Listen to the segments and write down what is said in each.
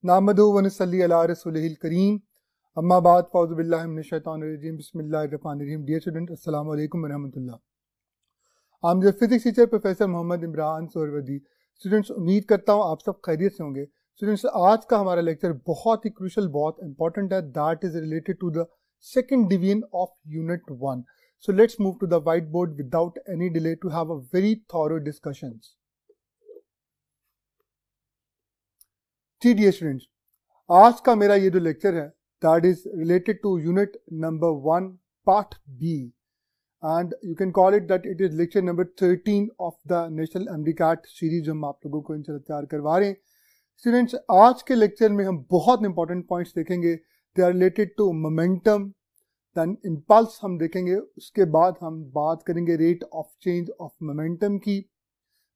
नामदहु व नसल्ली अला रसूलिहिल करीम अम्मा बाद फ़ौज़ु बिल्लाहि मिनश शैतानिर रजीम बिस्मिल्लाहिर रहमानिर रहीम। डियर स्टूडेंट, अस्सलाम वालेकुम व रहमतुल्लाह। I am your physics teacher professor Mohammad Imran Suhrawardy. Students, उम्मीद करता हूँ आप सब खैरियत से होंगे। स्टूडेंट्स, आज का हमारा लेक्चर बहुत ही क्रूशल, बहुत इंपॉर्टेंट है। That is related to the second division of unit 1। So let's move to the whiteboard without any delay to have a very thorough discussions. जी डियर स्टूडेंट्स, आज का मेरा ये जो लेक्चर है that is related to unit number 1 part B and you can call it that it is lecture number 13 of the national MDCAT series जो हम आप लोगों को इंशाल्लाह तैयार करवा रहे हैं। स्टूडेंट्स, आज के लेक्चर में हम बहुत इंपॉर्टेंट पॉइंट्स देखेंगे। They are related to momentum, then impulse हम देखेंगे, उसके बाद हम बात करेंगे rate of change of momentum की,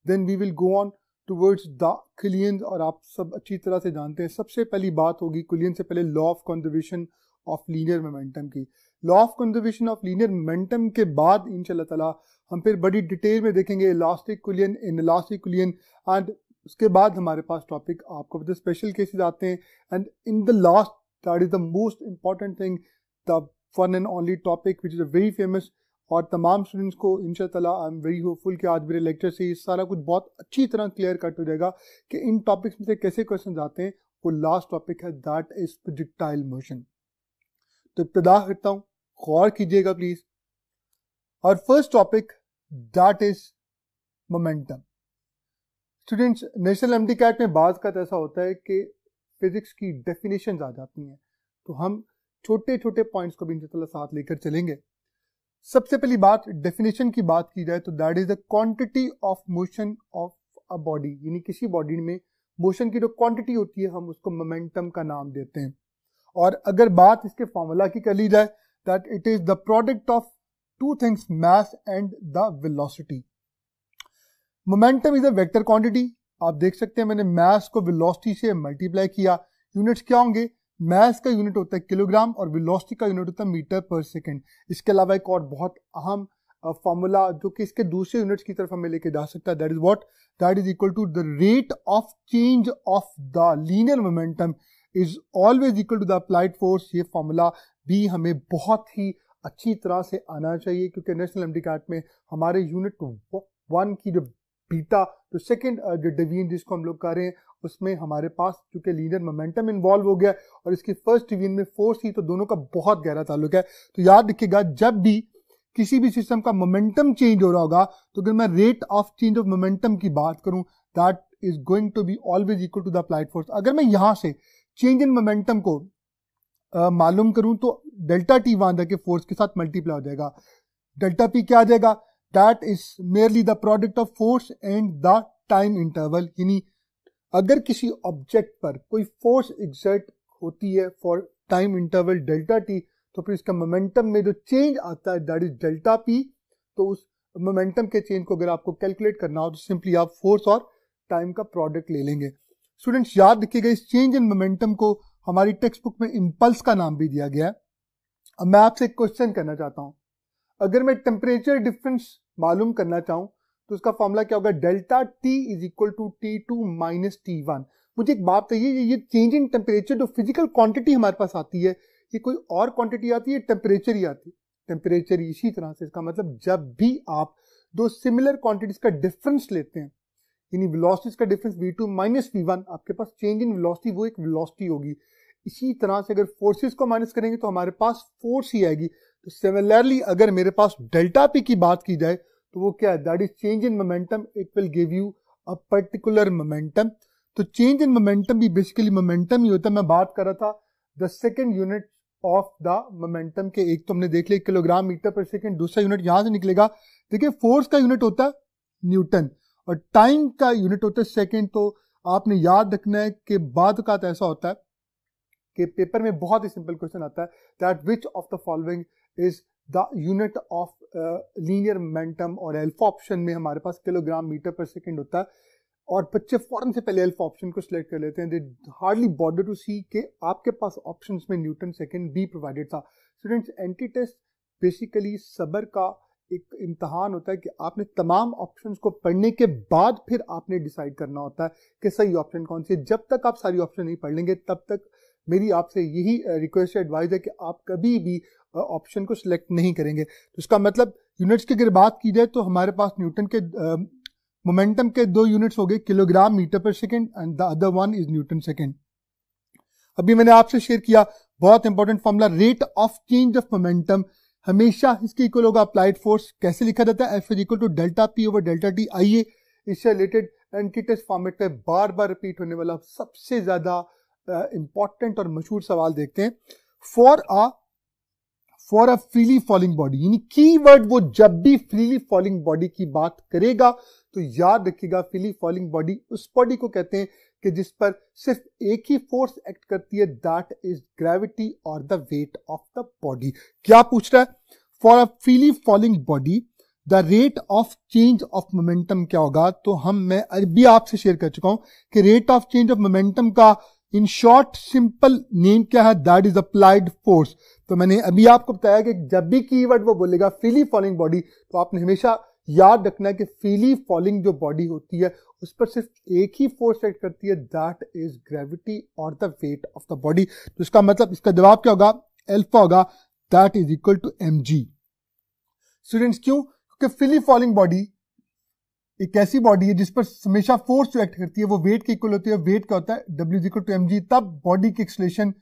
then we will go on towards the collision. और आप सब अच्छी तरह से जानते हैं सबसे पहली बात होगी कुलियन से पहले law of conservation of linear momentum की। Law of conservation of linear momentum के बाद इंशाल्लाह ताला हम फिर बड़ी डिटेल में देखेंगे इलास्टिक कुलियन, इनइलास्टिक कुलियन, एंड उसके बाद हमारे पास टॉपिक आपको पता स्पेशल केसेस आते हैं। And in the last that is the most important thing, the one and only topic which is a very famous. और तमाम स्टूडेंट्स को इंशाअल्लाह आई एम वेरी होपफुल कि आज मेरे लेक्चर से ये सारा कुछ बहुत अच्छी तरह क्लियर कट हो जाएगा कि इन टॉपिक्स में से कैसे क्वेश्चन आते हैं। वो लास्ट टॉपिक है दैट इज प्रोजेक्टाइल मोशन। तो इब्तिदा करता हूँ, गौर कीजिएगा प्लीज। और first topic that is momentum. Students, national MDCAT में बात का ऐसा होता है कि फिजिक्स की डेफिनेशन आ जाती हैं, तो हम छोटे छोटे पॉइंट्स को भी इंशाअल्लाह साथ लेकर चलेंगे। सबसे पहली बात, डेफिनेशन की बात की जाए तो that is the quantity of motion of a body, यानी किसी बॉडी में मोशन की जो क्वांटिटी होती है हम उसको मोमेंटम का नाम देते हैं। और अगर बात इसके फॉर्मूला की कर ली जाए that it is the product of two things, mass and the velocity. Momentum is a vector quantity. आप देख सकते हैं मैंने मास को वेलोसिटी से मल्टीप्लाई किया। यूनिट्स क्या होंगे? मास का यूनिट होता है किलोग्राम और वेलोसिटी का यूनिट होता है मीटर पर सेकंड। इसके अलावा एक और बहुत अहम फॉर्मूला जो कि इसके दूसरे यूनिट्स की तरफ हमें लेके जा सकता है, that is what? That is equal to the rate of change of the linear momentum is always equal to the applied force. ये फॉर्मूला भी हमें बहुत ही अच्छी तरह से आना चाहिए क्योंकि नेशनल एमडीकैट में हमारे यूनिट 1 की जो बीटा, जो सेकेंड जो डिवीजन जिसको हम लोग कर रहे हैं, उसमें हमारे पास चूंकि लीनियर मोमेंटम इन्वॉल्व हो गया और इसकी फर्स्ट डिवीजन में फोर्स थी, तो दोनों का बहुत गहरा ताल्लुक है। तो याद रखिएगा, जब भी किसी भी सिस्टम का मोमेंटम चेंज हो रहा होगा तो अगर मैं rate of change of momentum की बात करूं that is going to be always equal to the applied force. अगर मैं यहां से चेंज इन मोमेंटम को मालूम करूं तो डेल्टा टी वहां जाके फोर्स के साथ मल्टीप्लाई हो जाएगा। डेल्टा पी क्या आ जाएगा? That is merely the product of force and the time interval. यानी अगर किसी ऑब्जेक्ट पर कोई फोर्स एग्जर्ट होती है for time interval delta T, तो फिर इसका मोमेंटम में जो चेंज आता है दैट इज डेल्टा पी। तो उस मोमेंटम के चेंज को अगर आपको कैलकुलेट करना हो तो सिंपली आप फोर्स और टाइम का प्रोडक्ट ले लेंगे। स्टूडेंट्स, याद रखिएगा इस चेंज इन मोमेंटम को हमारी टेक्स्ट बुक में इम्पल्स का नाम भी दिया गया है। अब मैं आपसे एक क्वेश्चन करना चाहता हूं, अगर मैं टेम्परेचर डिफरेंस मालूम करना चाहूं तो उसका फॉर्मूला क्या होगा? Delta T is equal to T2 minus T1। मुझे एक बात बताइए, ये चेंज इन टेम्परेचर जो फिजिकल क्वांटिटी हमारे पास आती है, ये कोई और क्वांटिटी आती है, टेम्परेचर ही आती है? टेम्परेचर इसी तरह से, इसका मतलब जब भी आप दो सिमिलर क्वांटिटीज का डिफरेंस लेते हैं, यानी वेलोसिटीज का डिफरेंस V2 माइनस V1, आपके पास चेंज इन वेलोसिटी वो एक वेलोसिटी होगी। इसी तरह से अगर फोर्सेस को माइनस करेंगे तो हमारे पास फोर्स ही आएगी। तो सिमिलरली अगर मेरे पास डेल्टा पी की बात की जाए तो वो क्या है? That is change in momentum, it will give you a particular momentum. तो चेंज इन मोमेंटम भी बेसिकली मोमेंटम ही होता है। मैं बात कर रहा था the second unit of the momentum के, एक तो हमने देख लिया किलोग्राम मीटर पर सेकंड, दूसरा यूनिट यहां से निकलेगा। देखिए, फोर्स का यूनिट होता है न्यूटन और टाइम का यूनिट होता है सेकंड। तो आपने याद रखना है कि बाद का ऐसा होता है कि पेपर में बहुत ही सिंपल क्वेश्चन आता है that which of the following is the unit of linear momentum, और अल्फा ऑप्शन में हमारे पास किलोग्राम मीटर पर सेकंड होता है और बच्चे फौरन से पहले अल्फा ऑप्शन को सिलेक्ट कर लेते हैं। दे हार्डली बॉदर टू सी कि आपके पास ऑप्शंस में न्यूटन सेकंड भी प्रोवाइडेड था। स्टूडेंट्स, एंटी टेस्ट बेसिकली सबर का एक इम्तहान होता है कि आपने तमाम ऑप्शंस को पढ़ने के बाद फिर आपने डिसाइड करना होता है कि सही ऑप्शन कौन सी है। जब तक आप सारी ऑप्शन नहीं पढ़ लेंगे तब तक मेरी आपसे यही रिक्वेस्ट एडवाइस है कि आप कभी भी ऑप्शन को सिलेक्ट नहीं करेंगे। तो इसका मतलब यूनिट्स की अगर बात की जाए तो हमारे पास न्यूटन के मोमेंटम के 2 यूनिट्स हो गए, kilogram metre per second and the other one is Newton second. अभी मैंने आपसे शेयर किया बहुत important formula, rate of change of momentum हमेशा इसके इक्वल होगा अप्लाइड फोर्स। कैसे लिखा जाता है? F is equal to delta P over delta T. आइए इससे रिलेटेड एंटीटेस्ट फॉर्मेट पे बार बार रिपीट होने वाला सबसे ज्यादा इंपॉर्टेंट और मशहूर सवाल देखते हैं। For a freely falling body, यानी कीवर्ड वो जब भी फ्रीली फॉलिंग बॉडी की बात करेगा तो याद रखिएगा फ्रीली फॉलिंग बॉडी उस बॉडी को कहते हैं कि जिस पर सिर्फ एक ही फोर्स एक्ट करती है, दैट इज ग्रेविटी और the weight of the body. क्या पूछ रहा है? For a freely falling body the rate of change of momentum क्या होगा? तो मैं अभी आपसे शेयर कर चुका हूं कि rate of change of momentum का इन शॉर्ट सिंपल नेम क्या है? That is applied force. तो मैंने अभी आपको बताया कि जब भी कीवर्ड वो बोलेगा फ्रीली फॉलिंग बॉडी तो आपने हमेशा याद रखना है कि फ्रीली फॉलिंग जो बॉडी होती है उस पर सिर्फ एक ही फोर्स एक्ट करती है, दैट इज ग्रेविटी और the weight of the body. तो इसका मतलब इसका जवाब क्या होगा? अल्फा होगा, that is equal to mg। Students क्यों? क्योंकि फ्रीली फॉलिंग बॉडी एक ऐसी बॉडी है जिस पर हमेशा फोर्स जो एक्ट करती है वो वेट के इक्वल होती है। वेट क्या होता है? W is equal to mg। तब बॉडी की एक्सेलरेशन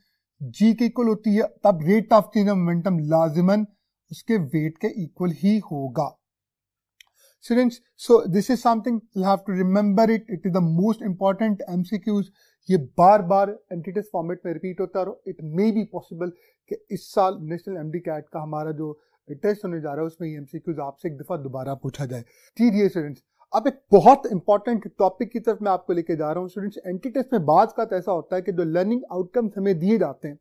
g के इक्वल होती है, तब rate of change of momentum लाजिमन उसके वेट के इक्वल ही होगा। Students, so this is something you'll have to remember it. It is the most important MCQs. ये बार बार एंटीटेस्ट फॉर्मेट में रिपीट होता है और इट मे बी पॉसिबल कि इस साल नेशनल एमडी कैट का हमारा जो टेस्ट होने जा रहा है उसमें ये एमसीक्यूज आपसे एक दफा दोबारा पूछा जाए। जी डियर स्टूडेंट्स, अब एक बहुत इंपॉर्टेंट टॉपिक की तरफ मैं आपको लेके जा रहा हूँ। स्टूडेंट्स, एंटीटेस्ट में बात का ऐसा होता है कि जो लर्निंग आउटकम्स हमें दिए जाते हैं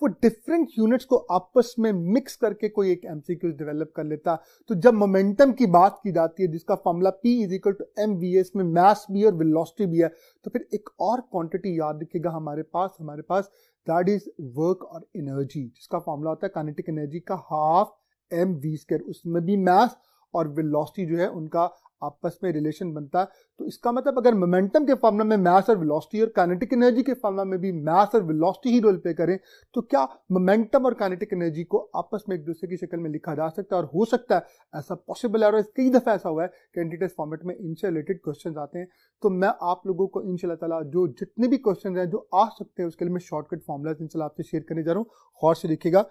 वो डिफरेंट यूनिट्स को आपस में मिक्स करके कोई एक एमसीक्यू डेवलप कर लेता। तो जब मोमेंटम की बात की जाती है जिसका formula P is equal to mvs में मास भी और वेलोसिटी भी है, तो फिर एक और क्वांटिटी याद रखिएगा हमारे पास दैट इज वर्क और एनर्जी, जिसका फॉर्मूला होता है काइनेटिक एनर्जी का हाफ mv²। उसमें भी मास और वेलोसिटी जो है उनका आपस में रिलेशन बनता है। तो इसका मतलब अगर मोमेंटम के फॉर्मूला में मास और वेलोसिटी और काइनेटिक एनर्जी के फॉर्मूला में भी मास और वेलोसिटी ही रोल प्ले करें तो क्या मोमेंटम और काइनेटिक एनर्जी को आपस में एक दूसरे की शक्ल में लिखा जा सकता है? और हो सकता है ऐसा पॉसिबल है और कई दफा ऐसा हुआ है कि एंटीटेस्ट फॉर्मेट में इनसे रिलेटेड क्वेश्चन आते हैं। तो मैं आप लोगों को इंशाल्लाह ताला जो जितने भी क्वेश्चन हैं जो आ सकते हैं उसके लिए मैं शॉर्टकट फॉर्मूला इंशाल्लाह आपसे शेयर करने जा रहा हूँ। गौर से देखिएगा,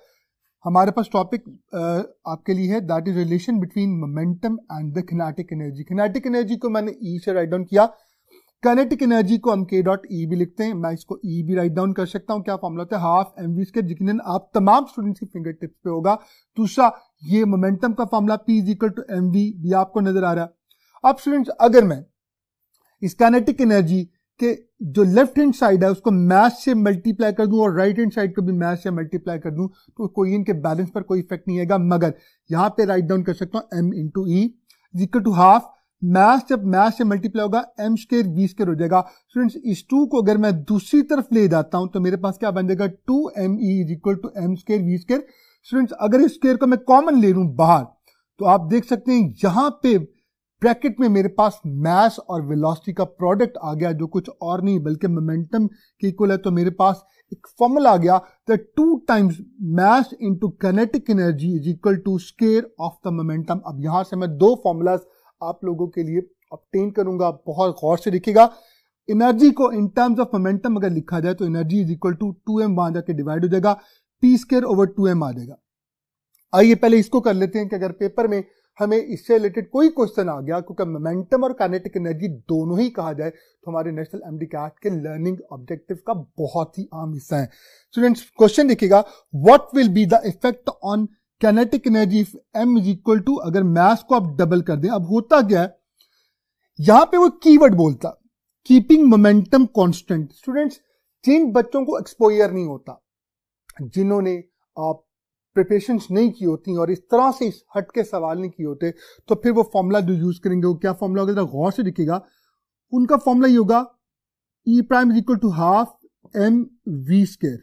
हमारे पास टॉपिक आपके लिए है that is relation between momentum and the kinetic energy. Kinetic energy को मैंने ई से राइट डाउन किया, काइनेटिक एनर्जी को हम k.e भी लिखते हैं, मैं इसको e भी राइट डाउन कर सकता हूं। क्या फॉर्मूला होता है? हाफ mv², यकीनन आप तमाम स्टूडेंट्स की फिंगर टिप्स पे होगा। दूसरा, ये मोमेंटम का formula P is equal to mv भी आपको नजर आ रहा है। अब स्टूडेंट्स, अगर मैं इस काइनेटिक एनर्जी के जो लेफ्ट हैंड साइड है उसको मैथ से मल्टीप्लाई कर दूं और राइट हैंड साइड को भी मैथ से मल्टीप्लाई कर दूं तो कोई इनके बैलेंस पर कोई इफेक्ट नहीं आएगा, मगर यहां पे राइट डाउन कर सकता हूं m into E equal to half math, जब मैथ से मल्टीप्लाई होगा m² v² हो जाएगा। स्टूडेंट्स, इस 2 को अगर मैं दूसरी तरफ ले जाता हूं तो मेरे पास क्या बन जाएगा? 2me is equal to m² v²। Students, अगर इस स्क्वायर को मैं कॉमन ले लूं बाहर तो आप देख सकते हैं यहां पे ब्रैकेट में मेरे पास मास और वेलोसिटी का प्रोडक्ट आ गया जो कुछ और नहीं बल्कि मोमेंटम के इक्वल है। तो मेरे पास एक फॉर्मूला आ गया that 2 times mass into kinetic energy is equal to square of the momentum. अब यहां से मैं 2 फॉर्मूलाज आप लोगों के लिए ऑब्टेन करूंगा, बहुत गौर से देखिएगा। एनर्जी को इन टर्म्स ऑफ मोमेंटम अगर लिखा जाए तो energy is equal to 2m वहां जाके डिवाइड हो जाएगा, p² ओवर 2m आ जाएगा। आइए पहले इसको कर लेते हैं कि अगर पेपर में हमें इससे रिलेटेड कोई क्वेश्चन आ गया, क्योंकि मोमेंटम और काइनेटिक एनर्जी दोनों ही कहा जाए तो हमारे नेशनल एमडी कैट के लर्निंग ऑब्जेक्टिव का बहुत ही आम हिस्सा है। स्टूडेंट्स, क्वेश्चन देखिएगा, what will be the effect on kinetic energy if m is equal to, अगर मास को आप डबल कर दें। अब होता क्या है, यहां पे वो कीवर्ड बोलता कीपिंग मोमेंटम कांस्टेंट। स्टूडेंट्स, जिन बच्चों को एक्सपोजर नहीं होता, जिन्होंने आप प्रिपरेशंस नहीं की होती और इस तरह से इस हट के सवाल नहीं किए होते, तो फिर वो फॉर्मूला जो यूज करेंगे वो क्या फॉर्मूला होगा? गौर से दिखेगा, उनका फॉर्मूला ये होगा E prime is equal to half mv²।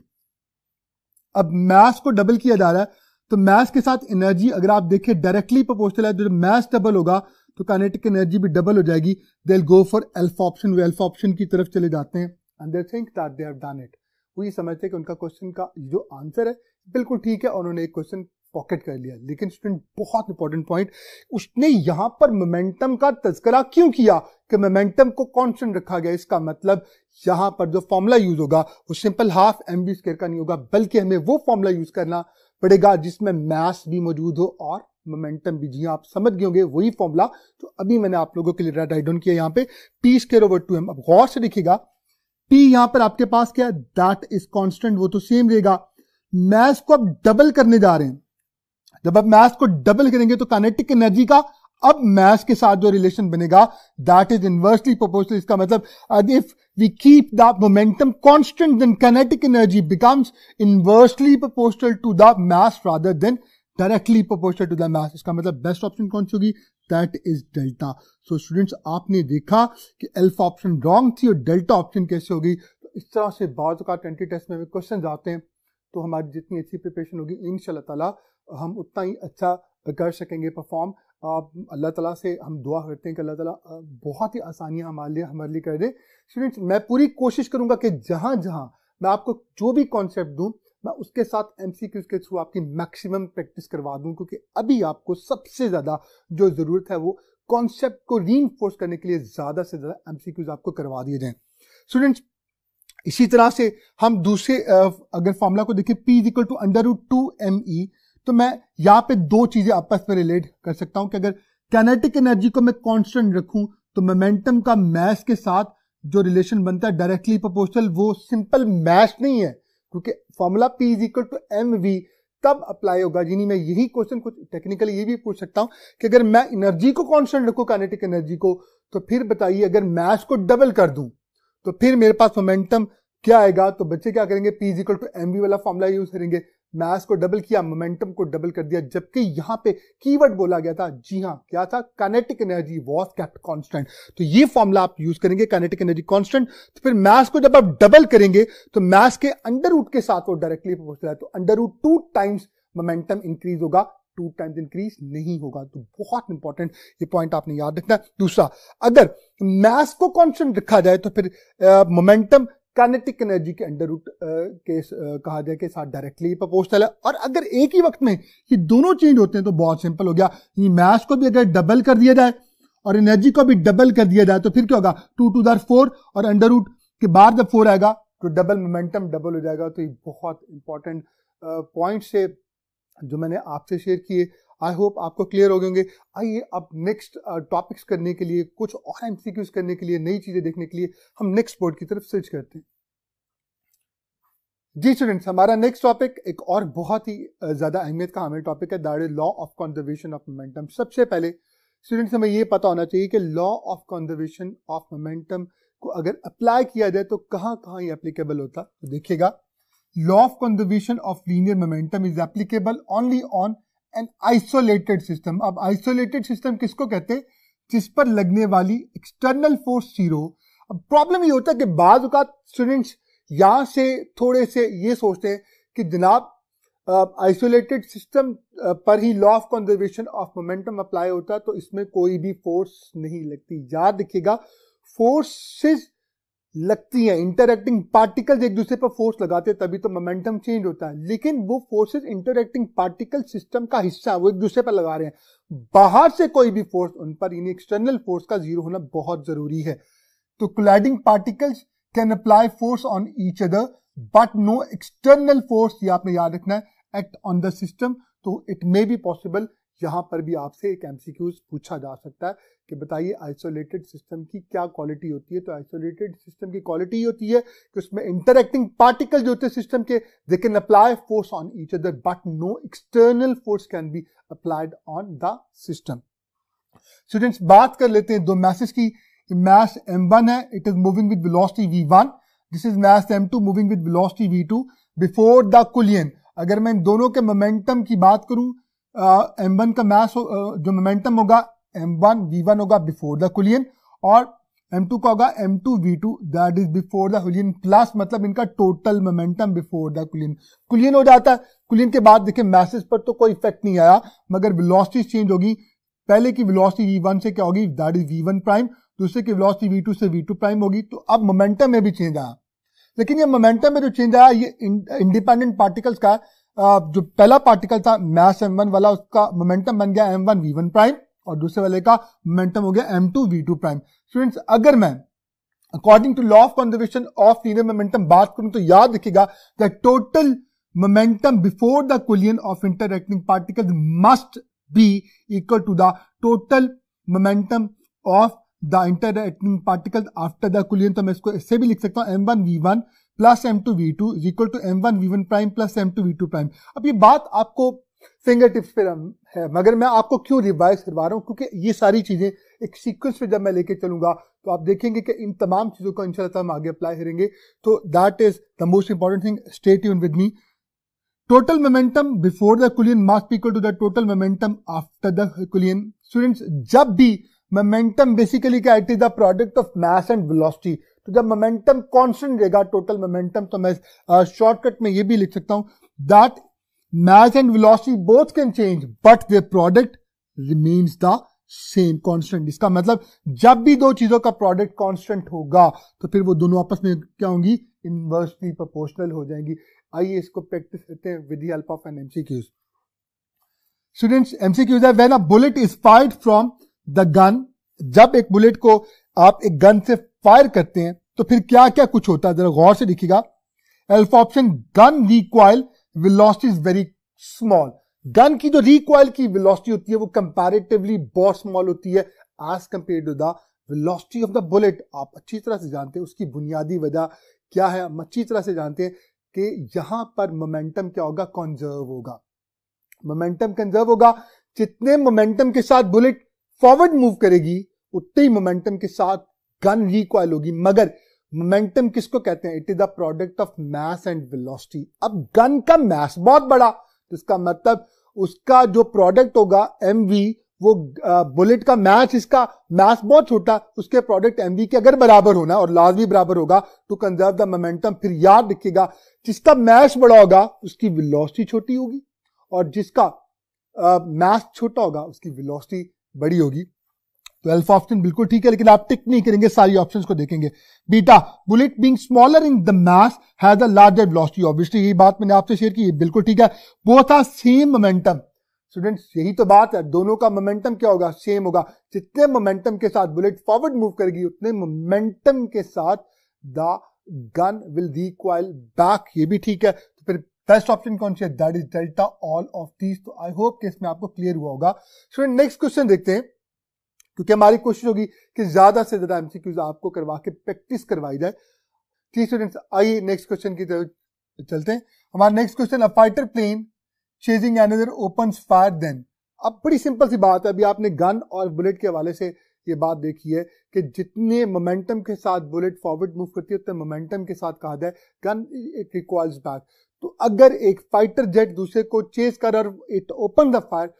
अब मास को डबल किया जा रहा है तो मास के साथ एनर्जी अगर आप देखें डायरेक्टली प्रोपोर्शनल है, तो जब मास डबल होगा तो काइनेटिक एनर्जी भी डबल हो जाएगी. They will go for alpha option, way alpha option की तरफ चले जाते हैं and they think that they have done it. वो ये समझते हैं कि उनका क्वेश्चन का जो आंसर है बिल्कुल ठीक है और उन्होंने एक क्वेश्चन पॉकेट कर लिया. लेकिन स्टूडेंट बहुत इंपॉर्टेंट पॉइंट, उसने यहां पर मोमेंटम का तज़किरा क्यों किया कि मोमेंटम को कांस्टेंट रखा गया. इसका मतलब यहां पर जो फॉर्मूला यूज होगा वो सिंपल हाफ mv स्क्वायर का नहीं होगा, बल्कि हमें वो फॉर्मूला यूज करना पड़ेगा जिसमें मास भी मौजूद हो और मोमेंटम भी. जी आप समझ गए होंगे वही फॉर्मूला तो अभी मैंने आप लोगों के लिए राइट डाउन किया यहाँ पे p स्क्वायर ओवर 2m. अब गौर से देखिएगा p यहां पर आपके पास क्या है, दैट इज कांस्टेंट, वो तो सेम रहेगा. मास को अब डबल करने जा रहे हैं. जब आप मास को डबल करेंगे तो काइनेटिक एनर्जी का अब मास के साथ जो रिलेशन बनेगा दैट इज इनवर्सली प्रोपोर्शनल. इसका मतलब if we keep the momentum constant then kinetic energy becomes inversely proportional to the mass rather than directly proportional to the mass. इसका मतलब बेस्ट ऑप्शन कौन सी होगी, that is delta. So students आपने देखा कि अल्फा ऑप्शन रॉन्ग थी और डेल्टा ऑप्शन कैसे होगी. तो इस तरह से बाज़ औक़ात 20 टेस्ट में क्वेश्चन आते हैं तो हमारी जितनी अच्छी प्रिपरेशन होगी इंशाल्लाह ताला हम उतना ही अच्छा कर सकेंगे परफॉर्म. अल्लाह ताला से हम दुआ करते हैं कि अल्लाह ताला बहुत ही आसानियां हमारे लिए कर दे. स्टूडेंट्स मैं पूरी कोशिश करूंगा कि जहां जहां मैं आपको जो भी कॉन्सेप्ट दूं मैं उसके साथ एमसीक्यूज के थ्रू आपकी मैक्सिमम प्रैक्टिस करवा दूं, क्योंकि अभी आपको सबसे ज्यादा जो जरूरत है वो कॉन्सेप्ट को रीइंफोर्स करने के लिए ज्यादा से ज्यादा एमसीक्यूज आपको करवा दिए जाएं. स्टूडेंट्स इसी तरह से हम दूसरे अगर फॉर्मूला को देखें P इक्वल टू √2me, तो मैं यहाँ पे दो चीजें आपस में रिलेट कर सकता हूं कि अगर काइनेटिक एनर्जी को मैं कांस्टेंट रखूं तो मोमेंटम का मास के साथ जो रिलेशन बनता है डायरेक्टली प्रोपोर्शनल, वो सिंपल मास नहीं है क्योंकि formula P equal to mv तब अप्लाई होगा. यानी मैं यही क्वेश्चन कुछ टेक्निकली ये भी पूछ सकता हूं कि अगर मैं एनर्जी को कांस्टेंट रखूं काइनेटिक एनर्जी को, तो फिर बताइए अगर मास को डबल कर दूं तो फिर मेरे पास मोमेंटम क्या आएगा. तो बच्चे क्या करेंगे, P इक्वल टू mv वाला फॉर्मूला यूज करेंगे. मास को डबल किया, मोमेंटम को डबल कर दिया, जबकि यहां पे कीवर्ड बोला गया था, जी हां क्या था, kinetic energy was kept constant. तो ये फॉर्मूला आप यूज करेंगे काइनेटिक एनर्जी कांस्टेंट. तो फिर मास को जब आप डबल करेंगे तो मास के अंडर रूट के साथ वो डायरेक्टली प्रोपोर्शनल है, तो √2 टाइम्स मोमेंटम इंक्रीज होगा, 2 टाइम्स इंक्रीज नहीं होगा. तो बहुत इंपॉर्टेंट ये पॉइंट आपने याद रखना है. दूसरा, अगर मास को कांस्टेंट रखा जाए तो फिर मोमेंटम काइनेटिक एनर्जी के अंडर रूट के कहा जाए के साथ डायरेक्टली प्रोपोर्शनल है. और अगर एक ही वक्त में ये दोनों चेंज होते हैं तो बहुत सिंपल हो गया. ये मास को भी अगर डबल कर दिया जाए और एनर्जी को भी डबल कर दिया जाए तो फिर क्या होगा, 2 टू द 4 और अंडर रूट के बाद जब 4 आएगा तो डबल मोमेंटम डबल हो जाएगा. तो ये बहुत इंपॉर्टेंट पॉइंट से जो मैंने आपसे शेयर किए, आई होप आपको क्लियर हो गए होंगे. आइए अब नेक्स्ट टॉपिक्स करने के लिए, कुछ और एमसीक्यूज करने के लिए, नई चीजें देखने के लिए हम नेक्स्ट बोर्ड की तरफ स्विच करते हैं. जी स्टूडेंट्स, हमारा नेक्स्ट टॉपिक एक और बहुत ही ज्यादा अहमियत का हमें टॉपिक है, that is law of conservation of momentum. सबसे पहले स्टूडेंट्स हमें ये पता होना चाहिए कि law of conservation of momentum को अगर अप्लाई किया जाए तो कहां कहां ये एप्लीकेबल होता. तो देखिएगा, law of conservation of linear momentum is applicable only on an isolated system. अब आइसोलेटेड सिस्टम किसको कहते हैं, जिस पर लगने वाली एक्सटर्नल फोर्स जीरो. अब प्रॉब्लम ये होता है कि बाज़ औक़ात स्टूडेंट्स यहां से थोड़े से ये सोचते हैं कि जनाब आइसोलेटेड सिस्टम पर ही law of conservation of momentum apply होता है तो इसमें कोई भी फोर्स नहीं लगती. याद रखिएगा, फोर्सेस लगती हैं, इंटरएक्टिंग पार्टिकल्स एक दूसरे पर फोर्स लगाते हैं तभी तो मोमेंटम चेंज होता है. लेकिन वो फोर्सेस इंटरएक्टिंग पार्टिकल सिस्टम का हिस्सा, वो एक दूसरे पर लगा रहे हैं. बाहर से कोई भी फोर्स उन पर, यानी एक्सटर्नल फोर्स का जीरो होना बहुत जरूरी है. तो colliding particles can apply force on each other but no external force, ये आपने याद रखना है, एक्ट ऑन द सिस्टम. तो इट मे बी पॉसिबल, यहां पर भी आपसे एक एमसीक्यूज पूछा जा सकता है कि बताइए आइसोलेटेड सिस्टम की क्या क्वालिटी होती है. तो आइसोलेटेड सिस्टम की क्वालिटी होती है कि उसमें इंटरएक्टिंग पार्टिकल जो होते हैं सिस्टम के, they can apply force on each other but no external force can be applied on the system. Students बात कर लेते हैं दो मैसेज की. मास m1 है, it is moving with velocity v1. This is mass m2 moving with velocity v2 before the collision. अगर मैं इन दोनों के मोमेंटम की बात करूं, m1 का मास जो मोमेंटम होगा m1 v1 होगा बिफोर द कोलिजन, और M2 का होगा M2V2 that is before the कुलियन plus मतलब इनका टोटल मोमेंटम बिफोर द कुलियन। कुलियन हो जाता है, कुलियन के बाद देखिए मैसेज पर तो कोई इफेक्ट नहीं आया, मगर वेलोसिटी चेंज होगी। पहले की वेलोसिटी V1 से क्या होगी, दैट इज V1 प्राइम, दूसरे की वेलोसिटी V2 से V2 प्राइम होगी। तो अब मोमेंटम में भी चेंज आया, लेकिन ये मोमेंटम में जो चेंज आया ये इंडिपेंडेंट पार्टिकल्स का जो पहला पार्टिकल था मास M1 वाला, उसका मोमेंटम बन गया M1 V1 प्राइम और दूसरे वाले का मोमेंटम हो गया M2 V2 प्राइम। स्टूडेंट्स अगर मैं according to law of conservation of linear momentum बात करूं तो याद रखिएगा the total momentum before the collision of interacting particles must be equal to the total momentum of the interacting particles after the collision. तो मैं इसको इससे भी लिख सकता हूं M1 V1 plus M2 V2 is equal to M1 V1 prime plus M2 V2 prime. अब ये बात आपको फिंगर टिप्स पे है, मगर मैं आपको क्यों रिवाइज करवा रहा हूं, क्योंकि ये सारी चीजें एक सीक्वेंस पे जब मैं लेके चलूंगा तो आप देखेंगे कि इन तमाम चीजों को इंशाल्लाह हम आगे अप्लाई करेंगे। तो that is the most important thing, stay tune with me. Total momentum before the collision must be equal to the total momentum after the collision. Students जब भी मोमेंटम बेसिकली क्या, it is the product of mass and velocity. तो जब momentum constant रहेगा total momentum, तो मैं shortcut में ये भी लिख सकता हूं that mass and velocity both can change but their product remains the same constant। इसका मतलब जब भी दो चीजों का प्रोडक्ट कांस्टेंट होगा तो फिर वो दोनों आपस में क्या होंगी, इनवर्सली प्रोपोर्शनल हो जाएंगी। आइए इसको प्रैक्टिस करते हैं with the help of an MCQs. Students MCQs है, when a bullet is fired from the gun, जब एक बुलेट को आप एक गन से फायर करते हैं तो फिर क्या क्या कुछ होता है, जरा गौर से देखिएगा। Alpha option, gun recoil velocity is very small. Gun की जो रिकॉइल की वेलोसिटी होती है वो कंपैरेटिवली बहुत स्मॉल होती है as compare to the velocity of the bullet. आप अच्छी तरह से जानते हैं उसकी बुनियादी वजह क्या है, हम अच्छी तरह से जानते हैं कि यहां पर मोमेंटम क्या होगा, कंजर्व होगा। मोमेंटम कंजर्व होगा, जितने मोमेंटम के साथ बुलेट फॉरवर्ड मूव करेगी उतने ही मोमेंटम के साथ गन रिकॉइल होगी। मगर मोमेंटम किसको कहते हैं, it is the product of mass and velocity. अब गन का मास बहुत बड़ा, तो इसका मतलब उसका जो प्रोडक्ट होगा mv, वो बुलेट का मास, इसका मास बहुत छोटा, उसके प्रोडक्ट mv के अगर बराबर होना और लाजमी बराबर होगा टू कंजर्व द मोमेंटम। फिर याद रखिएगा जिसका मास बड़ा होगा उसकी वेलोसिटी छोटी होगी और जिसका मास छोटा होगा उसकी वेलोसिटी बड़ी होगी। तो अल्फा ऑप्शन बिल्कुल ठीक है, लेकिन आप टिक नहीं करेंगे, सारी ऑप्शंस को देखेंगे। बीटा, bullet being smaller in the mass has a larger velocity. Obviously यही बात मैंने आपसे शेयर की, बिल्कुल ठीक है। Both are same momentum. Students यही तो बात है, दोनों का मोमेंटम क्या होगा, सेम होगा। जितने मोमेंटम के साथ बुलेट फॉरवर्ड मूव करेगी उतने मोमेंटम के साथ the gun will recoil back, ये भी ठीक है। तो फिर बेस्ट ऑप्शन कौन सी है, that is delta all of these. तो आई होप कि इसमें आपको क्लियर हुआ होगा। स्टूडेंट नेक्स्ट क्वेश्चन देखते हैं, क्योंकि हमारी कोशिश होगी कि ज्यादा से ज्यादा एमसीक्यूज आपको करवा के प्रैक्टिस करवाई जाए। ठीक स्टूडेंट्स, आइए नेक्स्ट क्वेश्चन की तरफ चलते हैं। हमारा next question, a fighter plane chasing another opens fire then. अब बड़ी सिंपल सी बात है, अभी आपने गन और बुलेट के हवाले से ये बात देखी है कि जितने मोमेंटम के साथ बुलेट फॉरवर्ड मूव करती है उतने मोमेंटम के साथ कहा जाए गन इट रिकॉइल्स बैक। तो अगर एक फाइटर जेट दूसरे को चेज कर और it open the fire,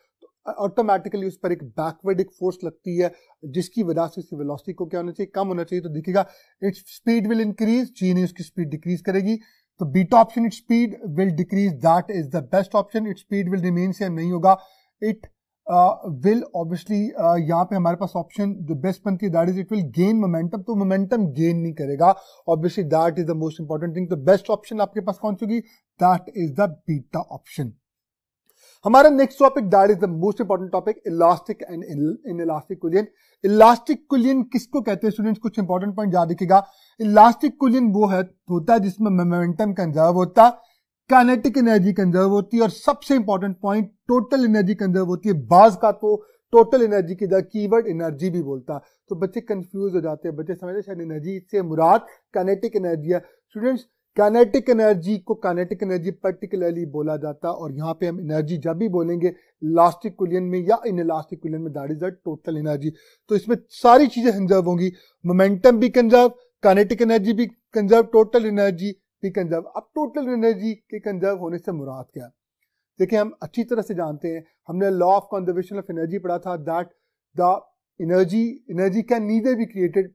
automatically उस पर एक बैकवर्ड एक फोर्स लगती है जिसकी वजह से उसकी वेलोसिटी को क्या होना चाहिए, कम होना चाहिए। तो देखिएगा इट्स स्पीड विल इंक्रीज, जी ने उसकी स्पीड डिक्रीज करेगी। तो beta option, its speed will decrease, that is the best option. Its speed will remain same नहीं होगा, इट विल ऑब्वियसली यहाँ पे हमारे पास ऑप्शन जो बेस्ट बनती है that is it will gain momentum. तो मोमेंटम गेन नहीं करेगा, obviously that is the most important thing. तो बेस्ट ऑप्शन आपके पास कौन सी होगी, that is the beta option. हमारा next topic that is the most important topic, elastic and inelastic collision. Elastic collision किसको कहते हैं स्टूडेंट्स, कुछ इंपॉर्टेंट पॉइंट याद रखिएगा। इलास्टिक कुलियन वो होता है जिसमें मोमेंटम कंजर्व होता है, काइनेटिक एनर्जी कंजर्व होती है और सबसे important point total energy conserve होती है। बाज का तो टोटल एनर्जी की कीवर्ड एनर्जी भी बोलता है, तो बच्चे कंफ्यूज हो जाते हैं, बच्चे समझते हैं शायद एनर्जी से मुराद काइनेटिक एनर्जी है। स्टूडेंट्स काइनेटिक एनर्जी को काइनेटिक एनर्जी पर्टिकुलरली बोला जाता है और यहाँ पे हम एनर्जी जब भी बोलेंगे इलास्टिक कुलियन में या इनइलास्टिक कुलियन में that is the total energy. तो इसमें सारी चीजें कंजर्व होंगी, मोमेंटम भी कंजर्व, काइनेटिक एनर्जी भी कंजर्व, टोटल एनर्जी भी कंजर्व। अब टोटल एनर्जी के कंजर्व होने से मुराद क्या है, देखिए हम अच्छी तरह से जानते हैं, हमने law of conservation of energy पढ़ा था that the energy can neither be created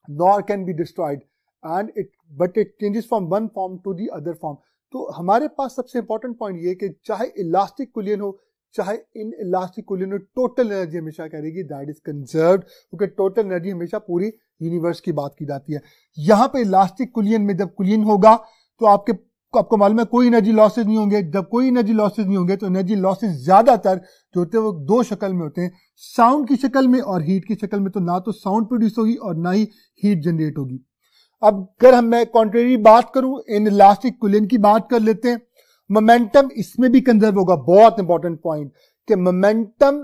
nor can be destroyed and but it changes from one form to the other form. तो हमारे पास सबसे इंपॉर्टेंट पॉइंट ये कि चाहे इलास्टिक कुलियन हो चाहे इन इलास्टिक कुलियन हो, टोटल एनर्जी हमेशा करेगी दैट इज कंजर्व्ड, क्योंकि टोटल एनर्जी हमेशा पूरी यूनिवर्स की बात की जाती है। यहाँ पे इलास्टिक कुलियन में जब कुलियन होगा तो आपको मालूम है कोई एनर्जी लॉसेज नहीं होंगे। जब कोई एनर्जी लॉसेज नहीं होंगे तो एनर्जी लॉसेज ज्यादातर जो होते हैं वो दो शक्ल में होते हैं, साउंड की शक्ल में और हीट की शक्ल में। तो ना तो साउंड प्रोड्यूस होगी और ना ही हीट जनरेट होगी। अब अगर मैं कॉन्ट्रेरी बात करूं, इन इलास्टिक कुलियन की बात कर लेते हैं। मोमेंटम इसमें भी कंजर्व होगा, बहुत इंपॉर्टेंट पॉइंट कि momentum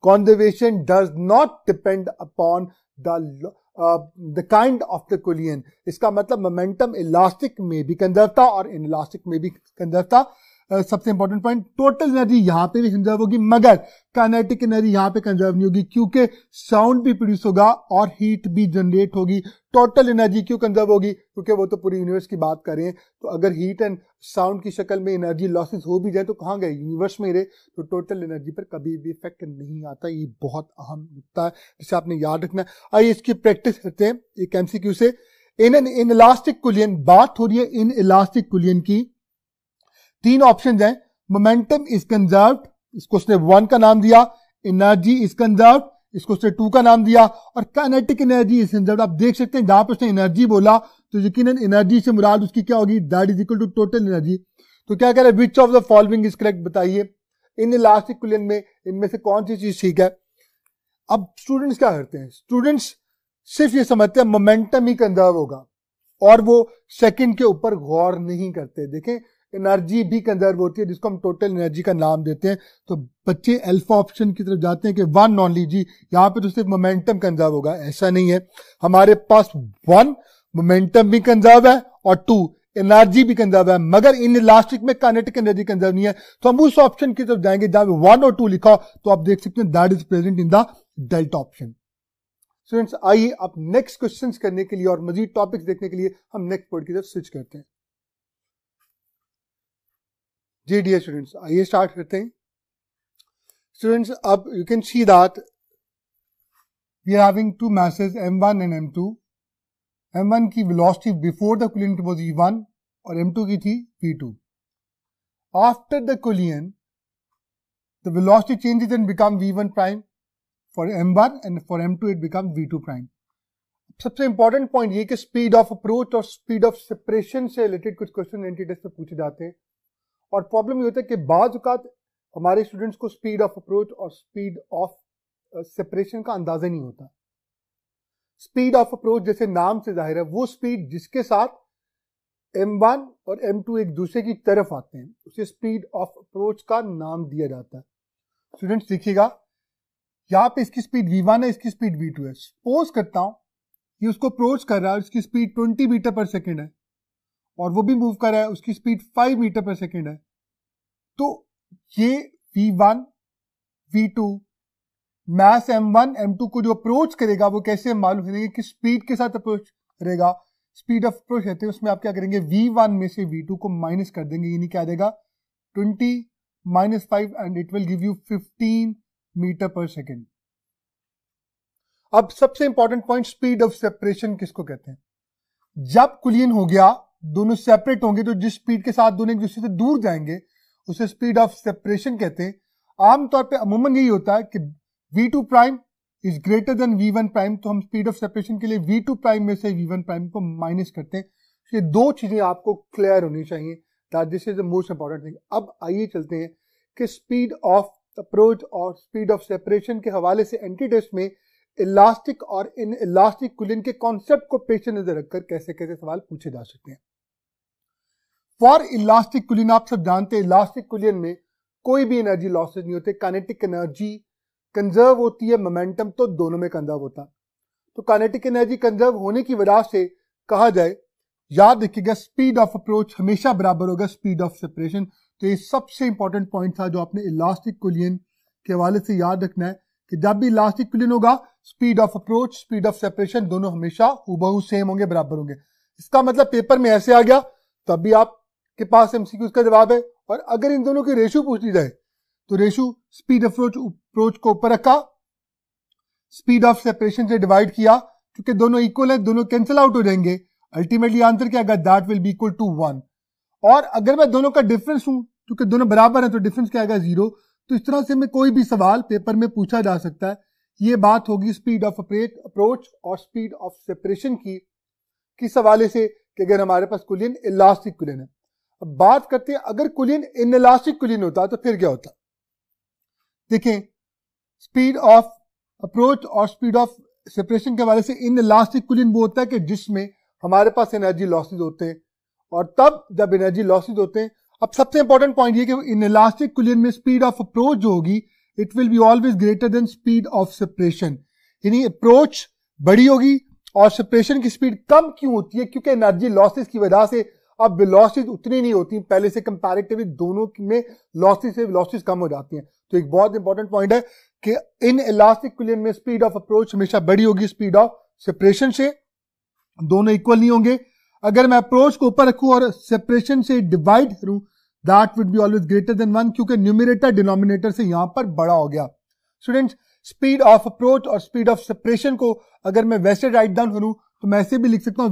conservation does not depend upon the kind of the कुलियन। इसका मतलब मोमेंटम इलास्टिक में भी कंजर्व था और इन इलास्टिक में भी कंजर्व था। सबसे इंपॉर्टेंट पॉइंट, टोटल एनर्जी यहां पे भी कंजर्व होगी मगर काइनेटिक एनर्जी यहां पे कंजर्व नहीं होगी, क्योंकि साउंड भी प्रोड्यूस होगा और हीट भी जनरेट होगी। टोटल एनर्जी क्यों कंजर्व होगी? क्योंकि वो तो पूरी यूनिवर्स की बात कर रहे हैं। तो अगर हीट एंड साउंड की शक्ल में एनर्जी लॉसेस हो भी जाए तो कहां गए? यूनिवर्स में रहे, तो टोटल एनर्जी पर कभी भी इफेक्ट नहीं आता। ये बहुत अहम नुकता है जिसे आपने याद रखना है। आइए इसकी प्रैक्टिस करते हैं एक एमसीक्यू से। इन इलास्टिक कुलियन, बात हो रही है इन इलास्टिक कुलियन की। तीन ऑप्शन हैं, मोमेंटम इज कंजर्व्ड, इसको उसने 1 का नाम दिया, एनर्जी इज कंजर्व्ड, इसको उसने 2 का नाम दिया, और काइनेटिक एनर्जी इज कंजर्व्ड। आप देख सकते हैं जहां पर उसने एनर्जी बोला तो यकीनन एनर्जी से मुराद उसकी क्या होगी? That is equal to total energy. तो क्या कह रहा है? Which of the following is correct, बताइए इन इलास्टिक कुलियन में इनमें से कौन सी चीज ठीक है। अब स्टूडेंट्स क्या करते हैं? स्टूडेंट्स सिर्फ ये समझते हैं मोमेंटम ही कंजर्व होगा और वो सेकंड के ऊपर गौर नहीं करते। देखें एनर्जी भी कंजर्व होती है जिसको हम टोटल एनर्जी का नाम देते हैं। तो बच्चे अल्फा ऑप्शन की तरफ जाते हैं कि 1 ओनली जी, यहां पे तो सिर्फ मोमेंटम कंजर्व होगा। ऐसा नहीं है, हमारे पास 1 मोमेंटम भी कंजर्व है और 2 एनर्जी भी कंजर्व है, मगर इन इलास्टिक में काइनेटिक एनर्जी कंजर्व नहीं है। तो हम उस ऑप्शन की तरफ जाएंगे जहां 1 और 2 लिखा हो, तो आप देख सकते हैं that is present in the delta option. Students आइए अब नेक्स्ट क्वेश्चन करने के लिए और मजीद टॉपिक्स देखने के लिए हम नेक्स्ट पॉइंट की तरफ स्विच करते हैं। जी डियर स्टूडेंट्स, आइए स्टार्ट करते हैं। स्टूडेंट्स अब you can see that we are having two masses m1 and m2। m1 की velocity before the collision was v1 और m2 की थी v2। After the collision the velocity changes and become v1 prime for m1 and for m2 it become v2 prime. सबसे important point ये कि speed of approach और speed of separation से related कुछ question entry test में पूछे जाते हैं। और प्रॉब्लम ये होता है कि बाज़ औक़ात हमारे स्टूडेंट्स को स्पीड ऑफ अप्रोच और स्पीड ऑफ सेपरेशन का अंदाजा नहीं होता। स्पीड ऑफ अप्रोच जैसे नाम से जाहिर है वो स्पीड जिसके साथ m1 और m2 एक दूसरे की तरफ आते हैं उसे स्पीड ऑफ अप्रोच का नाम दिया जाता है। स्टूडेंट्स देखिएगा यहाँ पे इसकी स्पीड v1 है, इसकी स्पीड v2 है। सपोज करता हूं ये उसको अप्रोच कर रहा है, उसकी स्पीड 20 मीटर पर सेकेंड है और वो भी मूव कर रहा है, उसकी स्पीड 5 मीटर पर सेकेंड है। तो ये v1 v2 mess m1 m2 को जो अप्रोच करेगा वो कैसे मालूम करेंगे कि स्पीड के साथ अप्रोच करेगा। स्पीड ऑफ अप्रोच कहते हैं, उसमें आप क्या करेंगे v1 में से v2 को माइनस कर देंगे, यानी क्या आ जाएगा 20 - 5 and it will give you 15 metre per second. अब सबसे important point, speed of separation किसको कहते हैं? जब कुलियन हो गया दोनों सेपरेट होंगे तो जिस स्पीड के साथ दोनों एक दूसरे से दूर जाएंगे उसे स्पीड ऑफ सेपरेशन कहते हैं। आमतौर पे अमूमन यही होता है कि v2 prime is greater than v1 prime, तो हम स्पीड ऑफ सेपरेशन के लिए v2 प्राइम में से v1 प्राइम को माइनस करते हैं। ये दो चीजें आपको क्लियर होनी चाहिए, that this is the most important thing. अब आइए चलते हैं कि स्पीड ऑफ अप्रोच और स्पीड ऑफ सेपरेशन के हवाले से एंटी टेस्ट में इलास्टिक और इन इलास्टिक कुलियन के कॉन्सेप्ट को पेश नजर रखकर कैसे कैसे सवाल पूछे जा सकते हैं। फॉर इलास्टिक कुलियन आप सब जानते हैं इलास्टिक कुलियन में कोई भी एनर्जी लॉसेज नहीं होते, काइनेटिक एनर्जी कंजर्व होती है, मोमेंटम तो दोनों में कंजर्व होता है। तो काइनेटिक एनर्जी कंजर्व होने की वजह से कहा जाए, याद रखिएगा स्पीड ऑफ अप्रोच हमेशा बराबर होगा स्पीड ऑफ सेपरेशन। तो ये सबसे इंपॉर्टेंट पॉइंट था जो आपने इलास्टिक कुलियन के हवाले से याद रखना है कि जब भी इलास्टिक कुलियन होगा speed of approach speed of separation दोनों हमेशा हूबहू सेम होंगे, बराबर होंगे। इसका मतलब पेपर में ऐसे आ गया तब भी आपके पास एमसीक्यू का जवाब है। और अगर इन दोनों की रेशो पूछ ली जाए तो रेशो स्पीड अप्रोच को ऊपर रखा, स्पीड ऑफ सेपरेशन से डिवाइड किया, क्योंकि दोनों इक्वल है, दोनों कैंसिल आउट हो जाएंगे, अल्टीमेटली आंसर क्या आएगा, that will be equal to 1। और अगर मैं दोनों का डिफरेंस हूं, क्योंकि दोनों बराबर है तो डिफरेंस क्या आएगा, 0। तो इस तरह से मैं कोई भी सवाल पेपर में पूछा जा सकता है। ये बात होगी स्पीड ऑफ अप्रोच और स्पीड ऑफ सेपरेशन की किस हवाले से, कि अगर हमारे पास कुलियन इलास्टिक कुलियन है। अब बात करते हैं अगर कुलियन इनइलास्टिक कुलियन होता तो फिर क्या होता। देखें, स्पीड ऑफ अप्रोच और स्पीड ऑफ सेपरेशन के हवाले से इनइलास्टिक कुलियन वो होता है कि जिसमें हमारे पास एनर्जी लॉसेज होते हैं, और तब जब एनर्जी लॉसेज होते हैं, अब सबसे इंपॉर्टेंट पॉइंट ये कि इनइलास्टिक कुलियन में स्पीड ऑफ अप्रोच जो होगी it will be always greater than speed of separation, यानी अप्रोच बड़ी होगी और सेपरेशन की स्पीड कम क्यों होती है, क्योंकि एनर्जी लॉसेस की वजह से अब वेलोसिटीज उतनी नहीं होती पहले से कंपैरेटिवली, दोनों में लॉसेस कम हो जाती हैं। तो एक बहुत इंपॉर्टेंट पॉइंट है कि इन इलास्टिक कुलियन में स्पीड ऑफ अप्रोच हमेशा बड़ी होगी स्पीड ऑफ सेपरेशन से, दोनों इक्वल नहीं होंगे। अगर मैं अप्रोच को ऊपर रखूं और सेपरेशन से डिवाइड करूं, that would be always greater than 1, क्योंकि न्यूमरेटर डिनोमिनेटर से यहां पर बड़ा हो गया। स्टूडेंट्स, स्पीड ऑफ अप्रोच और स्पीड ऑफ सेपरेशन को अगर मैं वैसे राइट डाउन करूं तो मैं ऐसे भी लिख सकता हूं,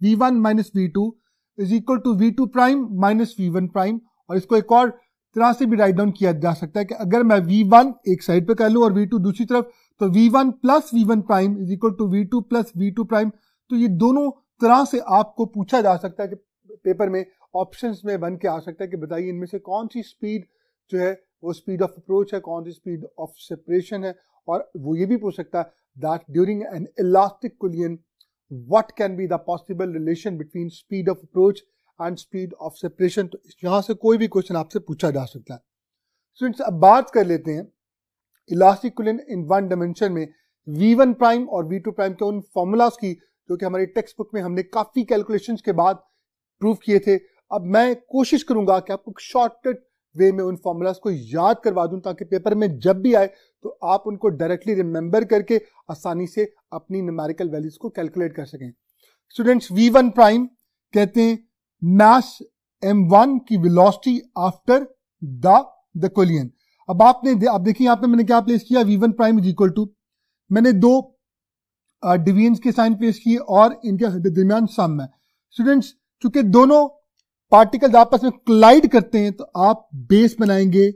v1 minus v2 is equal to v2 prime minus v1 prime. और इसको एक और तरह से भी राइट डाउन किया जा सकता है कि अगर मैं v1 एक साइड पे कर लूं और v2 दूसरी तरफ, तो v1 plus v1 prime is equal to v2 plus v2 prime. तो ये दोनों तरह से आपको पूछा जा सकता है कि पेपर में ऑप्शंस में बन के आ सकता है कि बताइए इनमें से कौन सी स्पीड जो है वो स्पीड ऑफ अप्रोच है, कौन सी स्पीड ऑफ सेपरेशन है। और वो ये भी पूछ सकता है that during an elastic कुलियन what can be the possible relation between speed of approach and speed of separation. तो यहां से कोई भी क्वेश्चन आपसे पूछा जा सकता है। स्टूडेंट्स, अब बात कर लेते हैं elastic collision in one dimension में v1 प्राइम और v2 प्राइम के उन फॉर्मूलाज की जो कि हमारी टेक्स्ट बुक में हमने काफी कैलकुलेशंस के बाद प्रूव किए थे। अब मैं कोशिश करूंगा कि आपको शॉर्टकट वे में उन फॉर्मूलाज को याद करवा दूं ताकि पेपर में जब भी आए तो आप उनको डायरेक्टली रिमेंबर करके आसानी से अपनी न्यूमेरिकल वैल्यूज को कैलकुलेट कर सकें। स्टूडेंट्स, v1 प्राइम कहते हैं मास m1 की वेलोसिटी आफ्टर द कुलियन। अब देखिए यहाँ पे मैंने क्या प्लेस किया, v1 prime is equal to, मैंने दो डिवीजन के साइन प्लेस किए और इनके दरमियान सम है। स्टूडेंट्स, चूंकि दोनों पार्टिकल्स आपस में क्लाइड करते हैं तो आप बेस बनाएंगे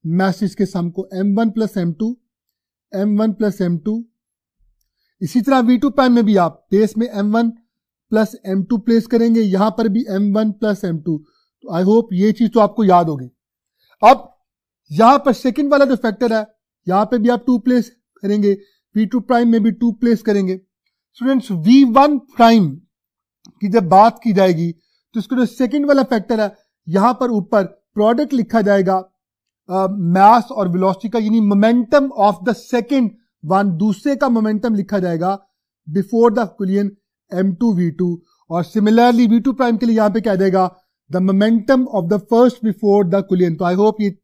मैसेज के सम को m1 plus m2, m1 plus m2। इसी तरह v2 प्राइम में भी आप बेस में m1 प्लस m2 प्लेस करेंगे, यहां पर भी m1 प्लस m2। तो आई होप ये चीज तो आपको याद होगी। अब यहां पर सेकंड वाला जो फैक्टर है यहां पे भी आप 2 प्लेस करेंगे, v2 प्राइम में भी 2 प्लेस करेंगे। स्टूडेंट्स, v1 प्राइम की जब बात की जाएगी तो इसका जो सेकंड वाला फैक्टर है यहां पर ऊपर प्रोडक्ट लिखा जाएगा मास और वेलोसिटी का, यानी momentum of the second one, दूसरे का मोमेंटम लिखा जाएगा बिफोर द कुलियन m2 v2। और सिमिलरली v2 प्राइम के लिए यहां पे क्या जाएगा, the momentum of the first before the collision. तो आई होप ये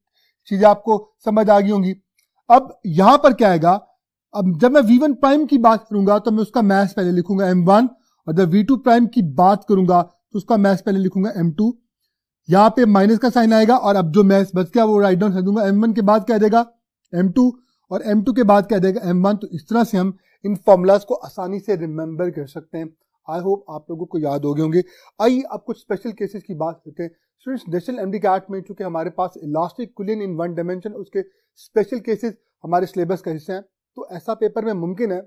चीजें आपको समझ आ गई होंगी। अब यहां पर क्या आएगा, अब जब मैं v1 प्राइम की बात करूंगा तो मैं उसका मैथ पहले लिखूंगा m1, और जब v2 प्राइम की बात करूंगा तो उसका मैथ पहले लिखूंगा m2। यहां पे माइनस का साइन आएगा और अब जो मैथ बच गया वो राइट डाउन कर दूंगा, m1 के बाद क्या आ जाएगा m2 और m2 के बाद क्या आ जाएगा m1। तो इस तरह से हम इन फॉर्मूलाज को आसानी से रिमेंबर कर सकते हैं। आई होप आप लोगों को याद हो गए होंगे। आइए अब कुछ स्पेशल केसेस की बात करते हैं। स्टूडेंट्स, नेशनल एमडी-कैट में चूंकि हमारे पास elastic collision in one dimension, उसके स्पेशल केसेस हमारे सिलेबस का हिस्सा हैं, तो ऐसा पेपर में मुमकिन है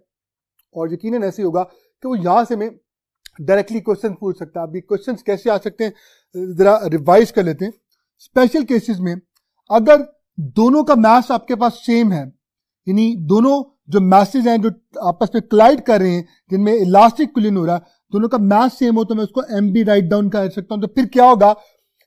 और यकीनन ऐसे होगा कि वो यहाँ से में डायरेक्टली क्वेश्चन पूछ सकता है। अभी क्वेश्चन कैसे आ सकते हैं जरा रिवाइज कर लेते हैं। स्पेशल केसेस में अगर दोनों का मास आपके पास सेम है, यानी दोनों जो मैसेज हैं जो आपस में क्लाइड कर रहे हैं जिनमें इलास्टिक कुलियन हो रहा है, दोनों का मास सेम हो तो मैं उसको एम बी राइट डाउन कर सकता हूं। तो फिर क्या होगा,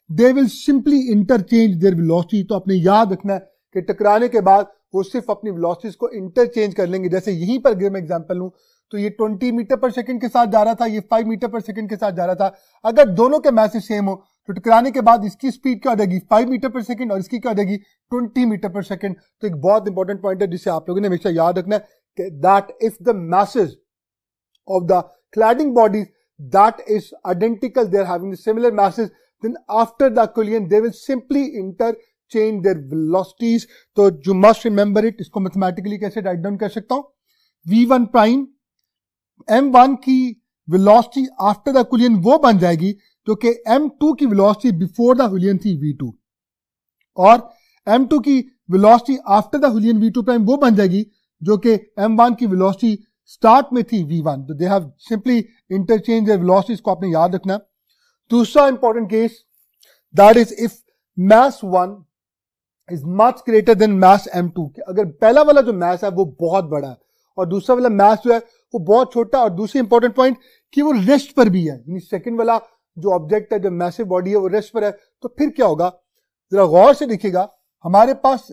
they will simply interchange there velocity. तो आपने याद रखना है कि टकराने के बाद वो सिर्फ अपनी वेलोसिटीज को इंटरचेंज कर लेंगे। जैसे यहीं पर अगर मैं एग्जांपल लूं तो ये 20 मीटर पर सेकंड के साथ जा रहा था, ये 5 मीटर पर सेकंड के साथ जा रहा था। अगर दोनों के मैसेज सेम हो तो टकराने के बाद इसकी स्पीड क्या हो जाएगी 5 मीटर पर सेकंड और इसकी क्या हो जाएगी 20 मीटर पर सेकंड। तो एक बहुत इंपॉर्टेंट पॉइंट है जिसे आप लोगों ने हमेशा याद रखना है कि that if the masses of the cladding bodies that is identical, they are having the similar masses, then after the collision they will simply interchange their velocities. तो you must remember it। इसको mathematically कैसे write down कर सकता हूं, v1 prime m1 की velocity after the collision वो बन जाएगी जो कि m2 की वेलोसिटी बिफोर द कोलिजन थी v2, और m2 की velocity after the collision v2 prime वो बन जाएगी जो कि m1 की वेलोसिटी स्टार्ट में थी v1. तो they have simply interchange the velocities को आपने याद रखना. दूसरा important case, that is if mass 1 is much greater then mass m2. अगर पहला वाला जो मास है वो बहुत बड़ा है और दूसरा वाला मास जो है वो बहुत छोटा, और दूसरी इंपॉर्टेंट पॉइंट कि वो रेस्ट पर भी है, यानी सेकंड वाला जो ऑब्जेक्ट है, जो मैसिव बॉडी है, वो रेस्ट पर है. तो फिर क्या होगा, जरा गौर से देखिएगा. हमारे पास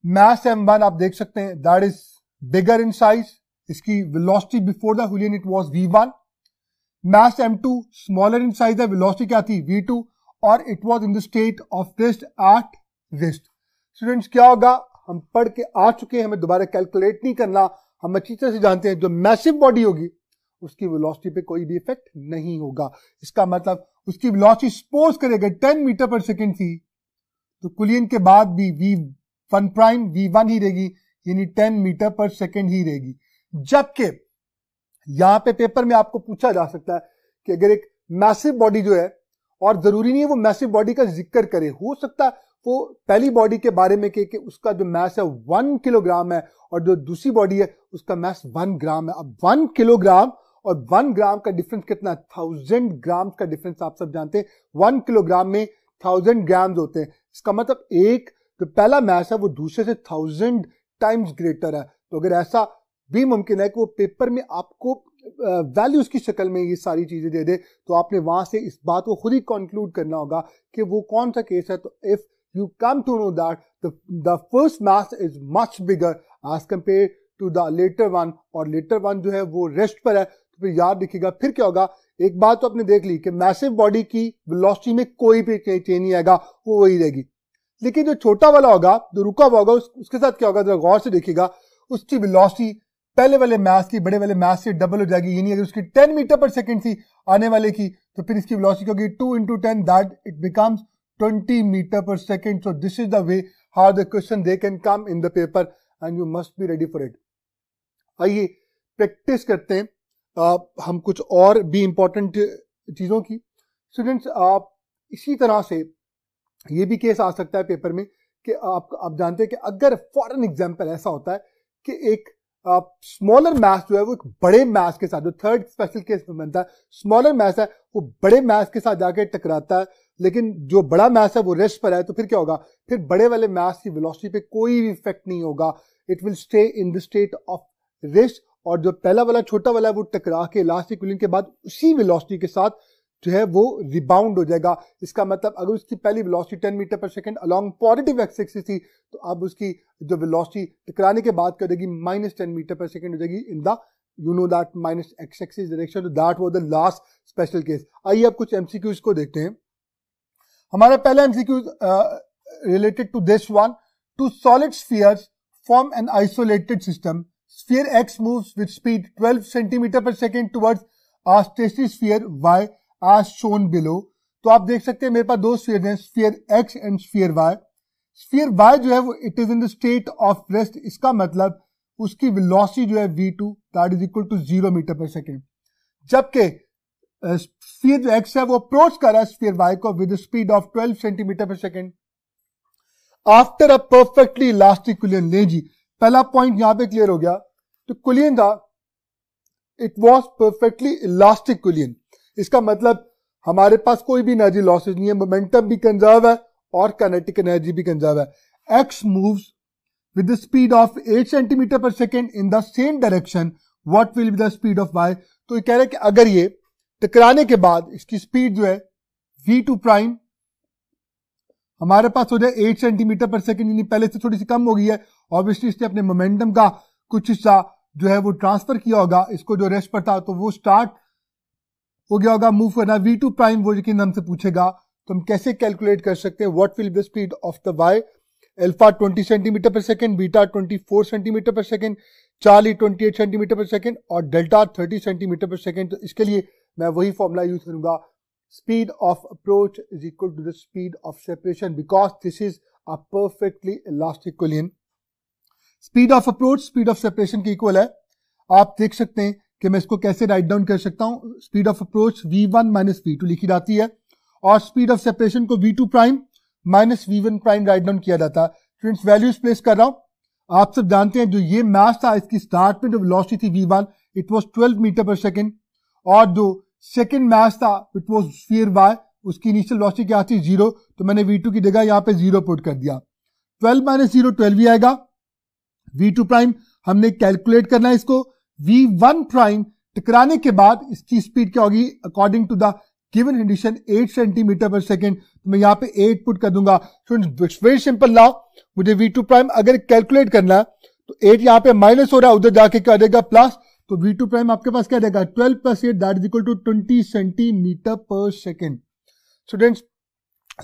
मास m1 आप देख सकते हैं, that is bigger in size. इसकी velocity before the collision it was v1. Mass m2 smaller in size है, वेलोसिटी क्या थी v2, और it was in the state of rest at rest. Students क्या होगा, हम पढ़ के आ चुके हैं, हमें दोबारा कैलकुलेट नहीं करना. हम अच्छी तरह से जानते हैं जो मैसिव बॉडी होगी उसकी वेलोसिटी पे कोई भी इफेक्ट नहीं होगा. इसका मतलब उसकी वेलोसिटी सपोज करेगा 10 मीटर पर सेकंड थी, तो कोलिजन के बाद भी v1 प्राइम v1 ही रहेगी, यानी 10 मीटर पर सेकंड ही रहेगी. जबकि यहां पे पेपर में आपको पूछा जा सकता है कि अगर एक मैसिव बॉडी जो है, और जरूरी नहीं है वो मैसिव बॉडी का जिक्र करे, हो सकता है वो पहली बॉडी के बारे में कहे कि उसका जो मास है 1 किलोग्राम है और जो दूसरी बॉडी है उसका मास 1 ग्राम है. अब 1 किलोग्राम और 1 ग्राम का डिफरेंस कितना है, 1000 ग्राम का डिफरेंस. आप सब जानते हैं 1 किलोग्राम में 1000 ग्राम्स होते हैं. इसका मतलब एक जो पहला मास है वो दूसरे से 1000 टाइम्स ग्रेटर है. तो अगर ऐसा भी मुमकिन है कि वो पेपर में आपको वैल्यूज की शक्ल में ये सारी चीजें दे दे, तो आपने वहां से इस बात को खुद ही कंक्लूड करना होगा कि वो कौन सा केस है. तो if you come to know that the first mass is much bigger as compared to the later one, और later one जो है वो रेस्ट पर है, तो फिर याद रखिएगा. फिर क्या होगा, एक बात तो आपने देख ली कि मैसिव बॉडी की वेलोसिटी में कोई भी चेंज नहीं आएगा, वो वही रहेगी. लेकिन जो छोटा वाला होगा, जो रुका हुआ होगा, उसके साथ क्या होगा, जरा गौर से देखिएगा. उसकी वेलोसिटी पहले वाले मास की, बड़े वाले मास से डबल हो जाएगी. यानी अगर उसकी 10 मीटर पर सेकंड थी आने वाले की, तो फिर इसकी वेलोसिटी होगी 2 into 10, that it becomes 20 meter per second. So this is the way how the question they can come in the paper and you must be ready for it. आइए practice करते हैं हम कुछ और भी इंपॉर्टेंट चीजों की. स्टूडेंट्स आप इसी तरह से ये भी केस आ सकता है पेपर में कि आप जानते हैं कि अगर फॉर एन एग्जांपल ऐसा होता है कि एक स्मॉलर मैस जो है वो एक बड़े मैस के साथ, जो थर्ड स्पेशल केस में बनता है, स्मॉलर मैस है वो बड़े मैस के साथ जाके टकराता है, लेकिन जो बड़ा मैस है वो रेस्ट पर है. तो फिर क्या होगा, फिर बड़े वाले मैस की वेलोसिटी पे कोई भी इफेक्ट नहीं होगा. It will stay in the state of rest, और जो पहला वाला छोटा वाला है वो टकरा के लास्ट कोलिजन के बाद उसी वेलोसिटी के साथ जो है वो रिबाउंड हो जाएगा. इसका मतलब अगर उसकी पहली velocity 10 metre per second along positive x axis थी, तो अब उसकी जो वेलोसिटी टकराने के बाद कर देगी -10 मीटर पर सेकंड हो जाएगी in the you know that minus X axis direction. That was the last special case. आइए अब कुछ एमसीक्यूज को देखते हैं. हमारा पहला MCQ related to this one. Two solid spheres form an isolated system. Sphere X moves with speed 12 centimetre per second towards a stationary sphere Y as shown below. तो आप देख सकते हैं मेरे पास दो स्फीयर हैं, sphere x and sphere y. Sphere y जो है वो it is in the state of rest. इसका मतलब उसकी वेलोसिटी जो है v2 that is equal to 0 metre per second. जबकि स्फीयर जो x है वो अप्रोच कर रहा है स्फीयर y को with speed of 12 centimetre per second after a perfectly elastic collision. ले जी, पहला पॉइंट यहां पे क्लियर हो गया. तो कोलिजन था, it was perfectly elastic collision. इसका मतलब हमारे पास कोई भी एनर्जी लॉसेज नहीं है, मोमेंटम भी कंजर्व है और काइनेटिक एनर्जी भी कंजर्व है. X moves with the speed of 8 centimetre per second in the same direction, what will be the speed of Y. तो ये कह रहे हैं कि अगर ये टकराने के बाद इसकी स्पीड जो है v2 प्राइम हमारे पास हो जाए 8 सेंटीमीटर पर सेकेंड, यानी पहले से थोड़ी सी कम हो गई है. ऑब्वियसली इसने अपने मोमेंटम का कुछ हिस्सा जो है वो ट्रांसफर किया होगा, इसको जो रेस्ट पर था तो वो स्टार्ट हो गया होगा मूव करना. v2 प्राइम वो यकीन हमसे पूछेगा, तो हम कैसे कैलकुलेट कर सकते हैं what will be the speed of the Y. Alpha 20 centimetre per second, beta 24 centimetre per second, Charlie 28 centimetre per second और डेल्टा 30 सेंटीमीटर पर सेकेंड. तो इसके लिए मैं वही फॉर्मूला यूज करूंगा, speed of approach is equal to the speed of separation, because this is a perfectly elastic collision. Speed of approach speed of separation की equal है. आप देख सकते हैं कि मैं इसको कैसे राइट डाउन कर सकता हूं। Speed of approach v1 minus v2 लिखी जाती है और स्पीड ऑफ सेपरेशन को v2 prime minus v1 prime write down किया जाता है। स्टूडेंट्स वैल्यूज प्लेस कर रहा हूं। आप सब जानते हैं जो ये मास था, इसकी स्टार्ट में जो वेलोसिटी थी v1 it was 12 metre per second और जो सेकंड मास था इट वाज स्फीयर y, उसकी इनिशियल वेलोसिटी क्या थी 0, तो मैंने v2 की जगह यहां पे 0 पुट कर दिया। 12 माइनस 0 12 ही आएगा। v2 प्राइम हमने कैलकुलेट करना है इसको। v1 प्राइम टकराने के बाद इसकी स्पीड क्या होगी according to the given condition 8 centimetre per second, तो मैं यहाँ पे 8 पुट कर दूंगा। स्टूडेंट्स वेरी सिंपल नाउ, मुझे v2 प्राइम अगर कैलकुलेट करना है तो 8 यहाँ पे माइनस हो रहा है, उधर जाके क्या देगा प्लस, तो v2 प्राइम आपके पास क्या देगा 12 plus 8 that is equal to 20 centimetre per second. Students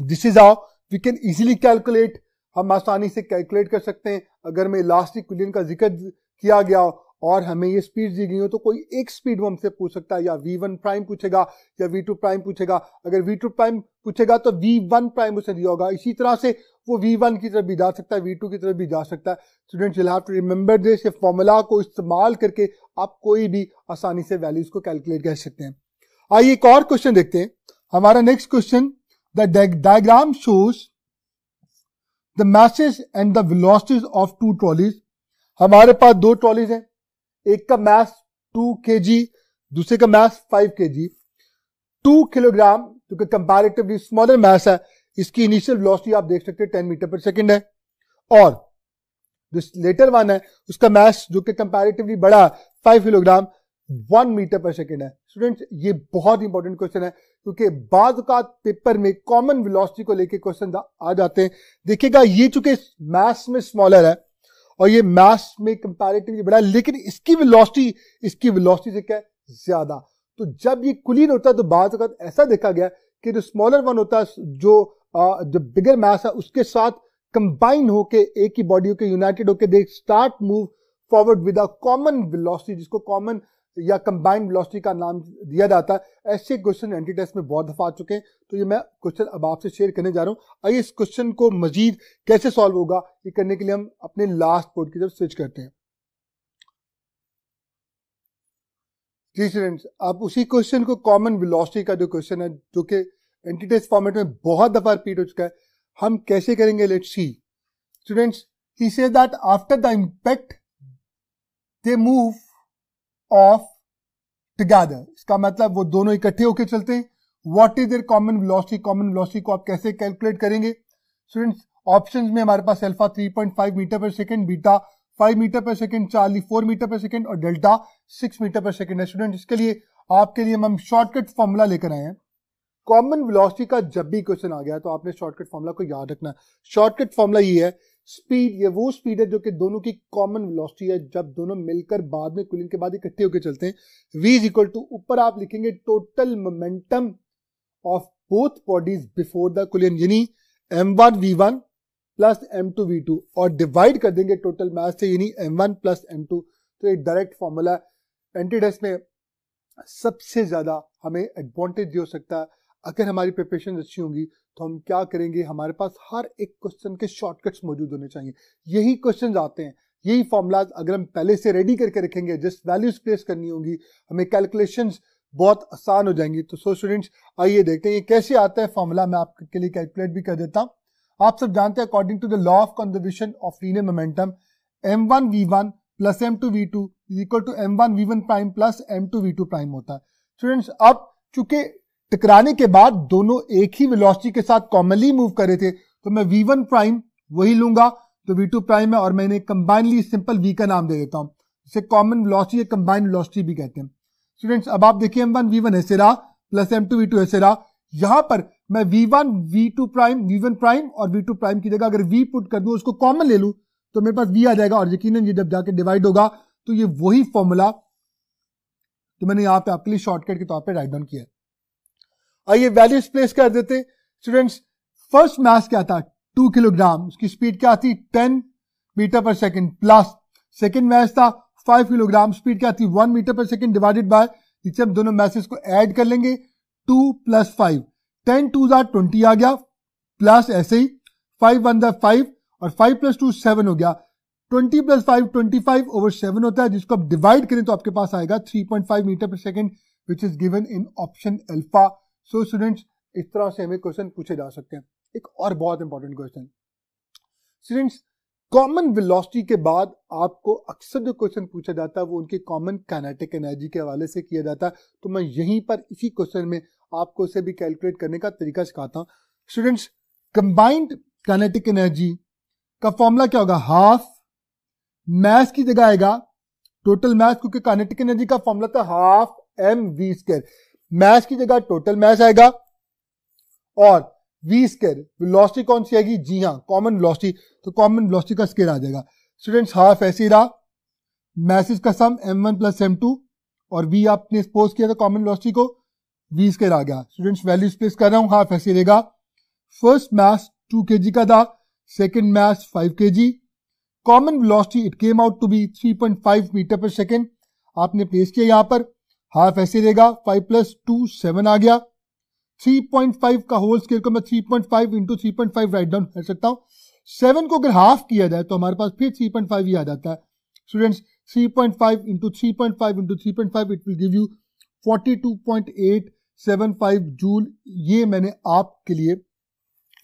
this is how we can easily calculate, हम आसानी से कैलकुलेट कर सकते हैं। अगर मैं इलास्टिक इक्विलिब्रियम का जिक्र किया गया और हमें ये स्पीड दी गई हो तो कोई एक स्पीड वो हमसे पूछ सकता है, या v1 प्राइम पूछेगा या v2 प्राइम पूछेगा। अगर v2 प्राइम पूछेगा तो v1 प्राइम उसे दिया होगा, इसी तरह से वो v1 की तरफ भी जा सकता है, v2 की तरफ भी जा सकता है। Students you have to remember this, ये फॉर्मूला को इस्तेमाल करके आप कोई भी आसानी से वैल्यूज को कैलकुलेट कर सकते हैं। आइए एक और क्वेश्चन देखते हैं। हमारा next question, the diagram shows the masses and the velocities of two trolleys. हमारे पास दो ट्रॉलीज हैं, एक का मास 2 kg, दूसरे का मास 5 kg। 2 किलोग्राम जो कि कंपैरेटिवली स्मॉलर मास है, इसकी इनिशियल वेलोसिटी आप देख सकते हैं 10 मीटर पर सेकंड है, और जो लेटर वन है उसका मास जो कि कंपैरेटिवली बड़ा है 5 किलोग्राम 1 मीटर पर सेकंड है। स्टूडेंट्स ये बहुत इंपॉर्टेंट क्वेश्चन है क्योंकि बाद औक़ात पेपर में कॉमन वेलोसिटी को लेके क्वेश्चन आ जाते हैं। देखिएगा ये चूंकि मास में स्मॉलर है और ये मास में कंपैरेटिवली बड़ा है, लेकिन इसकी वेलोसिटी से क्या ज्यादा, तो जब ये कुलीन होता है तो बाद औक़ात ऐसा देखा गया कि जो स्मॉलर वन होता है, जो बिगर मास है उसके साथ कंबाइन होके एक ही बॉडी होके यूनाइटेड होके they start move forward with a common velocity, जिसको कॉमन या कंबाइंड वेलोसिटी का नाम दिया जाता है। ऐसे क्वेश्चन एंटी टेस्ट में बहुत दफा आ चुके हैं, तो ये मैं क्वेश्चन अब आपसे शेयर करने जा रहा हूं। आइए इस क्वेश्चन को मजीद कैसे सॉल्व होगा ये करने के लिए हम अपने लास्ट बोर्ड की तरफ स्विच करते हैं। जी स्टूडेंट्स, आप उसी क्वेश्चन को कॉमन वेलोसिटी का जो क्वेश्चन है जो कि एंटी टेस्ट फॉर्मेट में बहुत दफा रिपीट हो चुका है, हम कैसे करेंगे, let's see. Students he said that after the impact they move of together, इसका मतलब वो दोनों इकट्ठे होकर चलते हैं। What is their common velocity, common velocity को आप कैसे कैलकुलेट करेंगे। स्टूडेंट्स ऑप्शंस में हमारे पास alpha 3.5 metre per second, beta 5 metre per second, Charlie 4 metre per second और डेल्टा 6 मीटर पर सेकंड है। स्टूडेंट इसके लिए आपके लिए हम शॉर्टकट फॉर्मूला लेकर आए हैं। कॉमन वेलोसिटी का जब भी क्वेश्चन आ गया तो आपने शॉर्टकट फॉर्मूला को याद रखना है। शॉर्टकट फॉर्मूला ये है, स्पीड ये वो स्पीड है जो कि दोनों की कॉमन वेलोसिटी है जब दोनों मिलकर बाद में कूलिंग के बाद इकट्ठे होकर चलते हैं। v इज इक्वल टू, ऊपर आप लिखेंगे total momentum of both bodies before the cooling, यानी m1 v1 plus m2 v2 और डिवाइड कर देंगे टोटल मास से, यानी m1 प्लस m2। तो एक डायरेक्ट फॉर्मूला एंटी टेस्ट में सबसे ज्यादा हमें एडवांटेज हो सकता है। अगर हमारी प्रिपरेशन अच्छी होंगी तो हम क्या करेंगे, हमारे पास हर एक क्वेश्चन के शॉर्टकट्स मौजूद होने चाहिए। यही क्वेश्चन आते हैं, यही फॉर्मूलाज अगर हम पहले से रेडी करके रखेंगे, जस्ट वैल्यूज प्लेस करनी होगी, हमें कैलकुलेशंस बहुत आसान हो जाएंगी। तो सो स्टूडेंट्स आइए देखते हैं ये कैसे आता है फॉर्मूला, मैं आपके लिए कैलकुलेट भी कर देता हूं। आप सब जानते हैं according to the law of conservation of linear momentum, m1 v1 plus m2 v2 is equal to m1 v1 prime plus m2 v2 prime होता है। स्टूडेंट्स अब चूंकि टकराने के बाद दोनों एक ही वेलोसिटी के साथ कॉमनली मूव कर रहे थे, तो मैं v1 प्राइम वही लूंगा तो v2 प्राइम है, और मैंने कंबाइनली सिंपल v का नाम दे देता हूं, जिसे कॉमन वेलोसिटी या कंबाइंड वेलोसिटी भी कहते हैं। स्टूडेंट्स अब आप देखिए m1 v1 ऐसे रहा प्लस m2 v2 ऐसे रहा, यहां पर मैं v1 v2 prime v1 prime और v2 प्राइम की जगह अगर v पुट कर दूं, उसको कॉमन ले लूं तो मेरे पास v आ जाएगा, और यकीनन ये जब जाके डिवाइड होगा तो ये वही फॉर्मूला तो मैंने यहां पे आपके लिए शॉर्टकट के तौर पे राइट डाउन किया है। आइए वैल्यूज प्लेस कर देते। स्टूडेंट्स फर्स्ट मास क्या था 2 किलोग्राम, उसकी स्पीड क्या थी 10 metre per second, plus second मास था 5 किलोग्राम, स्पीड क्या थी 1 metre per second, divided by, नीचे हम दोनों मैसेज को ऐड कर लेंगे 2 प्लस 5, 10 2 20 आ गया, प्लस ऐसे ही 5 1 5 और 5 प्लस 2 7 हो गया, 20 + 5 25/7 होता है, जिसको आप डिवाइड करें तो आपके पास आएगा 3.5 metre per second, which is given in option alpha. So students, इस तरह से हमें क्वेश्चन पूछे जा सकते हैं। एक और बहुत important question students, common velocity के बाद आपको अक्सर जो क्वेश्चन पूछा जाता है वो उनके कॉमन काइनेटिक एनर्जी के हवाले से किया जाता है। तो मैं यहीं पर इसी क्वेश्चन में आपको इसे भी कैलकुलेट करने का तरीका सिखाता हूं। स्टूडेंट्स, कंबाइंड काइनेटिक एनर्जी का फॉर्मूला क्या होगा? हाफ मास की जगह आएगा टोटल मास, क्योंकि काइनेटिक एनर्जी का फॉर्मूला था हाफ mv²। मास की जगह टोटल मास आएगा और v²। वेलोसिटी कौन सी आएगी? जी हाँ, कॉमन वेलोसिटी। तो कॉमन वेलोसिटी का स्क्वायर आ जाएगा। स्टूडेंट्स, हाफ ऐसे ही रहा, मैसेज का सम m1 + m2 और v आपने सपोज किया था कॉमन वेलोसिटी को, v² आ गया। स्टूडेंट्स, वैल्यू प्लेस कर रहा हूं, हाफ ऐसे रहेगा। फर्स्ट मास 2 kg का था, second mass 5 kg। Common velocity it came out to be 3.5 metre per second. आपने प्लेस किया यहां पर, हाफ ऐसे रहेगा, 5 + 2 7 आ गया। 3.5 का होल स्केयर को मैं 3.5 × 3.5 राइट डाउन कर सकता हूं। 7 को अगर हाफ किया जाए तो हमारे पास फिर 3.5 ही आ जाता है। Students, 3.5 × 3.5 × 3.5 it will give you 42.875 joule. ये मैंने आपके लिए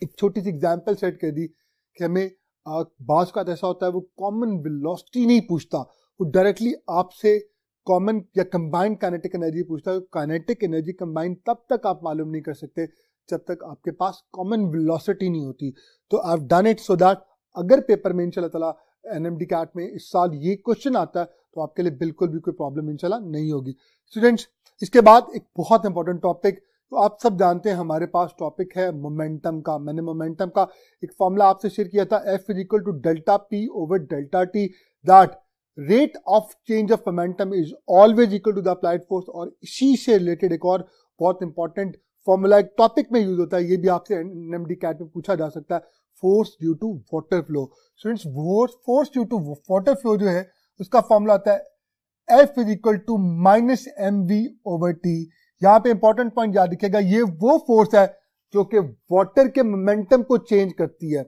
एक छोटी सी एग्जांपल सेट कर दी कि हमें बास का ऐसा होता है वो कॉमन वेलोसिटी नहीं पूछता, वो डायरेक्टली आपसे कॉमन या कंबाइंड काइनेटिक एनर्जी पूछता है। काइनेटिक एनर्जी कंबाइंड तब तक आप मालूम नहीं कर सकते जब तक आपके पास कॉमन वेलोसिटी नहीं होती। तो I have done it so that अगर पेपर में इंशाल्लाह ताला एनएमडी कैट में इस साल ये क्वेश्चन आता है तो आपके लिए बिल्कुल भी कोई प्रॉब्लम इंशाल्लाह नहीं होगी। स्टूडेंट्स, इसके बाद एक बहुत इंपॉर्टेंट टॉपिक, तो आप सब जानते हैं हमारे पास टॉपिक है मोमेंटम का। मैंने मोमेंटम का एक फॉर्मूला आपसे शेयर किया था, F = ΔP/ΔT, that rate of change of momentum is always equal to the applied force. और इसी से रिलेटेड एक और बहुत इंपॉर्टेंट फॉर्मूला एक टॉपिक में यूज होता है, ये भी आपसे एनएमडी कैट में पूछा जा सकता है, force due to water flow. Students, force due to water flow जो है उसका फॉर्मूला आता है F = -mv/t। यहां पे इंपॉर्टेंट पॉइंट याद रखिएगा, ये वो फोर्स है जो कि वाटर के मोमेंटम को चेंज करती है।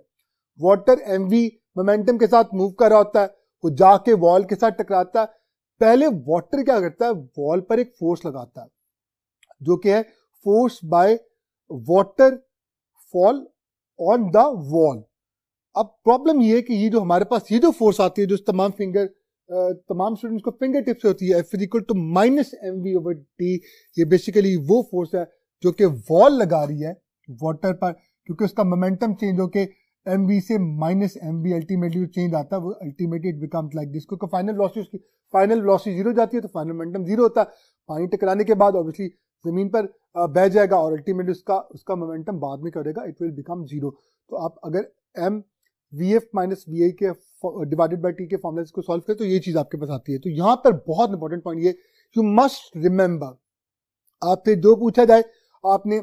वाटर mv मोमेंटम के साथ मूव कर रहा होता है, वो जाके वॉल के साथ टकराता है। पहले वाटर क्या करता है, वॉल पर एक फोर्स लगाता है जो कि है force by water fall on the wall. अब प्रॉब्लम ये है कि ये जो हमारे पास ये जो फोर्स आती है, जो तमाम स्टूडेंट्स को फिंगर टिप से होती है, F = -mv/t, ये बेसिकली वो फोर्स है जो कि वॉल लगा रही है वाटर पर, क्योंकि उसका मोमेंटम चेंज होके mv से -mv अल्टीमेटली चेंज आता है, वो ultimately it becomes like this. क्योंकि फाइनल वेलोसिटी 0 जाती है तो फाइनल मोमेंटम 0 होता है। पानी टकराने के बाद ऑब्वियसली जमीन पर बह जाएगा और अल्टीमेटली उसका मोमेंटम बाद में करेगा, इट विल बिकम 0। तो आप अगर m vf - vi के डिवाइडेड बाय t के फॉर्मूले को सॉल्व करें तो ये चीज आपके पास आती है। तो यहां पर बहुत इंपॉर्टेंट पॉइंट ये, यू मस्ट रिमेंबर, आपसे जो पूछा जाए आपने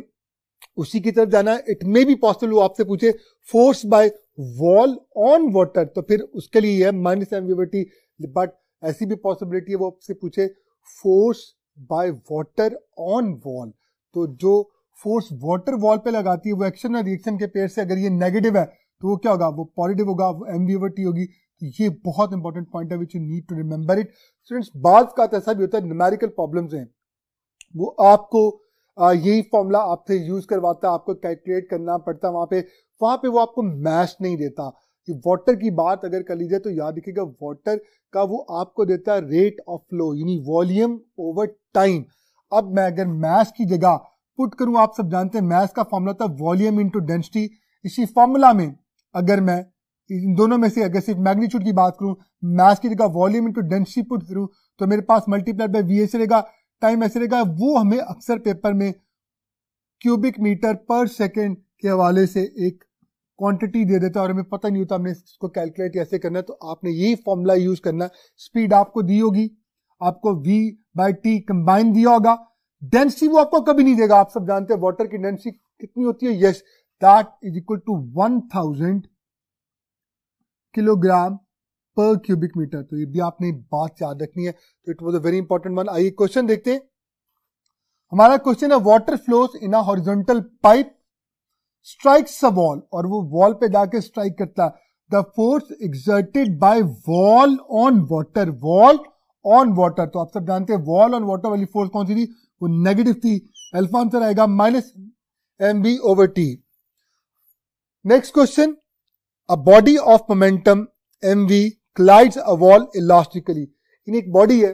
उसी की तरफ जाना है। इट मे बी पॉसिबल वो आपसे पूछे force by wall on water, तो फिर उसके लिए है -mv/t, बट ऐसी भी पॉसिबिलिटी है वो आपसे पूछे force by water on wall. तो जो फोर्स वाटर वॉल पे लगाती है वो एक्शन और रिएक्शन के पेयर से अगर ये नेगेटिव है तो वो क्या होगा, वो पॉजिटिव होगा, वो mv/t होगी। तो ये बहुत इंपॉर्टेंट पॉइंट है which you need to remember it. Students, बात का ऐसा भी होता है, न्यूमेरिकल प्रॉब्लम्स हैं वो आपको यही फॉर्मूला आपसे यूज करवाता है, आपको कैलकुलेट करना पड़ता है वहां पे वो आपको मैच नहीं देता। कि वाटर की बात अगर कर लीजिए तो याद रखिएगा, वाटर का वो आपको देता है रेट ऑफ फ्लो, यानी वॉल्यूम ओवर टाइम। अब मैं अगर मैथ की जगह पुट करूं, आप सब जानते हैं मैथ का फॉर्मूला था वॉल्यूम इंटू डेंसिटी। इसी फॉर्मूला में अगर मैं इन दोनों में से अगर सिर्फ मैग्नीट्यूड की बात करूं, मैथ की जगह वॉल्यूम इंटू डेंसिटी पुट करूं तो मेरे पास मल्टीप्लाइड बाय वी ऐसे रहेगा, टाइम ऐसे रहेगा। वो हमें अक्सर पेपर में क्यूबिक मीटर पर सेकेंड के हवाले से एक क्वांटिटी दे देता है और हमें पता नहीं होता हमने इसको कैलकुलेट कैसे करना है। तो आपने यही फॉर्मूला यूज करना है। स्पीड आपको दी होगी, आपको v/t कंबाइन दिया होगा, डेंसिटी वो आपको कभी नहीं देगा। आप सब जानते हैं वाटर की डेंसिटी कितनी होती है, yes that is equal to 1000 kilogram per cubic metre. तो ये भी आपने बात याद रखनी है। तो it was a very important one. आइए क्वेश्चन देखते हैं। हमारा क्वेश्चन है water flows in a horizontal pipe strikes a wall, और वो वॉल पे जाके स्ट्राइक करता है। The force exerted by wall on water, wall on water, तो आप सब जानते हैं वॉल ऑन वाटर वाली फोर्स कौन सी थी, वो नेगेटिव थी, अल्फा आंसर आएगा minus mv over t। Next question, a body of momentum mv collides a wall elastically, इन एक बॉडी है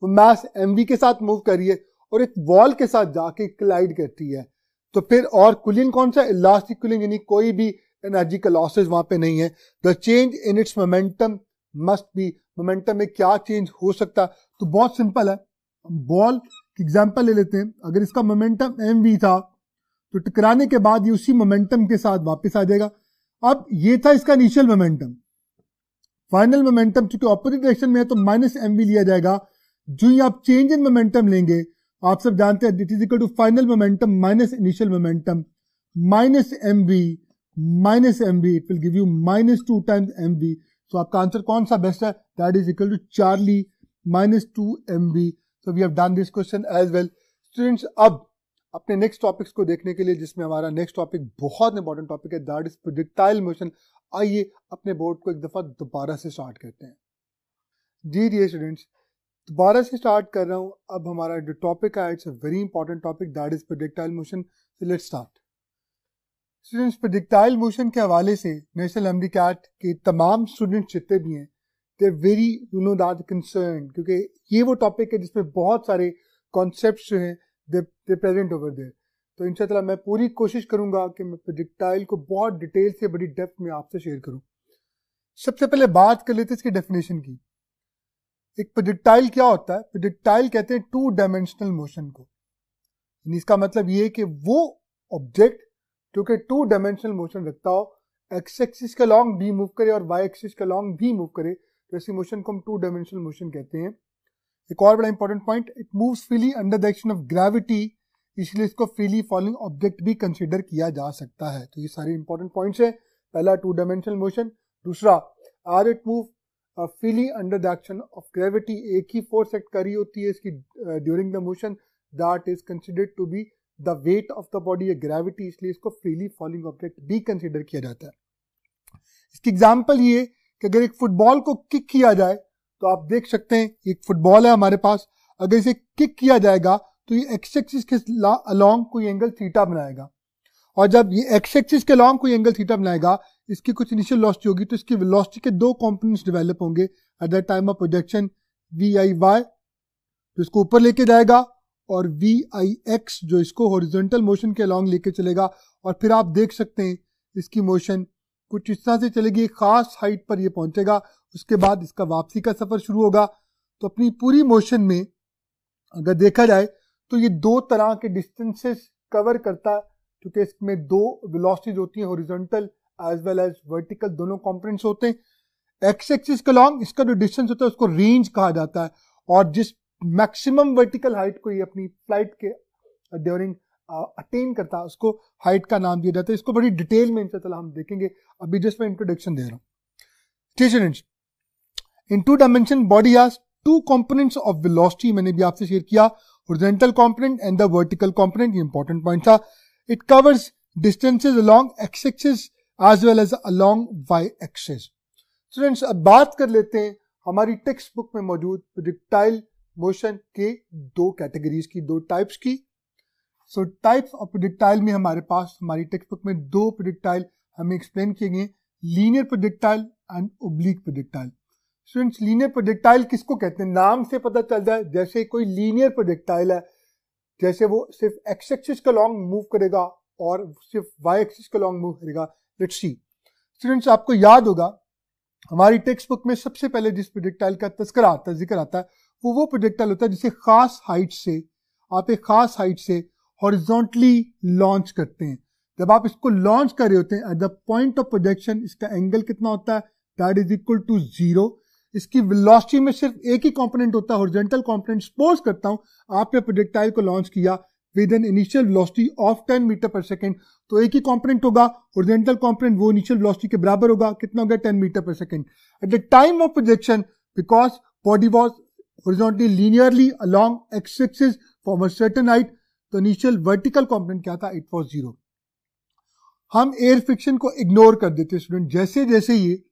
वो मास mv के साथ मूव कर रही है और एक वॉल के साथ जाके क्लाइड करती है, तो फिर और कूलिंग कौन सा, इलास्टिक कूलिंग, यानी कोई भी एनर्जी का लॉसेज वहां पे नहीं है। The change in its momentum must be, momentum में क्या चेंज हो सकता, तो बहुत सिंपल है, बॉल की एग्जांपल ले लेते हैं। अगर इसका मोमेंटम mv था तो टकराने के बाद ये उसी मोमेंटम के साथ वापस आ जाएगा। अब ये था इसका इनिशियल मोमेंटम, फाइनल मोमेंटम चूंकि ऑपोजिट डायरेक्शन में है तो माइनस mv लिया जाएगा। जो ही आप चेंज इन मोमेंटम लेंगे, आप सब जानते हैं it is equal to final momentum minus initial momentum minus mv, it will give you -2 times mv। So आपका आंसर कौन सा बेस्ट है, that is equal to Charlie -2 mv। So we have done this question as well. Students, अब अपने next topics को देखने के लिए, जिसमें हमारा नेक्स्ट टॉपिक बहुत इंपॉर्टेंट टॉपिक है, दैट इज प्रोजेक्टाइल मोशन। आइए अपने बोर्ड को एक दफा दोबारा से स्टार्ट करते हैं। जी डियर स्टूडेंट्स, दोबारा से स्टार्ट कर रहा हूं। अब हमारा जो टॉपिक है it's a very important topic, that is projectile motion. So let's start. Students, projectile motion के हवाले से नेशनल एमडी कैट के तमाम स्टूडेंट्स जितने भी हैं, दे वेरी दैट कंसर्न, क्योंकि ये वो टॉपिक है जिसमें बहुत सारे कॉन्सेप्ट्स जो हैं दे प्रेजेंट ओवर देयर। तो इंशाल्लाह मैं पूरी कोशिश करूंगा कि मैं प्रोजेक्टाइल को बहुत डिटेल से, बड़ी डेप्थ में आपसे शेयर करूं। सबसे पहले बात कर लेते हैं इसकी डेफिनेशन की। एक प्रोजेक्टाइल क्या होता है, प्रोजेक्टाइल कहते हैं 2 डायमेंशनल मोशन को। इसका मतलब ये है कि वो ऑब्जेक्ट जो कि 2 डायमेंशनल मोशन रखता हो, एक्स एक्सिस के लॉन्ग भी मूव करे और वाई एक्सिस के लॉन्ग भी मूव करे, तो ऐसी मोशन को हम 2 डायमेंशनल मोशन कहते हैं। एक और बड़ा important point, it moves freely under the action of gravity, इसलिए इसको फ्रीली फॉलिंग ऑब्जेक्ट भी कंसीडर किया जा सकता है। तो ये सारे इंपॉर्टेंट पॉइंट्स हैं। पहला 2 डायमेंशनल मोशन, दूसरा are it move freely under the action of gravity, एक ही फोर्स एक्ट कर रही होती है इसकी during the motion, that is considered to be the weight of the body, या ग्रेविटी, इसलिए इसको फ्रीली फॉलिंग ऑब्जेक्ट भी कंसिडर किया जाता है। इसकी एग्जाम्पल ये कि अगर एक फुटबॉल को किक किया जाए, तो आप देख सकते हैं एक फुटबॉल है हमारे पास, अगर इसे किक किया जाएगा तो ये एक्स एक्सिस के अलॉन्ग कोई एंगल थीटा बनाएगा, और जब ये एक्स एक्सिस के अलॉन्ग कोई एंगल थीटा बनाएगा, इसकी कुछ इनिशियल वेलोसिटी होगी, तो इसकी वेलोसिटी के 2 कंपोनेंट्स डेवलप होंगे at the time of projection, V I Y जो इसको ऊपर लेके जाएगा, और वी आई एक्स जो इसको हॉरिजॉन्टल मोशन के अलॉन्ग लेके चलेगा। और फिर आप देख सकते हैं इसकी मोशन कुछ इस तरह से चलेगी, एक खास हाइट पर ये पहुंचेगा, उसके बाद इसका वापसी का सफर शुरू होगा। तो अपनी पूरी मोशन में अगर देखा जाए तो ये 2 तरह के डिस्टेंसेस कवर करता है, क्योंकि इसमें 2 वेलोसिटीज होती हैं, horizontal as well as vertical, दोनों कंपोनेंट्स होते हैं। एक्स एक्सिस के अलॉन्ग इसका जो डिस्टेंस होता है उसको रेंज कहा जाता है, और जिस मैक्सिमम वर्टिकल हाइट को ये अपनी फ्लाइट के ड्यूरिंग अटेन करता है उसको हाइट का नाम दिया जाता है। इसको बड़ी डिटेल में इंशाल्लाह हम देखेंगे, अभी जस्ट मैं इंट्रोडक्शन दे रहा हूँ। Students, in 2 dimension body has 2 components of velocity, मैंने भी आपसे शेयर किया, horizontal component and the vertical component, ये इंपॉर्टेंट पॉइंट था। It covers distances along X axis as well as along Y axis. Students, अब बात कर लेते हैं हमारी टेक्स्ट बुक में मौजूद प्रोजेक्टाइल मोशन के 2 कैटेगरीज की, 2 टाइप्स की। सो टाइप्स ऑफ प्रोजेक्टाइल में हमारे पास हमारी टेक्स्ट बुक में 2 प्रोजेक्टाइल हमें एक्सप्लेन किए गए, linear projectile and oblique projectile. Students, linear projectile किसको कहते हैं, नाम से पता चल जाए, जैसे कोई लीनियर प्रोजेक्टाइल है, जैसे वो सिर्फ एक्स एक्सिस के लॉन्ग मूव करेगा और सिर्फ वाई एक्सिस के लॉन्ग मूव करेगा। Let's see. स्टूडेंट्स, आपको याद होगा हमारी टेक्स्ट बुक में सबसे पहले जिस प्रोजेक्टाइल का तस्करा आता है, जिक्र आता है, वो प्रोजेक्टाइल होता है जिसे खास हाइट से, आप एक खास हाइट से हॉरिजॉन्टली लॉन्च करते हैं। जब आप इसको लॉन्च कर रहे होते हैं, at the point of projection इसका एंगल कितना होता है, दैट इज इक्वल टू 0। इसकी वेलोसिटी में सिर्फ एक ही कंपोनेंट होता है, हॉरिजॉन्टल कंपोनेंट। सपोज करता हूं आपने प्रोजेक्टाइल को लॉन्च किया with an initial velocity of 10 metre per second, तो एक ही कंपोनेंट होगा, हॉरिजॉन्टल कंपोनेंट, वो इनिशियल वेलोसिटी के बराबर होगा, कितना होगा, 10 metre per second. At the time of projection, because body was horizontally linearly along X axis from a certain height, तो इनिशियल वर्टिकल कंपोनेंट क्या था, इट वाज 0। हम एयर फ्रिक्शन को इग्नोर कर देते हैं स्टूडेंट। जैसे जैसे ये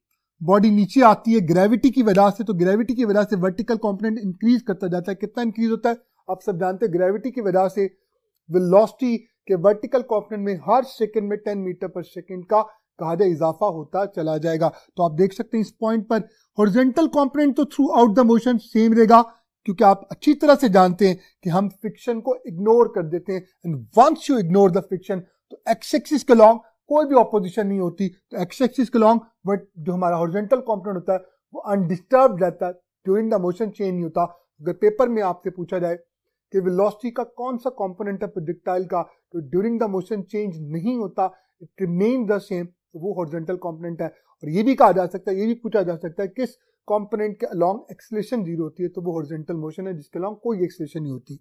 बॉडी नीचे आती है ग्रेविटी की वजह से, तो ग्रेविटी की वजह से वर्टिकल कंपोनेंट इंक्रीज करता जाता है। कितना इंक्रीज होता है आप सब जानते हैं, ग्रेविटी की वजह से वेलोसिटी के वर्टिकल कंपोनेंट में हर सेकंड में 10 मीटर पर सेकंड का कहा जाए इजाफा होता चला जाएगा। तो आप देख सकते हैं इस पॉइंट पर हॉरिजॉन्टल कंपोनेंट तो through out the motion same रहेगा, क्योंकि आप अच्छी तरह से जानते हैं कि हम फ्रिक्शन को इग्नोर कर देते हैं। And once you ignore the friction, तो एक्स एक्सिस के लॉन्ग कोई भी ऑपोजिशन नहीं होती, तो एक्स एक्सिस के लॉन्ग बट जो हमारा हॉरिजॉन्टल कंपोनेंट होता है वो अनडिस्टर्ब रहता है, ड्यूरिंग द मोशन चेंज नहीं होता। अगर पेपर में आपसे पूछा जाए कि वेलोसिटी का कौन सा कंपोनेंट है प्रोजेक्टाइल का, तो ड्यूरिंग द मोशन चेंज नहीं होता, इट रिमेन द सेम, तो वो हॉरिजॉन्टल कंपोनेंट है। और ये भी कहा जा सकता है, ये भी पूछा जा सकता है किस कंपोनेंट के अलोंग एक्सेलरेशन जीरो होती है, तो वो हॉरिजॉन्टल मोशन है जिसके अलोंग कोई एक्सेलरेशन नहीं होती।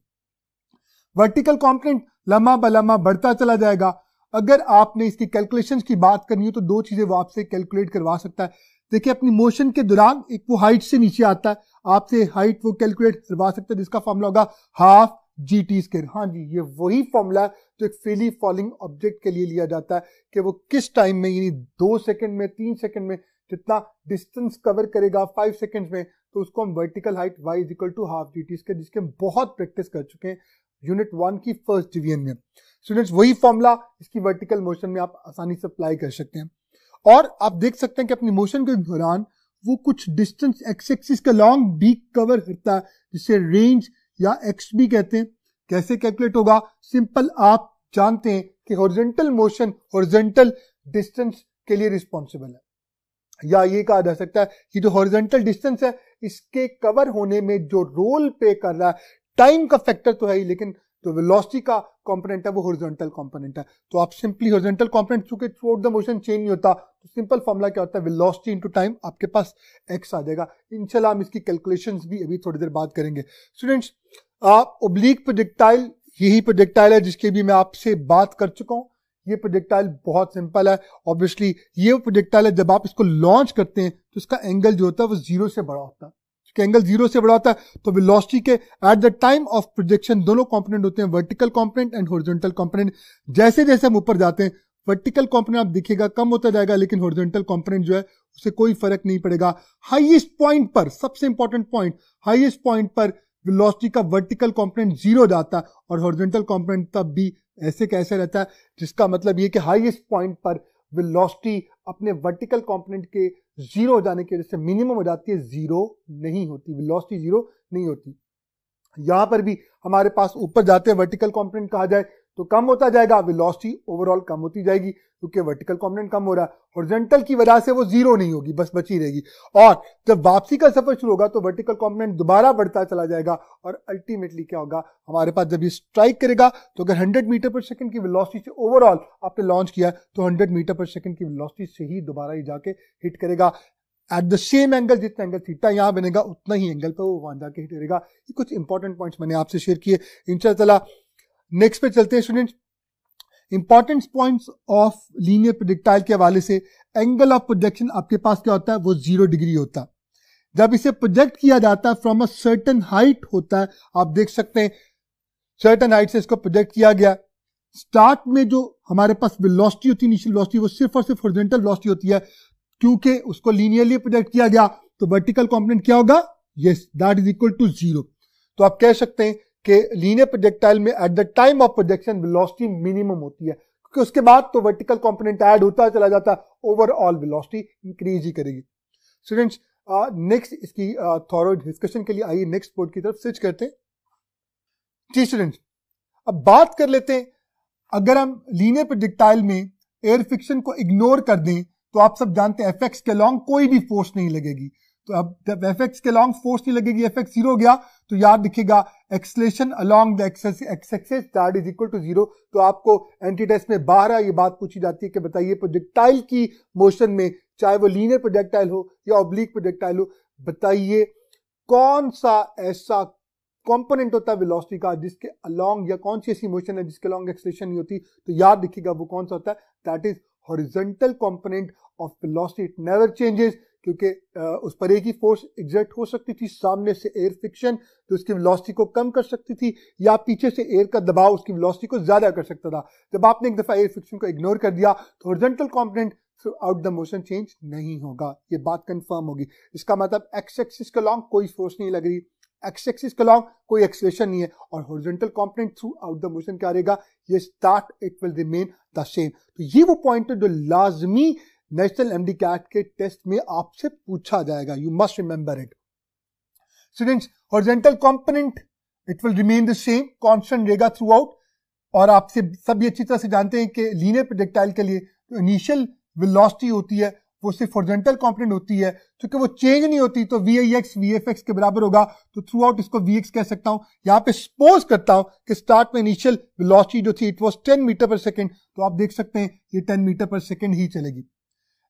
वर्टिकल कंपोनेंट लम्हा बलम्हा बढ़ता चला जाएगा। अगर आपने इसकी कैलकुलेशंस की बात करनी हो तो दो चीजें वो आपसे कैलकुलेट करवा सकता है। देखिए अपनी मोशन के दौरान एक वो हाइट से नीचे आता है, आपसे हाइट वो कैलकुलेट करवा सकता है, जिसका फॉर्मूला होगा हाफ जी टी स्क्वायर। हाँ जी, ये वही फॉर्मूला है जो एक फ्रीली फॉलिंग ऑब्जेक्ट के लिए लिया जाता है कि वो किस टाइम में, यानी 2 सेकंड में, 3 सेकंड में जितना डिस्टेंस कवर करेगा 5 सेकंड्स में, तो उसको हम vertical height y is equal to half G T square, जिसके हम बहुत प्रैक्टिस कर चुके हैं यूनिट 1 की फर्स्ट डिवीजन में। स्टूडेंट्स वही फॉर्मूला इसकी वर्टिकल मोशन में आप आसानी से अप्लाई कर सकते हैं। और आप देख सकते हैं कि अपनी मोशन के दौरान वो कुछ डिस्टेंस एक्स एक्सिस के लॉन्ग भी कवर करता है, जिसे रेंज या एक्स भी कहते हैं। कैसे कैलकुलेट होगा? सिंपल, आप जानते हैं कि हॉरिजॉन्टल मोशन हॉरिजॉन्टल डिस्टेंस के लिए रिस्पॉन्सिबल है, या ये कहा जा सकता है कि जो हॉरिजॉन्टल डिस्टेंस है इसके कवर होने में जो रोल प्ले कर रहा है, टाइम का फैक्टर तो है ही, लेकिन जो वेलोसिटी का कंपोनेंट है वो हॉरिजॉन्टल कंपोनेंट है। तो आप सिंपली हॉरिजॉन्टल कंपोनेंट चूंकि through out the motion change नहीं होता, तो सिंपल फॉर्मूला क्या होता है, वेलोसिटी इनटू टाइम, आपके पास एक्स आ जाएगा। इंशाल्लाह हम इसकी कैलकुलेशंस भी अभी थोड़ी देर बाद करेंगे। स्टूडेंट्स ओब्लिक प्रोजेक्टाइल, यही प्रोजेक्टाइल है जिसकी भी मैं आपसे बात कर चुका हूं। ये प्रोजेक्टाइल बहुत सिंपल है। ऑब्वियसली ये प्रोजेक्टाइल है, जब आप इसको लॉन्च करते हैं तो इसका एंगल जो होता है वो जीरो से बड़ा होता है। एंगल जीरो से बड़ा होता है तो वेलोसिटी के eight the time of projection दोनों कंपोनेंट होते हैं, vertical component and horizontal component. जैसे जैसे हम ऊपर जाते हैं वर्टिकल कंपोनेंट आप दिखेगा कम होता जाएगा, लेकिन हॉरिजॉन्टल कंपोनेंट जो है उससे कोई फर्क नहीं पड़ेगा। हाईएस्ट पॉइंट पर, सबसे इंपॉर्टेंट पॉइंट, हाईएस्ट पॉइंट पर वेलोसिटी का वर्टिकल कंपोनेंट जीरो जाता है और हॉरिजॉन्टल कंपोनेंट तब भी ऐसे कैसे रहता है, जिसका मतलब ये कि हाईएस्ट पॉइंट पर वेलोसिटी अपने वर्टिकल कंपोनेंट के जीरो हो जाने की वजह से मिनिमम हो जाती है, जीरो नहीं होती, वेलोसिटी जीरो नहीं होती। यहां पर भी हमारे पास ऊपर जाते हैं वर्टिकल कंपोनेंट कहा जाए तो कम होता जाएगा, वेलोसिटी ओवरऑल कम होती जाएगी क्योंकि वर्टिकल कंपोनेंट कम हो रहा है। हॉरिजॉन्टल की वजह से वो जीरो नहीं होगी, बस बची रहेगी। और जब वापसी का सफर शुरू होगा तो वर्टिकल कंपोनेंट दोबारा बढ़ता चला जाएगा और अल्टीमेटली क्या होगा हमारे पास, जब ये स्ट्राइक करेगा तो अगर 100 मीटर पर सेकंड की वेलोसिटी से ओवरऑल आपने लॉन्च किया तो 100 मीटर पर सेकंड की वेलोसिटी से ही दोबारा ही जाके हिट करेगा एट द सेम एंगल। जितना एंगल थीटा यहां बनेगा उतना ही एंगल पे वो वहां जाके हिट करेगा। ये कुछ इंपॉर्टेंट पॉइंट्स मैंने आपसे शेयर किए। इंशाल्लाह नेक्स्ट पे चलते हैं students. Important points of linear projectile के हवाले से, एंगल ऑफ प्रोजेक्शन आपके पास क्या होता है, वो 0 डिग्री होता है। जब इसे प्रोजेक्ट किया जाता है फ्रॉम अ सर्टेन हाइट होता है, आप देख सकते हैं सर्टेन हाइट से इसको प्रोजेक्ट किया गया। स्टार्ट में जो हमारे पास वेलोसिटी होती है, इनिशियल वेलोसिटी, वो सिर्फ और सिर्फ हॉरिजॉन्टल वेलोसिटी होती है, क्योंकि उसको लीनियरली प्रोजेक्ट किया गया तो वर्टिकल कंपोनेंट क्या होगा, yes that is equal to 0। तो आप कह सकते हैं कि लीनियर प्रोजेक्टाइल में at the time of projection velocity minimum होती है, क्योंकि उसके बाद तो वर्टिकल कंपोनेंट ऐड होता चला जाता है, ओवरऑल वेलोसिटी इंक्रीज ही करेगी। स्टूडेंट्स नेक्स्ट इसकी थॉरो डिस्कशन के लिए आइए नेक्स्ट बोर्ड की तरफ स्विच करते हैं। जी स्टूडेंट्स, अब बात कर लेते हैं, अगर हम लीनियर प्रोजेक्टाइल में एयर फ्रिक्शन को इग्नोर कर दें तो आप सब जानते हैं एफएक्स के लॉन्ग कोई भी फोर्स नहीं लगेगी। तो अब जब एफएक्स के लॉन्ग फोर्स नहीं लगेगी, एफएक्स 0 हो गया, तो याद दिखेगा acceleration along the X axis that is equal to 0। तो आपको एंटी टेस्ट में 12 ये बात पूछी जाती है कि बताइए प्रोजेक्टाइल की मोशन में, चाहे वो लीनियर प्रोजेक्टाइल हो या ऑब्लिक प्रोजेक्टाइल हो, बताइए कौन सा ऐसा कंपोनेंट होता है वेलोसिटी का जिसके अलोंग, या कौन सी ऐसी मोशन है जिसके अलोंग एक्सलेशन नहीं होती। तो याद दिखेगा वो कौन सा होता है, that is horizontal component of velocity, it never changes। क्योंकि उस पर एक ही फोर्स एग्जर्ट हो सकती थी, सामने से एयर फ्रिक्शन जो उसकी वेलोसिटी को कम कर सकती थी, या पीछे से एयर का दबाव उसकी वेलोसिटी को ज्यादा कर सकता था। जब आपने एक दफा एयर फ्रिक्शन को इग्नोर कर दिया तो horizontal component through out the motion change नहीं होगा। ये बात कंफर्म होगी। इसका मतलब एक्स एक्सिस के लॉन्ग कोई फोर्स नहीं लग रही, एक्स एक्सिस के लॉन्ग कोई एक्सेलरेशन नहीं है, और horizontal component through out the motion क्या रहेगा, ये start it will remain the same. तो ये वो पॉइंट है जो लाजमी नेशनल एमडी कैट के टेस्ट में आपसे पूछा जाएगा। You must remember it students. Horizontal component it will remain the same, constant रहेगा थ्रू आउट। और आपसे सब ये अच्छी तरह से जानते हैं कि लीनियर प्रोजेक्टाइल के लिए जो इनिशियल वेलोसिटी होती है वो सिर्फ हॉरिजॉन्टल कंपोनेंट होती है, क्योंकि वो चेंज नहीं होती तो VIX VFX के बराबर होगा, तो थ्रू आउट इसको VX कह सकता हूं। यहां पे सपोज करता हूं कि स्टार्ट में इनिशियल वेलोसिटी जो थी it was 10 metre per second, तो आप देख सकते हैं ये 10 मीटर पर सेकंड ही चलेगी।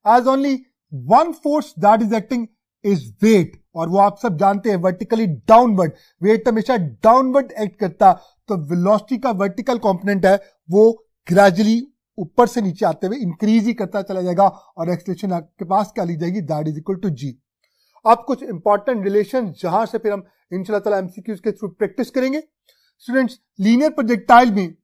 As only one force that is acting is weight, और वो आप सब जानते हैं वर्टिकली डाउनवर्ड, वेट हमेशा डाउनवर्ड एक्ट करता, तो वेलोसिटी का वर्टिकल कंपोनेंट है वो ग्रेजुअली ऊपर से नीचे आते हुए इंक्रीज ही करता चला जाएगा, और एक्सेलरेशन आपके पास क्या ली जाएगी, that is equal to G। अब कुछ इंपॉर्टेंट रिलेशन जहां से फिर हम इंशाल्लाह ताला MCQs के थ्रू प्रैक्टिस करेंगे। स्टूडेंट्स, लीनियर प्रोजेक्टाइल में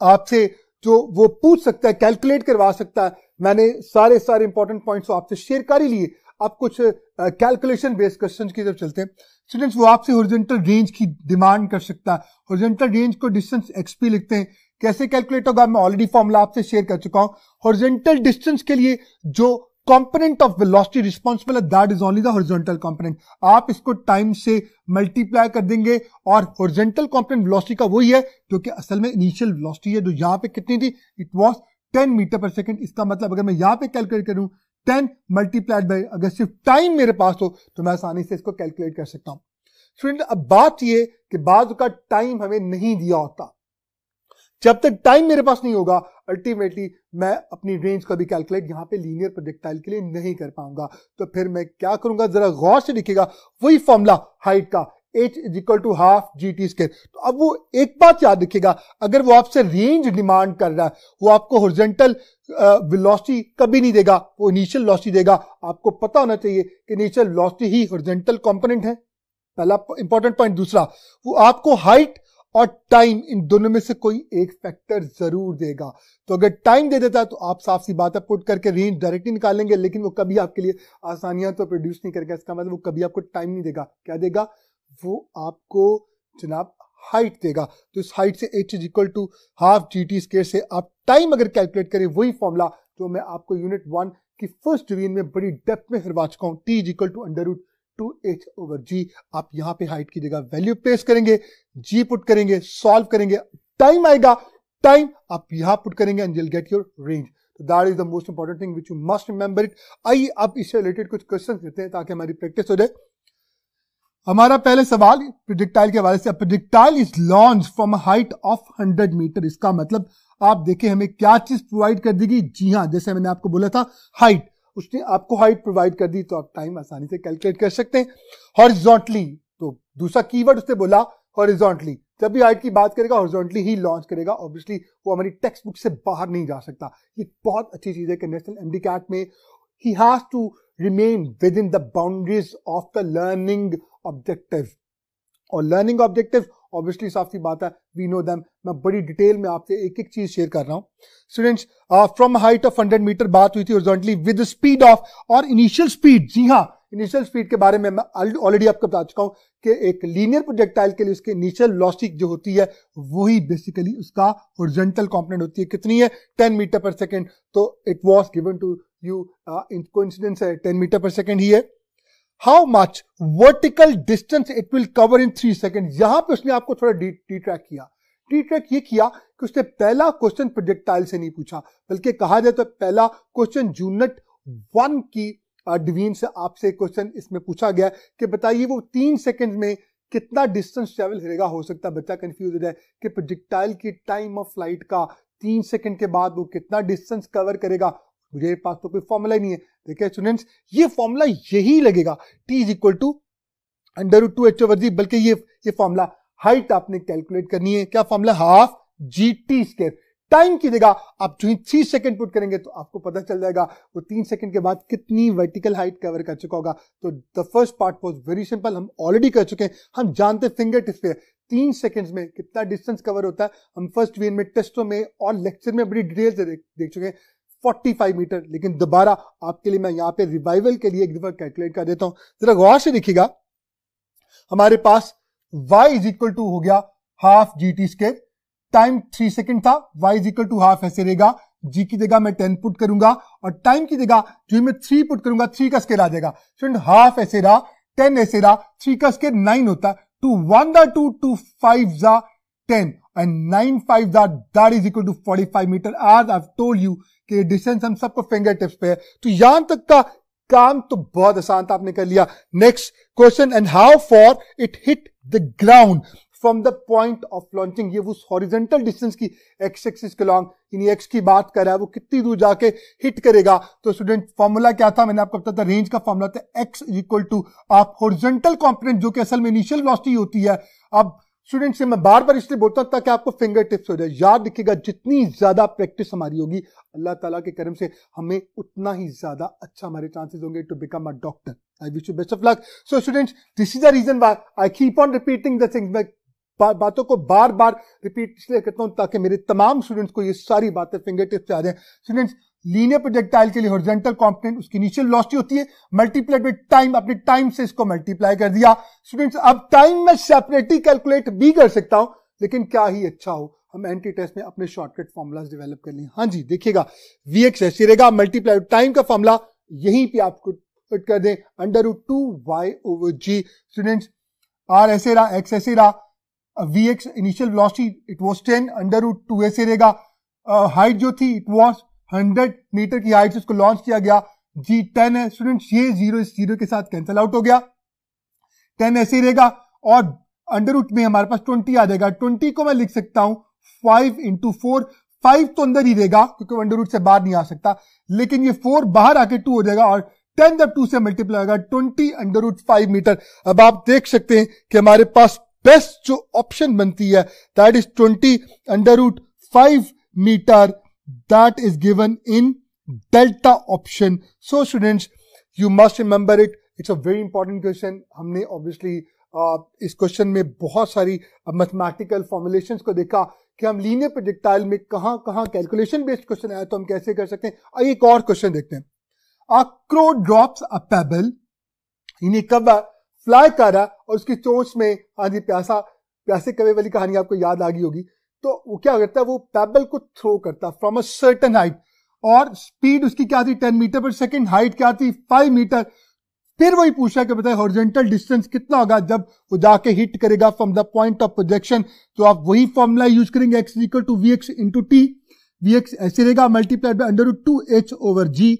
आपसे जो वो पूछ सकता है, कैलकुलेट करवा सकता है, मैंने सारे इंपॉर्टेंट पॉइंट्स आपसे शेयर कर ही लिए। अब कुछ कैलकुलेशन बेस्ड क्वेश्चंस की तरफ चलते हैं। स्टूडेंट्स, वो आपसे हॉरिजॉन्टल रेंज की डिमांड कर सकता है। हॉरिजॉन्टल रेंज को डिस्टेंस XP लिखते हैं, कैसे कैलकुलेट होगा मैं ऑलरेडी फॉर्मूला आपसे शेयर कर चुका हूं। हॉरिजॉन्टल डिस्टेंस के लिए जो कंपोनेंट ऑफ वेलोसिटी रिस्पांसिबल है that is only the horizontal component. आप इसको टाइम से मल्टीप्लाई कर देंगे, और हॉरिजॉन्टल कंपोनेंट वेलोसिटी का वही है जो कि असल में इनिशियल वेलोसिटी है, जो यहां पे कितनी थी, it was 10 metre per second. इसका मतलब अगर मैं यहां पे कैलकुलेट करूं 10 मल्टीप्लाइड बाय, अगर सिर्फ टाइम मेरे पास हो तो मैं आसानी से इसको कैलकुलेट कर सकता हूं। स्टूडेंट, अब बात ये कि बाद का टाइम हमें नहीं दिया होता, जब तक टाइम मेरे पास नहीं होगा अल्टीमेटली मैं अपनी रेंज का भी कैलकुलेट यहां पे लीनियर प्रोजेक्टाइल के लिए नहीं कर पाऊंगा। तो फिर मैं क्या करूंगा, जरा गौर से दिखेगा, वही फॉर्मूला हाइट का h is equal to half GT square. तो अब वो एक बात याद रखिएगा, अगर वो आपसे रेंज डिमांड कर रहा है, वो आपको हॉरिजॉन्टल वेलोसिटी कभी नहीं देगा, वो इनिशियल वेलोसिटी देगा। आपको पता होना चाहिए कि इनिशियल वेलोसिटी ही हॉरिजॉन्टल कंपोनेंट है, पहला इंपॉर्टेंट पॉइंट। दूसरा, वो आपको हाइट और टाइम इन दोनों में से कोई एक फैक्टर जरूर देगा। तो अगर टाइम दे देता है तो आप साफ सी बात है पुट करके रेंज डायरेक्टली निकालेंगे, लेकिन वो कभी आपके लिए आसानियां तो प्रोड्यूस नहीं करेगा। इसका मतलब वो कभी आपको टाइम नहीं देगा। क्या देगा, वो आपको जनाब हाइट देगा। तो इस हाइट से h is equal to half GT square से आप टाइम अगर कैलकुलेट करें, वही फॉर्मूला जो मैं आपको यूनिट 1 की फर्स्ट डिवीजन में बड़ी डेप्थ में करवा चुका हूं, t is equal to √2h/g। आप यहां पे हाइट की जगह वैल्यू प्लेस करेंगे, g पुट करेंगे, सॉल्व करेंगे, टाइम आएगा, टाइम आप यहां पुट करेंगे and you will get your range. तो that is the most important thing which you must remember it. आइए अब इससे रिलेटेड कुछ क्वेश्चन करते हैं ताकि हमारी प्रैक्टिस हो जाए। हमारा पहले सवाल प्रोजेक्टाइल के हवाले से, projectile is launch from a height of 100 metre. इसका मतलब आप देखें हमें क्या चीज प्रोवाइड कर देगी, जी हाँ, जैसे मैंने आपको बोला था हाइट, उसने आपको हाइट प्रोवाइड कर दी, तो आप टाइम आसानी से कैलकुलेट कर सकते हैं। हॉरिजॉन्टली, तो दूसरा कीवर्ड उसने बोला हॉरिजॉन्टली, जब भी हाइट की बात करेगा हॉरिजॉन्टली ही लॉन्च करेगा। ऑब्वियसली वो हमारी टेक्स्ट बुक से बाहर नहीं जा सकता। ये बहुत अच्छी चीज है कि नेशनल एमडी कैट में he has to remain within the boundaries of the learning objectives। और लर्निंग ऑब्जेक्टिव ऑब्वियसली साफ सी बात है, वी नो देम। मैं बड़ी डिटेल में आपसे एक एक चीज शेयर कर रहा हूं। Students, from height of 100 metre बात हुई थी हॉरिजॉन्टली विद स्पीड ऑफ, और इनिशियल स्पीड, जी हाँ, इनिशियल स्पीड के बारे में मैं ऑलरेडी आपको बता चुका हूं कि एक लीनियर प्रोजेक्टाइल के लिए उसकी इनिशियल वेलोसिटी जो होती है वही बेसिकली उसका हॉरिजॉन्टल कंपोनेंट होती है। कितनी है, 10 मीटर पर सेकंड। तो it was given to you in coincidence है 10 मीटर पर सेकंड ही है। How much vertical distance it will cover in 3 second. यहां पे उसने आपको थोड़ा टी ट्रैक किया। टी ट्रैक ये किया कि उसने पहला क्वेश्चन प्रोजेक्टाइल से नहीं पूछा, बल्कि कहा जाए तो पहला क्वेश्चन यूनिट 1 की डिवीजन से आपसे क्वेश्चन इसमें पूछा गया कि बताइए वो 3 सेकंड में कितना डिस्टेंस ट्रेवल करेगा। हो सकता है बच्चा कंफ्यूज हो जाए कि प्रोजेक्टाइल की टाइम ऑफ फ्लाइट का 3 सेकंड के बाद वो कितना डिस्टेंस कवर करेगा। मुझे पास तो कोई फॉर्मूला ही नहीं है। देखिए स्टूडेंट्स, ये फॉर्मूला यही लगेगा, t is equal to √2h/g, बल्कि ये फॉर्मूला हाइट आपने कैलकुलेट करनी है। क्या formula, half GT square. Time की जगह आप जो ही 3 सेकंड पुट करेंगे तो आपको पता चल जाएगा वो 3 सेकंड के बाद कितनी वर्टिकल हाइट कवर कर चुका होगा। तो the first part was very simple, हम ऑलरेडी कर चुके हैं, हम जानते फिंगर टिप्स पे 3 सेकंड्स में कितना डिस्टेंस कवर होता है। हम फर्स्ट वीन में, टेस्टों में और लेक्चर में बड़ी डिटेल से देख चुके हैं 45 मीटर। लेकिन दोबारा आपके लिए मैं यहाँ पे रिवाइवल के लिए एक दफा कैलकुलेट कर देता हूं, जरा गौर से देखिएगा। हमारे पास y इज इक्वल टू हो गया half GT square, time 3 second था, y is equal to half ऐसे रहेगा, g की जगह मैं 10 पुट करूंगा और टाइम की जगह जो मैं 3 पुट करूंगा 3 का स्क्वायर आ जाएगा। स्टूडेंट हाफ ऐसे रहा, 10 ऐसे रहा, 3 का स्क्वायर 9 होता है, 2 1 दा 2, 2 5 जा 10 एंड 9 5 जा that is equal to 45 metre. आज आई टोल्ड यू कि डिस्टेंस हम सबको फिंगर टिप्स पे है, तो यहां तक का काम तो बहुत आसान था, आपने कर लिया। Next question, and how for it hit the ground from the point of launching. ये उस हॉरिजॉन्टल डिस्टेंस की एक्स एक्सिस के लॉन्ग, यानी एक्स की बात कर रहा है, वो कितनी दूर जाके हिट करेगा। तो स्टूडेंट फॉर्मूला क्या था, मैंने आपको बताया था, रेंज का फॉर्मूला था एक्स इक्वल टू आप हॉरिजॉन्टल कंपोनेंट जो कि असल में इनिशियल वेलोसिटी होती है। अब स्टूडेंट से मैं बार बार इसलिए बोलता हूं ताकि आपको फिंगर टिप्स हो जाए। याद रखिएगा, जितनी ज्यादा प्रैक्टिस हमारी होगी अल्लाह ताला के करम से हमें उतना ही ज्यादा अच्छा हमारे चांसेस होंगे to become a doctor. I wish you best of luck. So students, this is the reason why I keep on repeating the things. मैं बातों को बार बार रिपीट इसलिए करता हूं ताकि मेरे तमाम स्टूडेंट्स को ये सारी बातें फिंगर टिप्स से आ जाए। स्टूडेंट्स, लीनियर प्रोजेक्टाइल के लिए हॉरिजॉन्टल कंपोनेंट उसकी इनिशियल वेलोसिटी होती है, मल्टीप्लाइड विद टाइम, अपने टाइम से इसको मल्टीप्लाई कर दिया। स्टूडेंट्स, अब टाइम में सेपरेटली कैलकुलेट भी कर सकता हूं, लेकिन क्या ही अच्छा हो हम एंटी टेस्ट में अपने शॉर्टकट फॉर्मूलाज डेवलप कर लें। हाँ जी, देखिएगा Vx ऐसे रहेगा, मल्टीप्लाई विद टाइम का फॉर्मूला यहीं पे आपको पुट कर दें, √2y/g। स्टूडेंट्स, r ऐसे रहा, x ऐसे रहा, Vx initial velocity it was 10, √2 ऐसे रहेगा, हाइट जो थी इट वाज 100 मीटर की हाइट से उसको लॉन्च किया गया, g 10 है। स्टूडेंट्स, ये 0 इस 0 के साथ कैंसिल आउट हो गया, 10 ऐसे रहेगा और अंडर रूट में हमारे पास 20 आ जाएगा। 20 को मैं लिख सकता हूं 5 × 4, 5 तो अंदर ही रहेगा क्योंकि अंडर रूट से बाहर नहीं आ सकता, लेकिन ये 4 बाहर आके 2 हो जाएगा और 10 जब 2 से मल्टीप्लाई होगा 20 √5 मीटर। अब आप देख सकते हैं कि हमारे पास बेस्ट जो ऑप्शन बनती है that is 20 √5 metre, that is given in delta option. So students, you must remember it, it's a very important question. हमने ऑब्वियसली इस क्वेश्चन में बहुत सारी मैथमेटिकल फॉर्मुलेशंस को देखा कि हम लीनियर प्रोजेक्टाइल में कहां कहां कैलकुलेशन बेस्ड क्वेश्चन आया तो हम कैसे कर सकते हैं। आइए एक और क्वेश्चन देखते हैं। A crow drops a pebble, यानी कौवा फ्लाई कर रहा है और उसकी चोंच में, हाँ जी, प्यासे कौवे वाली कहानी आपको याद आ गई होगी। तो वो क्या करता है, वो पेबल को थ्रो करता है फ्रॉम अ सर्टेन हाइट, और स्पीड उसकी क्या थी 10 मीटर पर सेकेंड, हाइट क्या थी 5 मीटर। फिर वही पूछा कि बताए हॉरिजॉन्टल डिस्टेंस कितना होगा जब वो जाके हिट करेगा from the point of projection. तो आप वही फॉर्मूला यूज करेंगे, x = Vx × t। Vx ऐसे रहेगा, multiplied by √2h/g।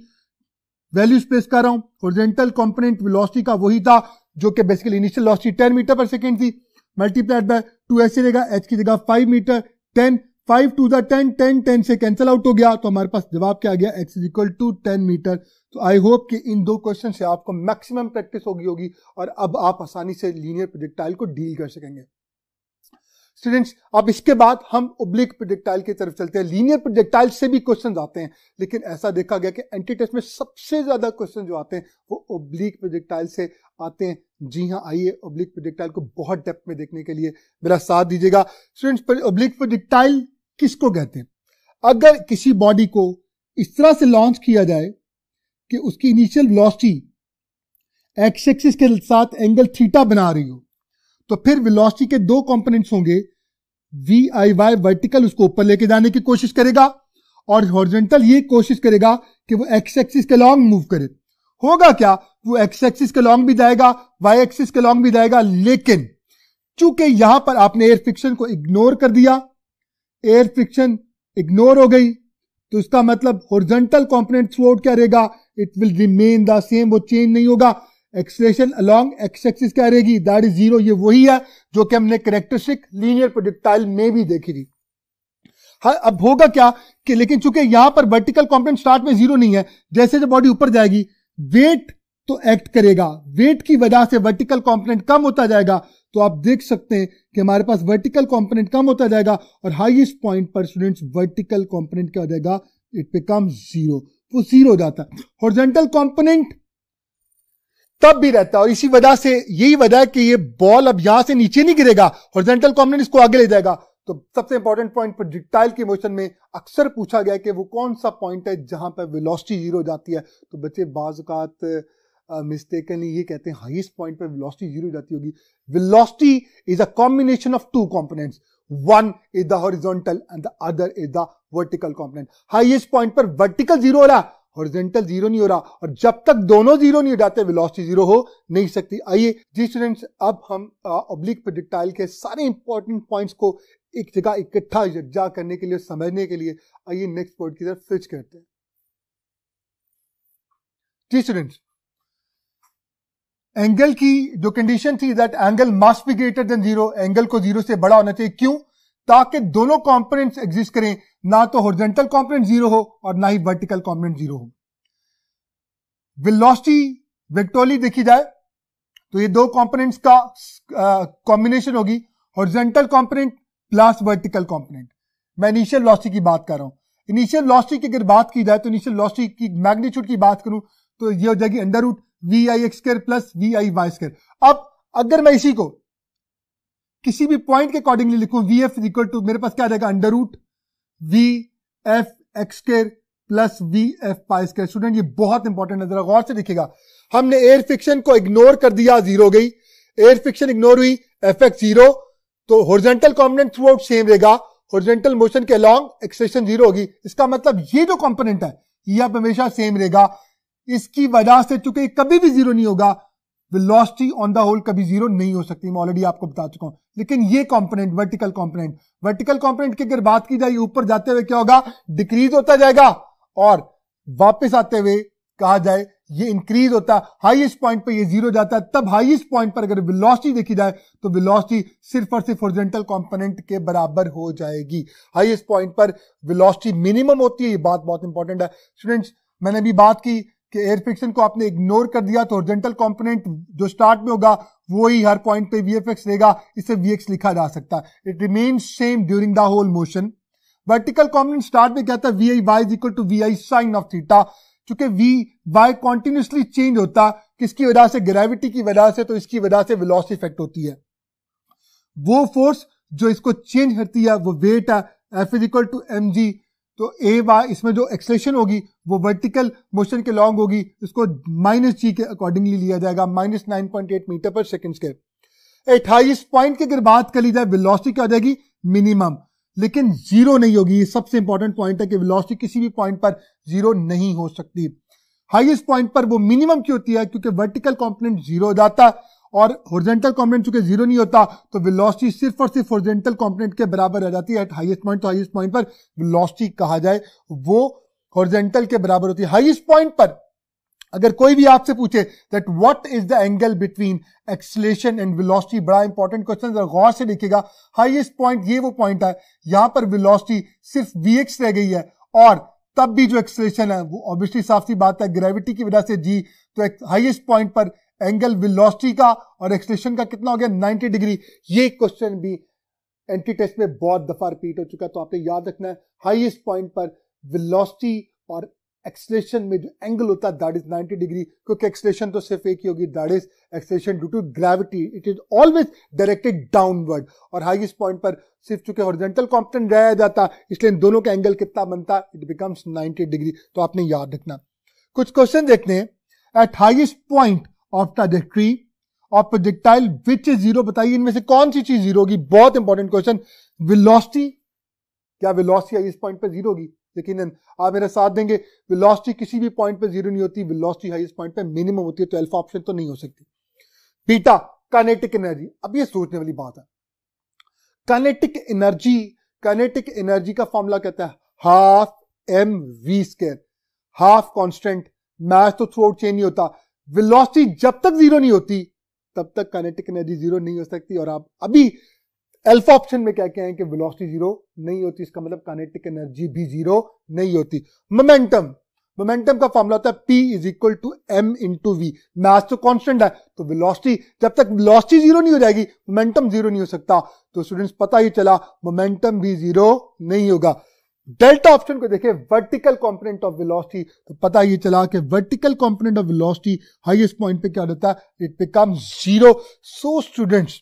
Values place कर रहा हूं, हॉरिजॉन्टल कंपोनेंट वेलोसिटी का वही था जो कि basically initial velocity 10 metre per second थी, मल्टीप्लाइड बाय 2 ऐसे रहेगा, h की जगह 5 मीटर, 10, 5 × 10, 10 से कैंसिल आउट हो गया, तो हमारे पास जवाब क्या आ गया, x = 10 मीटर। तो आई होप कि इन दो क्वेश्चन से आपको मैक्सिमम प्रैक्टिस होगी और अब आप आसानी से लीनियर प्रोजेक्टाइल को डील कर सकेंगे। स्टूडेंट्स, अब इसके बाद हम ओब्लिक प्रोजेक्टाइल की तरफ चलते हैं। लीनियर प्रोजेक्टाइल से भी क्वेश्चन आते हैं, लेकिन ऐसा देखा गया कि एंटी टेस्ट में सबसे ज्यादा क्वेश्चन जो आते हैं वो ओब्लिक प्रोजेक्टाइल से आते हैं। जी हाँ, आइए ओब्लिक प्रोजेक्टाइल को बहुत डेप्थ में देखने के लिए मेरा साथ दीजिएगा। स्टूडेंट्स, ओब्लिक प्रोजेक्टाइल किसको कहते हैं? अगर किसी बॉडी को इस तरह से लॉन्च किया जाए कि उसकी इनिशियल वेलोसिटी एक्स एक्सिस के साथ एंगल थीटा बना रही हो, तो फिर वेलोसिटी के दो कंपोनेंट्स होंगे, VIY वर्टिकल उसको ऊपर लेके जाने की कोशिश करेगा और हॉरिजॉन्टल ये कोशिश करेगा कि वो एक्स एक्सिस के लॉन्ग मूव करे। होगा क्या, वो एक्स एक्सिस के लॉन्ग भी जाएगा, वाई एक्सिस के लॉन्ग भी जाएगा, लेकिन चूंकि यहां पर आपने एयर फ्रिक्शन को इग्नोर कर दिया, एयर फ्रिक्शन इग्नोर हो गई, तो इसका मतलब हॉरिजॉन्टल कंपोनेंट थ्रू आउट क्या रहेगा, it will remain the same, वो चेंज नहीं होगा। एक्सेलरेशन अलोंग एक्स एक्सिस क्या रहेगी, दैट इज 0। ये वही है जो कि हमने कैरेक्टरिस्टिक लीनियर प्रोजेक्टाइल में भी देखी थी। हाँ, अब होगा क्या कि लेकिन चूंकि यहां पर वर्टिकल कंपोनेंट स्टार्ट में 0 नहीं है, जैसे जब बॉडी ऊपर जाएगी वेट तो एक्ट करेगा, वेट की वजह से वर्टिकल कंपोनेंट कम होता जाएगा, तो आप देख सकते हैं कि हमारे पास वर्टिकल कंपोनेंट कम होता जाएगा और हाईएस्ट पॉइंट पर स्टूडेंट्स वर्टिकल कंपोनेंट क्या हो जाएगा, इट बिकम्स जीरो, वो जीरो हो जाता है। हॉरिजॉन्टल कंपोनेंट तब भी रहता है और इसी वजह से यही वजह है कि ये बॉल अब यहां से नीचे नहीं गिरेगा, हॉरिजॉन्टल कंपोनेंट इसको आगे ले जाएगा। तो सबसे इंपॉर्टेंट पॉइंट प्रोजेक्टाइल की मोशन में अक्सर पूछा गया कि वो कौन सा पॉइंट है जहां पर वेलोसिटी जीरो हो जाती है। तो बच्चे बाज़ औक़ात मिस्टेकनली ये कहते हैं हाईएस्ट पॉइंट पर वेलोसिटी जीरो हो जाती होगी। Velocity is a combination of two components, one is the horizontal and the other is the vertical component. Highest point पर वर्टिकल जीरो हो रहा है, हॉरिजॉन्टल जीरो नहीं हो रहा, और जब तक दोनों जीरो नहीं हो जाते वेलोसिटी जीरो हो नहीं सकती। आइए जी स्टूडेंट्स, अब हम ऑब्लिक प्रोजेक्टाइल के सारे इंपॉर्टेंट पॉइंट्स को एक जगह इकट्ठा यकजा करने के लिए, समझने के लिए आइए नेक्स्ट पॉइंट की तरफ स्विच करते हैं। जी स्टूडेंट्स, एंगल की जो कंडीशन थी that angle must be greater than zero, angle को जीरो से बड़ा होना चाहिए। क्यों? ताकि दोनों कंपोनेंट्स एग्जिस्ट करें, ना तो हॉरिजॉन्टल कंपोनेंट जीरो हो और ना ही वर्टिकल कंपोनेंट जीरो हो। वेलोसिटी वेक्टोरली देखी जाए तो ये दो कंपोनेंट्स का कॉम्बिनेशन होगी, horizontal component plus vertical component. मैं इनिशियल वेलोसिटी की बात कर रहा हूं। इनिशियल वेलोसिटी की अगर बात की जाए तो इनिशियल वेलोसिटी की मैग्नीट्यूड की बात करूं तो ये हो जाएगी under root V I X square plus V I Y square. अब अगर मैं इसी को किसी भी पॉइंट के अकॉर्डिंगली लिखूं, वी एफ इक्वल टू मेरे पास क्या आ जाएगा under root V F X square plus V F Y square. Student ये बहुत इंपॉर्टेंट है, जरा गौर से देखिएगा। हमने एयर फ्रिक्शन को इग्नोर कर दिया, जीरो हो गई, एयर फ्रिक्शन इग्नोर हुई, एफ एक्स जीरो, तो horizontal component through out same रहेगा, हॉरिजॉन्टल मोशन के अलॉन्ग एक्सेलेरेशन जीरो होगी। इसका मतलब ये जो कंपोनेंट है ये अब हमेशा सेम रहेगा। इसकी वजह से चूंकि कभी भी जीरो नहीं होगा, वेलोसिटी ऑन द होल कभी जीरो नहीं हो सकती, मैं ऑलरेडी आपको बता चुका हूं। लेकिन ये कंपोनेंट वर्टिकल कंपोनेंट की अगर बात की जाए, ऊपर जाते हुए क्या होगा, डिक्रीज होता जाएगा, और वापस आते हुए कहा जाए ये इंक्रीज होता है। हाईएस्ट पॉइंट पे ये जीरो जाता है, तब हाईएस्ट पॉइंट पर अगर वेलोसिटी देखी जाए तो वेलोसिटी सिर्फ और सिर्फ हॉरिजॉन्टल कंपोनेंट के बराबर हो जाएगी। हाईएस्ट पॉइंट पर वेलोसिटी मिनिमम होती है, ये बात बहुत इंपॉर्टेंट है स्टूडेंट्स। मैंने अभी बात की कि एयर फ्रिक्शन को आपने इग्नोर कर दिया तो हॉरिजॉन्टल कंपोनेंट जो स्टार्ट में होगा वो ही हर पॉइंट पे वीएफएक्स रहेगा, इसे वीएक्स लिखा जा सकता है। It remains same during the whole motion. Vertical component start में कहता है V I Y is equal to V I sine of theta, क्योंकि वी वाई कॉन्टिन्यूसली चेंज होता, किसकी वजह से, ग्रेविटी की वजह से, तो इसकी वजह से वेलोसिटी इफेक्ट होती है। वो फोर्स जो इसको चेंज करती है वो वेट है, F is equal to M G. तो ए वाई, इसमें जो एक्सेलेरेशन होगी वो वर्टिकल मोशन के लॉन्ग होगी, इसको माइनस जी के अकॉर्डिंगली लिया जाएगा, minus 9.8 metre per second square. 28 point की अगर बात कर ली जाए, वेलोसिटी क्या हो जाएगी, मिनिमम, लेकिन जीरो नहीं होगी। ये सबसे इंपॉर्टेंट पॉइंट है कि वेलोसिटी किसी भी पॉइंट पर जीरो नहीं हो सकती। हाईएस्ट पॉइंट पर वो मिनिमम क्यों होती है, क्योंकि वर्टिकल कंपोनेंट जीरो हो जाता है और हॉरिजॉन्टल कंपोनेंट चूंकि जीरो नहीं होता तो वेलोसिटी सिर्फ और सिर्फ हॉरिजॉन्टल कंपोनेंट के बराबर रह जाती है एट हाईएस्ट पॉइंट। तो हाईएस्ट पॉइंट पर वेलोसिटी कहा जाए वो हॉरिजॉन्टल के बराबर होती है। हाईएस्ट पॉइंट पर अगर कोई भी आपसे पूछे that what is the angle between acceleration and velocity, बड़ा इंपॉर्टेंट क्वेश्चन, जरा गौर से देखिएगा। हाईएस्ट पॉइंट ये वो पॉइंट है यहां पर वेलोसिटी सिर्फ वीएक्स रह गई है, और तब भी जो एक्सेलेरेशन है वो ऑब्वियसली साफ सी बात है ग्रेविटी की वजह से जी। तो हाईएस्ट पॉइंट पर एंगल वेलोसिटी का और एक्सेलेरेशन का कितना हो गया, 90 डिग्री। ये क्वेश्चन भी एंट्री टेस्ट में बहुत दफा रिपीट हो चुका है, तो आपने याद रखना है हाईएस्ट पॉइंट पर वेलोसिटी और एक्सेलेरेशन में जो एंगल होता है दैट इज 90 डिग्री, क्योंकि एक्सेलेरेशन तो सिर्फ एक ही होगी, that is acceleration due to gravity, it is always directed downward. और हाईएस्ट पॉइंट पर सिर्फ चूंकि हॉरिजॉन्टल कंपोनेंट रह जाता इसलिए इन दोनों का एंगल कितना बनता है, इट बिकम्स 90 डिग्री। तो आपने याद रखना। कुछ क्वेश्चन देखते हैं। Eight highest point of trajectory of projectile which is zero, बताइए इनमें से कौन सी चीज जीरो होगी। बहुत इंपॉर्टेंट क्वेश्चन। वेलोसिटी, क्या वेलोसिटी हाईएस्ट पॉइंट पर जीरो होगी? यकीनन आप मेरा साथ देंगे, वेलोसिटी किसी भी पॉइंट पे जीरो नहीं होती, वेलोसिटी हाईएस्ट पॉइंट पे मिनिमम होती है, तो अल्फा ऑप्शन तो नहीं हो सकती। Beta, kinetic energy. अब ये सोचने वाली बात है, काइनेटिक एनर्जी का फॉर्मूला कहता है half M V square, half constant, mass तो थ्रू आउट चेंज नहीं होता। वेलोसिटी जब तक जीरो नहीं होती तब तक काइनेटिक एनर्जी जीरो नहीं हो सकती, और आप अभी अल्फा ऑप्शन में क्या कह हैं कि वेलोसिटी जीरो नहीं होती, इसका मतलब काइनेटिक एनर्जी भी जीरो नहीं होती। मोमेंटम, मोमेंटम का फॉर्मूला होता है P is equal to m into V. Mass तो कांस्टेंट है, तो वेलोसिटी, जब तक वेलोसिटी जीरो नहीं हो जाएगी मोमेंटम जीरो नहीं हो सकता। तो स्टूडेंट्स पता ही चला मोमेंटम भी जीरो नहीं होगा। डेल्टा ऑप्शन को देखिए, वर्टिकल कंपोनेंट ऑफ वेलोसिटी, तो पता ये चला कि vertical component of velocity highest point पे क्या होता है, it becomes zero. So students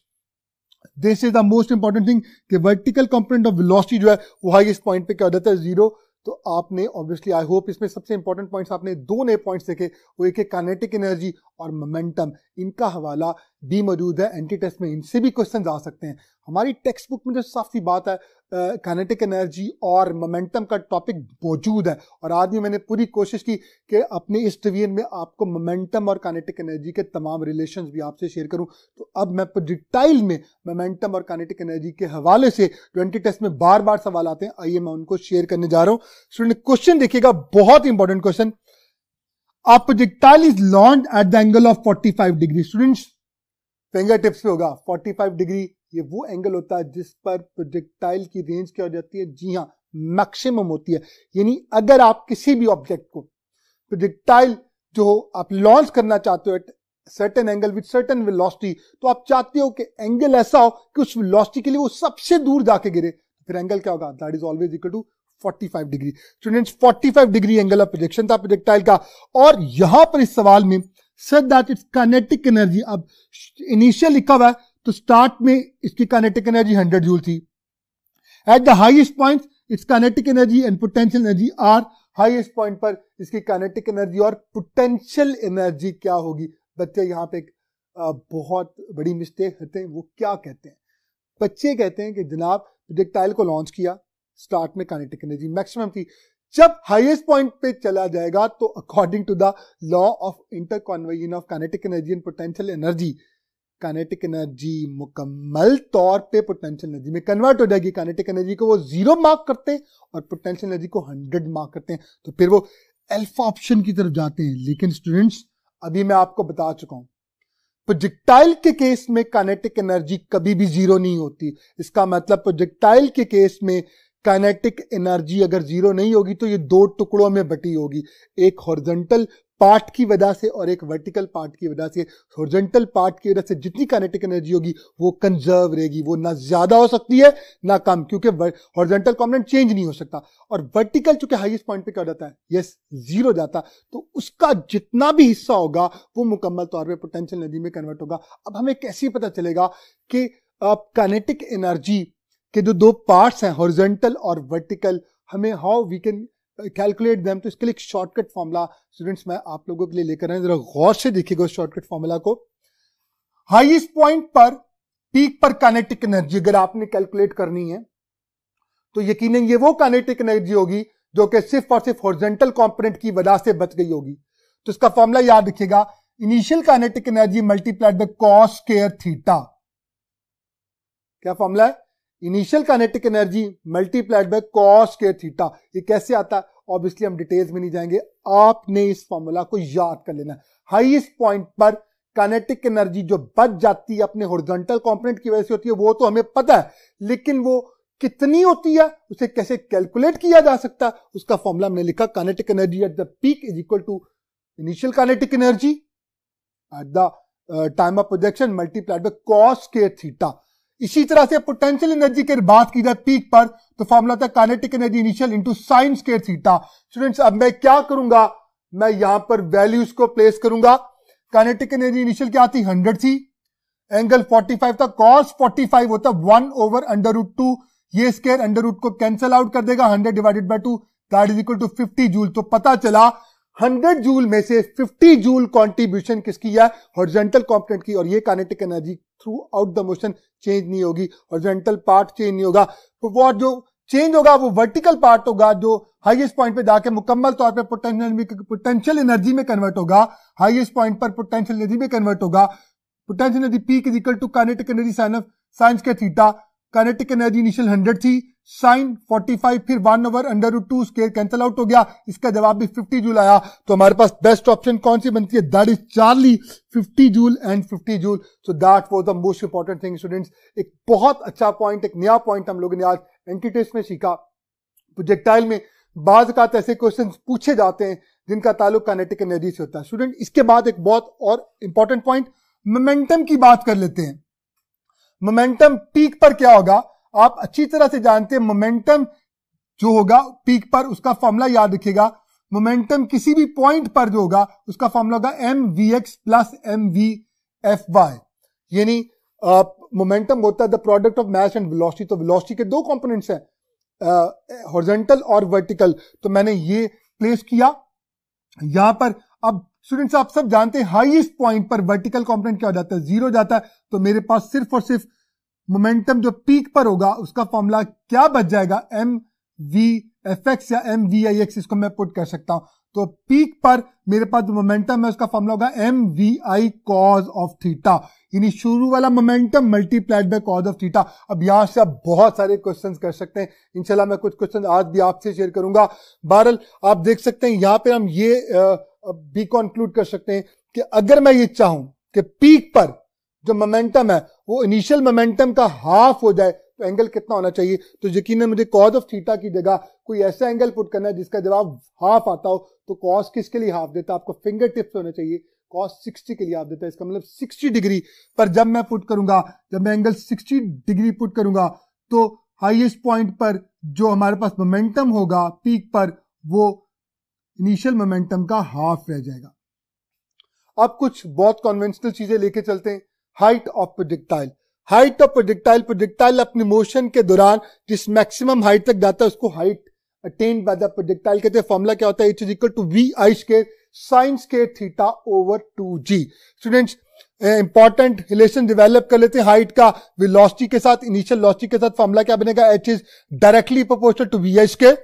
this is the most important thing कि वर्टिकल कंपोनेंट ऑफ वेलोसिटी जो है वो हाईएस्ट पॉइंट पे क्या हो जाता है, जीरो। तो आपने ऑब्वियसली आई होप इसमें सबसे इंपॉर्टेंट पॉइंट्स आपने दो नए पॉइंट्स देखे, वो एक है काइनेटिक एनर्जी और मोमेंटम। इनका हवाला भी मौजूद है एंटी टेस्ट में, इनसे भी क्वेश्चन आ सकते हैं। हमारी टेक्स्ट बुक में जो साफ सी बात है काइनेटिक एनर्जी और मोमेंटम का टॉपिक मौजूद है, और आज भी मैंने पूरी कोशिश की कि अपने इस डिवीजन में आपको मोमेंटम और काइनेटिक एनर्जी के तमाम रिलेशंस भी आपसे शेयर करूं। तो अब मैं प्रोजेक्टाइल में मोमेंटम और काइनेटिक एनर्जी के हवाले से जो एंटी टेस्ट में बार बार सवाल आते हैं, आइए मैं उनको शेयर करने जा रहा हूं। स्टूडेंट क्वेश्चन देखिएगा, बहुत important question. A projectile is launched at the angle of 45 degree. Students finger tips पे होगा 45 डिग्री, ये वो एंगल होता है जिस पर प्रोजेक्टाइल की रेंज क्या हो जाती है, जी हाँ मैक्सिमम होती है। यानी अगर आप किसी भी ऑब्जेक्ट को प्रोजेक्टाइल जो आप लॉन्च करना चाहते हो at certain angle with certain velocity, तो आप चाहते हो कि एंगल ऐसा हो कि उस वेलोसिटी के लिए वो सबसे दूर जाके गिरे, फिर एंगल क्या होगा, that is always equal to 45 degree. Students 45 degree angle of projection था प्रोजेक्टाइल का, और यहां पर इस सवाल में sir that it's kinetic energy, अब इनिशियल लिखा हुआ है तो स्टार्ट में इसकी काइनेटिक एनर्जी 100 जूल थी। At the highest point its kinetic energy and potential energy are, highest point पर इसकी काइनेटिक एनर्जी और पोटेंशियल एनर्जी क्या होगी। बच्चे यहाँ पे एक बहुत बड़ी मिस्टेक करते हैं, वो क्या कहते हैं, बच्चे कहते हैं कि जनाब प्रोजेक्टाइल को लॉन्च किया, स्टार्ट में काइनेटिक एनर्जी मैक्सिमम थी, जब हाईएस्ट पॉइंट पे चला जाएगा तो according to the law of interconversion of kinetic energy and potential energy, kinetic energy मुकम्मल तौर पे पोटेंशियल एनर्जी में कन्वर्ट हो जाएगी। काइनेटिक एनर्जी को वो 0 मार्क करते हैं और पोटेंशियल एनर्जी को 100 मार्क करते हैं, तो फिर वो अल्फा ऑप्शन की तरफ जाते हैं। लेकिन स्टूडेंट्स अभी मैं आपको बता चुका हूं, प्रोजेक्टाइल के केस में काइनेटिक एनर्जी कभी भी 0 नहीं होती। इसका मतलब प्रोजेक्टाइल के केस में काइनेटिक एनर्जी अगर 0 नहीं होगी तो ये दो टुकड़ों में बटी होगी, एक हॉरिजॉन्टल पार्ट की वजह से और एक वर्टिकल पार्ट की वजह से। हॉरिजॉन्टल पार्ट की वजह से जितनी काइनेटिक एनर्जी होगी वो कंजर्व रहेगी, वो ना ज्यादा हो सकती है ना कम, क्योंकि हॉरिजॉन्टल कंपोनेंट चेंज नहीं हो सकता। और वर्टिकल चूंकि हाईएस्ट पॉइंट पे क्या जाता है, यस 0 जाता, तो उसका जितना भी हिस्सा होगा वो मुकम्मल तौर पे पोटेंशियल एनर्जी में कन्वर्ट होगा। अब हमें कैसे पता चलेगा कि काइनेटिक एनर्जी के जो दो पार्ट्स हैं हॉरिजॉन्टल और वर्टिकल, हमें how we can calculate them. तो इसके लिए एक शॉर्टकट फॉर्मूला स्टूडेंट्स मैं आप लोगों के लिए लेकर आए, जरा गौर से देखिएगा उस शॉर्टकट फॉर्मूला को। हाईएस्ट पॉइंट पर पीक पर काइनेटिक एनर्जी अगर आपने कैलकुलेट करनी है तो यकीनन ये वो काइनेटिक एनर्जी होगी जो कि सिर्फ और सिर्फ हॉरिजॉन्टल कंपोनेंट की वजह से बच गई होगी। तो इसका फॉर्मूला याद रखिएगा, initial kinetic energy multiplied by cos square theta. क्या फॉर्मूला है, initial kinetic energy multiplied by cos square theta. ये कैसे आता है, ऑब्वियसली हम डिटेल्स में नहीं जाएंगे, आपने इस फॉर्मूला को याद कर लेना। हाईएस्ट पॉइंट पर काइनेटिक एनर्जी जो बच जाती है अपने हॉरिजॉन्टल कंपोनेंट की वजह से होती है, वो तो हमें पता है, लेकिन वो कितनी होती है, उसे कैसे कैलकुलेट किया जा सकता है, उसका फॉर्मूला हमने लिखा, kinetic energy at the peak is equal to initial kinetic energy at the time of projection multiplied by cos square theta. इसी तरह से पोटेंशियल एनर्जी की बात की जाए पीक पर, तो फॉर्मूला था kinetic energy initial into sine square theta. Students अब मैं क्या करूंगा, मैं यहां पर वैल्यूज को प्लेस करूंगा। काइनेटिक एनर्जी इनिशियल क्या थी, 100 थी, एंगल 45 था, cos 45 होता 1/√2, ये स्क्वायर अंडर रूट को कैंसिल आउट कर देगा, 100 divided by 2 that is equal to 50 joule. तो पता चला 100 जूल में से 50 जूल कंट्रीब्यूशन किसकी है, हॉरिजॉन्टल कंपोनेंट की, और ये kinetic energy through out the motion change नहीं होगी, हॉरिजॉन्टल पार्ट चेंज नहीं होगा, तो वो जो चेंज होगा वो वर्टिकल पार्ट होगा जो हाईएस्ट पॉइंट पे जाके मुकम्मल तौर पे पोटेंशियल एनर्जी में कन्वर्ट होगा। हाईएस्ट पॉइंट पर पोटेंशियल एनर्जी में कन्वर्ट होगा। Potential energy peak is equal to kinetic energy sine square theta. Kinetic energy initial 100 थी, साइन 45 फिर 1/√2 स्क्वायर कैंसिल आउट हो गया, इसका जवाब भी 50 जूल आया। तो हमारे पास बेस्ट ऑप्शन कौन सी बनती है, that is Charlie, 50 joule and 50 joule. So that was the most important thing students. एक बहुत अच्छा पॉइंट, एक नया पॉइंट हम लोगों ने आज एंटी टेस्ट में सीखा। प्रोजेक्टाइल में बाज़ औक़ात ऐसे क्वेश्चन पूछे जाते हैं जिनका ताल्लुक काइनेटिक एनर्जी से होता है। स्टूडेंट, इसके बाद एक बहुत और इंपॉर्टेंट पॉइंट, मोमेंटम की बात कर लेते हैं। मोमेंटम पीक पर क्या होगा, आप अच्छी तरह से जानते हैं। मोमेंटम जो होगा पीक पर, उसका फॉर्मूला याद रखिएगा। मोमेंटम किसी भी पॉइंट पर जो होगा उसका फॉर्मूला होगा mvx प्लस mvfy, यानी मोमेंटम होता है the product of mass and velocity. तो वेलोसिटी के दो कंपोनेंट्स हैं, हॉरिजॉन्टल और वर्टिकल। तो मैंने ये प्लेस किया यहां पर। अब स्टूडेंट्स, आप सब जानते हैं हाईएस्ट पॉइंट पर वर्टिकल कंपोनेंट क्या हो जाता है, 0 जाता है। तो मेरे पास सिर्फ और सिर्फ मोमेंटम जो पीक पर होगा उसका फॉर्मूला क्या बच जाएगा, mvfx या mvix, इसको मैं पुट कर सकता हूं। तो पीक पर मेरे पास जो मोमेंटम है उसका फॉर्मूला होगा mvi cos ऑफ थीटा, यानी शुरू वाला momentum multiplied by cos of theta. अब यहां से आप बहुत सारे क्वेश्चंस कर सकते हैं। इंशाल्लाह मैं कुछ क्वेश्चन आज भी आपसे शेयर करूंगा। बहरहाल आप देख सकते हैं यहां पे हम ये भी कंक्लूड कर सकते हैं कि अगर मैं ये चाहूं कि पीक पर जो मोमेंटम है वो इनिशियल मोमेंटम का हाफ हो जाए तो एंगल कितना होना चाहिए, तो यकीनन मुझे cos ऑफ थीटा की जगह कोई ऐसा एंगल पुट करना है जिसका जवाब हाफ आता हो। तो cos किसके लिए हाफ देता है, आपको फिंगर टिप्स होना चाहिए। cos 60 के लिए हाफ देता है, इसका मतलब 60 डिग्री पर जब मैं पुट करूंगा, जब मैं एंगल 60 डिग्री पुट करूंगा तो हाईएस्ट पॉइंट पर जो हमारे पास मोमेंटम होगा पीक पर, वो इनिशियल मोमेंटम का हाफ रह जाएगा। अब कुछ बहुत कन्वेंशनल चीजें लेके चलते हैं। Height of projectile, height of projectile, projectile अपनी मोशन के दौरान जिस मैक्सिमम हाइट तक जाता है उसको height attained by the projectile कहते हैं। फॉर्मूला क्या होता है, H equal to VI square sine square theta over 2g। Students, important relation develop कर लेते हैं हाइट का वेलोसिटी के साथ, इनिशियल वेलोसिटी के साथ। फॉर्मूला क्या बनेगा, H is directly proportional to VI square,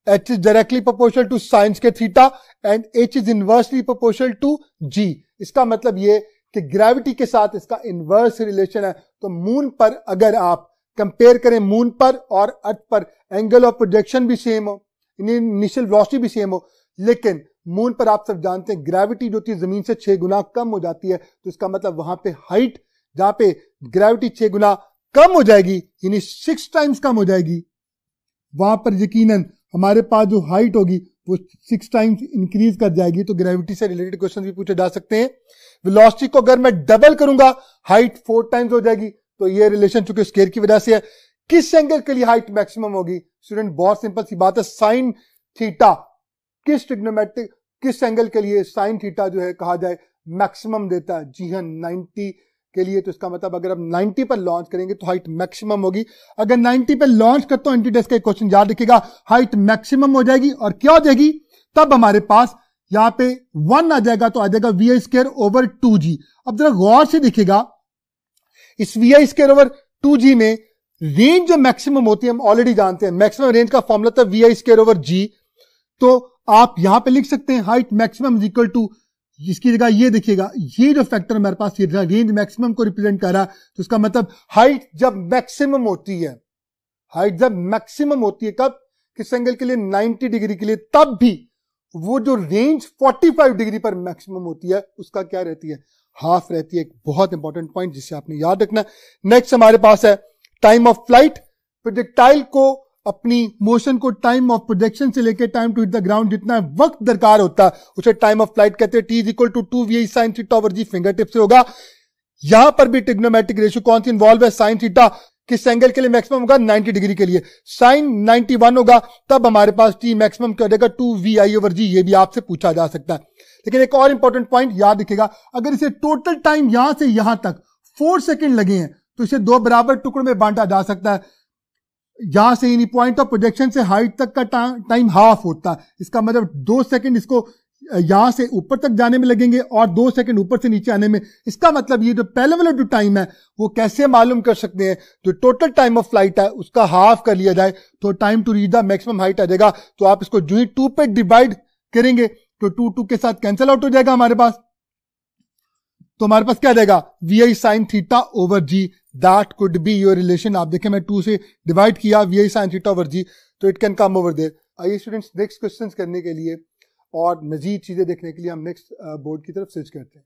H is directly proportional to sin square theta and H is inversely proportional to G। इसका मतलब ये कि ग्रेविटी के साथ इसका इनवर्स रिलेशन है। तो मून पर अगर आप कंपेयर करें, मून पर और अर्थ पर एंगल ऑफ प्रोजेक्शन भी सेम हो, इनिशियल वेलोसिटी भी सेम हो, लेकिन मून पर आप सब जानते हैं ग्रेविटी जो थी जमीन से 6 गुना कम हो जाती है। तो इसका मतलब वहां पे हाइट, जहां पे ग्रेविटी 6 गुना कम हो जाएगी, यानी 6 टाइम्स कम हो जाएगी, वहां पर यकीनन हमारे पास जो हाइट होगी वो 6 टाइम्स इंक्रीज कर जाएगी। तो ग्रेविटी से रिलेटेड क्वेश्चन भी पूछे जा सकते हैं। वेलोसिटी को अगर मैं डबल करूंगा हाइट 4 टाइम्स हो जाएगी। तो ये रिलेशन चूंकि स्केयर की वजह से है। किस एंगल के लिए हाइट मैक्सिमम होगी, स्टूडेंट बहुत सिंपल सी बात है, साइन थीटा। किस ट्रिग्नोमेट्रिक, किस एंगल के लिए साइन थीटा जो है कहा जाए मैक्सिमम देता है, जी हाँ 90 के लिए। तो इसका मतलब अगर हम 90 पर लॉन्च करेंगे तो हाइट मैक्सिमम होगी। अगर 90 पर लॉन्च करता हूं, एंटी टेस्ट का एक क्वेश्चन याद रखिएगा, हाइट मैक्सिमम हो जाएगी और क्या हो जाएगी, तब हमारे पास यहां पे 1 आ जाएगा, तो आ जाएगा VI स्क्वायर ओवर 2g। अब जरा गौर से देखिएगा, इस VI स्क्वायर ओवर 2g में रेंज जो मैक्सिमम होती है हम ऑलरेडी जानते हैं, मैक्सिमम रेंज का फॉर्मूला था VI स्क्वायर ओवर g। तो आप यहां पे लिख सकते हैं height maximum is equal to, इसकी जगह ये देखिएगा, ये जो फैक्टर हमारे पास ये रेंज मैक्सिमम को रिप्रेजेंट कर रहा है। तो इसका मतलब हाइट जब मैक्सिमम होती है, हाइट जब मैक्सिमम होती है कब, किस एंगल के लिए, 90 डिग्री के लिए, तब भी वो जो रेंज 45 डिग्री पर मैक्सिमम होती है उसका क्या रहती है, हाफ रहती है। एक बहुत इंपॉर्टेंट पॉइंट जिसे आपने याद रखना। नेक्स्ट हमारे पास है टाइम ऑफ फ्लाइट। प्रोजेक्टाइल को अपनी मोशन को टाइम ऑफ प्रोजेक्शन से लेकर time to hit the ground जितना वक्त दरकार होता है उसे टाइम ऑफ फ्लाइट कहते हैं। T is equal to 2VI sine theta over g, finger tip से होगा। यहां पर भी ट्रिग्नोमेट्रिक रेशियो कौन सी इन्वॉल्व है, साइन थीटा किस एंगल के लिए मैक्सिमम होगा, 90 डिग्री के लिए। साइन 91 होगा तब हमारे पास T मैक्सिमम क्या हो जाएगा, 2VI ओवर जी। ये भी आपसे पूछा जा सकता है। लेकिन एक और इंपॉर्टेंट पॉइंट याद रखिएगा, अगर इसे टोटल टाइम यहां से यहां तक 4 सेकंड लगे हैं तो इसे 2 बराबर टुकड़ों में बांटा जा सकता है। यहां से इन पॉइंट ऑफ प्रोजेक्शन से हाइट तक का टाइम हाफ होता है। इसका मतलब 2 सेकंड इसको यहां से ऊपर तक जाने में लगेंगे और 2 सेकंड ऊपर से नीचे आने में। इसका मतलब ये जो पहले वाला जो टाइम है वो कैसे मालूम कर सकते हैं, जो टोटल टाइम ऑफ फ्लाइट है उसका हाफ कर लिया जाए तो time to reach the maximum height आ जाएगा। तो आप इसको जो ही 2 पे डिवाइड करेंगे तो 2 के साथ कैंसिल आउट हो जाएगा हमारे पास। तो हमारे पास क्या जाएगा, VI sine theta over g, that could be your relation. आप देखें मैं 2 से डिवाइड किया VI sine theta over g, तो it can come over there. आइए स्टूडेंट्स, नेक्स्ट क्वेश्चन करने के लिए और मजीद चीजें देखने के लिए हम नेक्स्ट बोर्ड की तरफ स्विच करते हैं।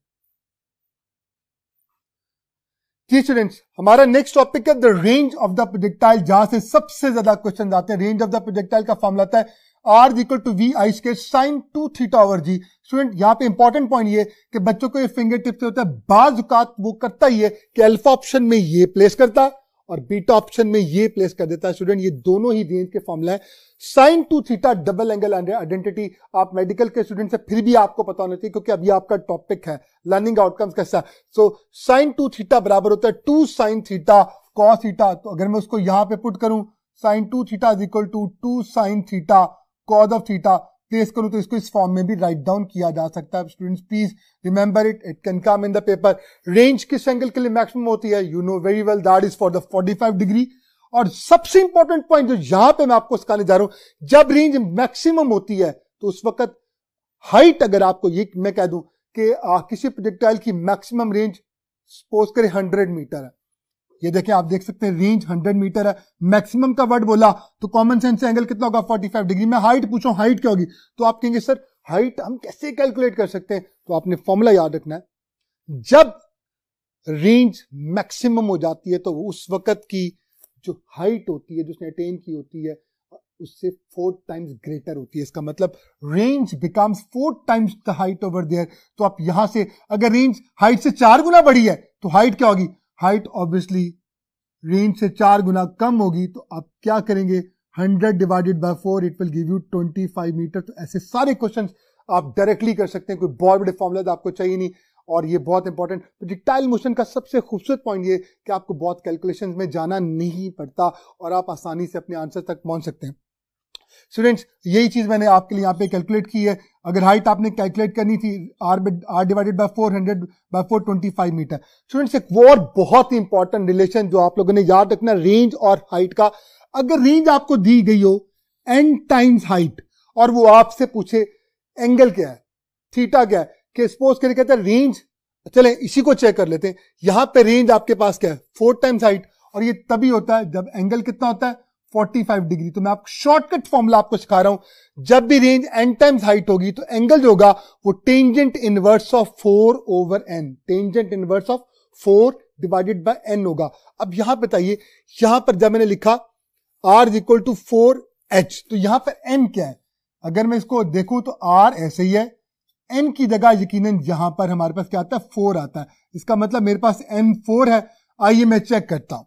जी स्टूडेंट्स, हमारा नेक्स्ट टॉपिक है the range of the projectile, जहां से सबसे ज्यादा क्वेश्चन आते हैं। रेंज ऑफ द प्रोजेक्टाइल का फॉर्मूला आता है R is equal to V I square sine 2 theta over g. Student यहाँ पे इंपॉर्टेंट पॉइंट ये कि बच्चों को ये फिंगर टिप से होता है, बाज औकात वो करता ही है कि अल्फा ऑप्शन में ये प्लेस करता है और बीटा ऑप्शन में ये प्लेस कर देता है। स्टूडेंट ये दोनों ही रेंज के फॉर्मूला है। Sine 2 theta double angle identity आप मेडिकल के स्टूडेंट से फिर भी आपको पता होना चाहिए, क्योंकि अभी आपका टॉपिक है लर्निंग आउटकम्स कैसा। सो साइन 2 थीटा बराबर होता है 2 साइन थीटा कॉस थीटा। तो अगर मैं उसको यहां पे पुट करूं, sine 2 theta is equal to 2 sine theta cos of theta place करूं, तो इसको इस फॉर्म में भी राइट डाउन किया जा सकता है। Students please remember it, it can come in the paper. Range किस एंगल के लिए मैक्सिमम होती है? You know very well, that is for the 45 degree. और सबसे इंपॉर्टेंट पॉइंट जो यहां पे मैं आपको सिखाने जा रहा हूं, जब रेंज मैक्सिमम होती है तो उस वक्त हाइट, अगर आपको ये मैं कह दूं कि किसी प्रोजेक्टाइल की मैक्सिमम रेंज सपोज करें 100 मीटर है, ये देखें आप देख सकते हैं रेंज 100 मीटर है, मैक्सिमम का वर्ड बोला तो कॉमन सेंस से एंगल कितना होगा 45 डिग्री। मैं हाइट पूछूं हाइट क्या होगी, तो आप कहेंगे सर हाइट हम कैसे कैलकुलेट कर सकते हैं? तो आपने फॉर्मूला याद रखना है, जब रेंज मैक्सिमम हो जाती है तो उस वक्त की जो हाइट होती है जो उसने अटेन की होती है उससे 4 टाइम्स ग्रेटर होती है। इसका मतलब range becomes 4 times the height over there. तो आप यहां से अगर रेंज हाइट से 4 गुना बड़ी है तो हाइट क्या होगी? हाइट ऑब्वियसली रेंज से 4 गुना कम होगी। तो आप क्या करेंगे? 100 divided by 4 it will give you 25 metre. तो ऐसे सारे क्वेश्चंस आप डायरेक्टली कर सकते हैं, कोई बहुत बड़े फॉर्मूला तो आपको चाहिए नहीं। और ये बहुत इंपॉर्टेंट प्रोजेक्टाइल मोशन का सबसे खूबसूरत पॉइंट ये कि आपको बहुत कैलकुलेशन में जाना नहीं पड़ता और आप आसानी से अपने आंसर तक पहुंच सकते हैं। स्टूडेंट्स यही चीज मैंने आपके लिए यहाँ पे कैलकुलेट की है। अगर हाइट आपने कैलकुलेट करनी थी R divided by 400 by 425 metre. Students एक और बहुत ही इंपॉर्टेंट रिलेशन जो आप लोगों ने याद रखना, रेंज और हाइट का। अगर रेंज आपको दी गई हो n टाइम्स हाइट और वो आपसे पूछे एंगल क्या है, थीटा क्या है, कि सपोज करके कहते हैं रेंज, चले इसी को चेक कर लेते हैं। यहां पे रेंज आपके पास क्या है 4 टाइम्स हाइट, और ये तभी होता है जब एंगल कितना होता है 45 डिग्री। तो मैं आपको शॉर्टकट फॉर्मूला आपको सिखा रहा हूं, जब भी रेंज n टाइम्स हाइट होगी तो एंगल जो होगा वो tangent inverse of 4 over n, tangent inverse of 4 divided by n होगा। अब यहां बताइए, यहां पर जब मैंने लिखा r is equal to 4h, तो यहां पर n क्या है? अगर मैं इसको देखूं तो r ऐसे ही है, n की जगह यकीनन यहां पर हमारे पास क्या आता है 4 आता है। इसका मतलब मेरे पास n4 है। आइए मैं चेक करता हूं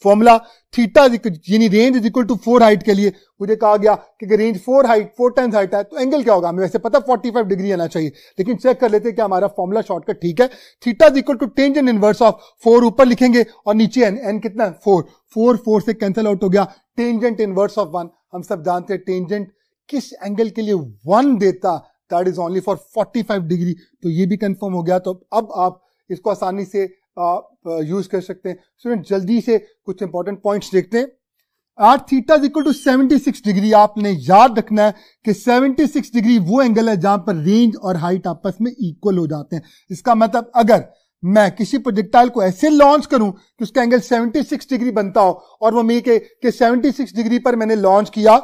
फॉर्मूला। थीटा यानी range is equal to 4 height के लिए मुझे कहा गया कि रेंज 4 टाइम्स हाइट है तो एंगल क्या होगा? हमें वैसे पता 45 डिग्री आना चाहिए, लेकिन चेक कर लेते हैं कि हमारा फॉर्मूला शॉर्टकट ठीक है। Theta is equal to tangent inverse of 4 ऊपर लिखेंगे और नीचे n कितना है 4 से कैंसिल आउट हो गया। टेंजेंट इनवर्स ऑफ 1, हम सब जानते हैं टेंजेंट किस एंगल के लिए 1 देता, that is only for 45 degree. तो ये भी कंफर्म हो गया। तो अब आप इसको आसानी से यूज कर सकते हैं। स्टूडेंट जल्दी से कुछ इंपॉर्टेंट पॉइंट्स देखते हैं। R theta is equal to 76 degree. आपने याद रखना है कि 76 डिग्री वो एंगल है जहां पर रेंज और हाइट आपस में इक्वल हो जाते हैं। इसका मतलब अगर मैं किसी प्रोजेक्टाइल को ऐसे लॉन्च करूं कि उसका एंगल 76 डिग्री बनता हो और वो मैं कि 76 डिग्री पर मैंने लॉन्च किया,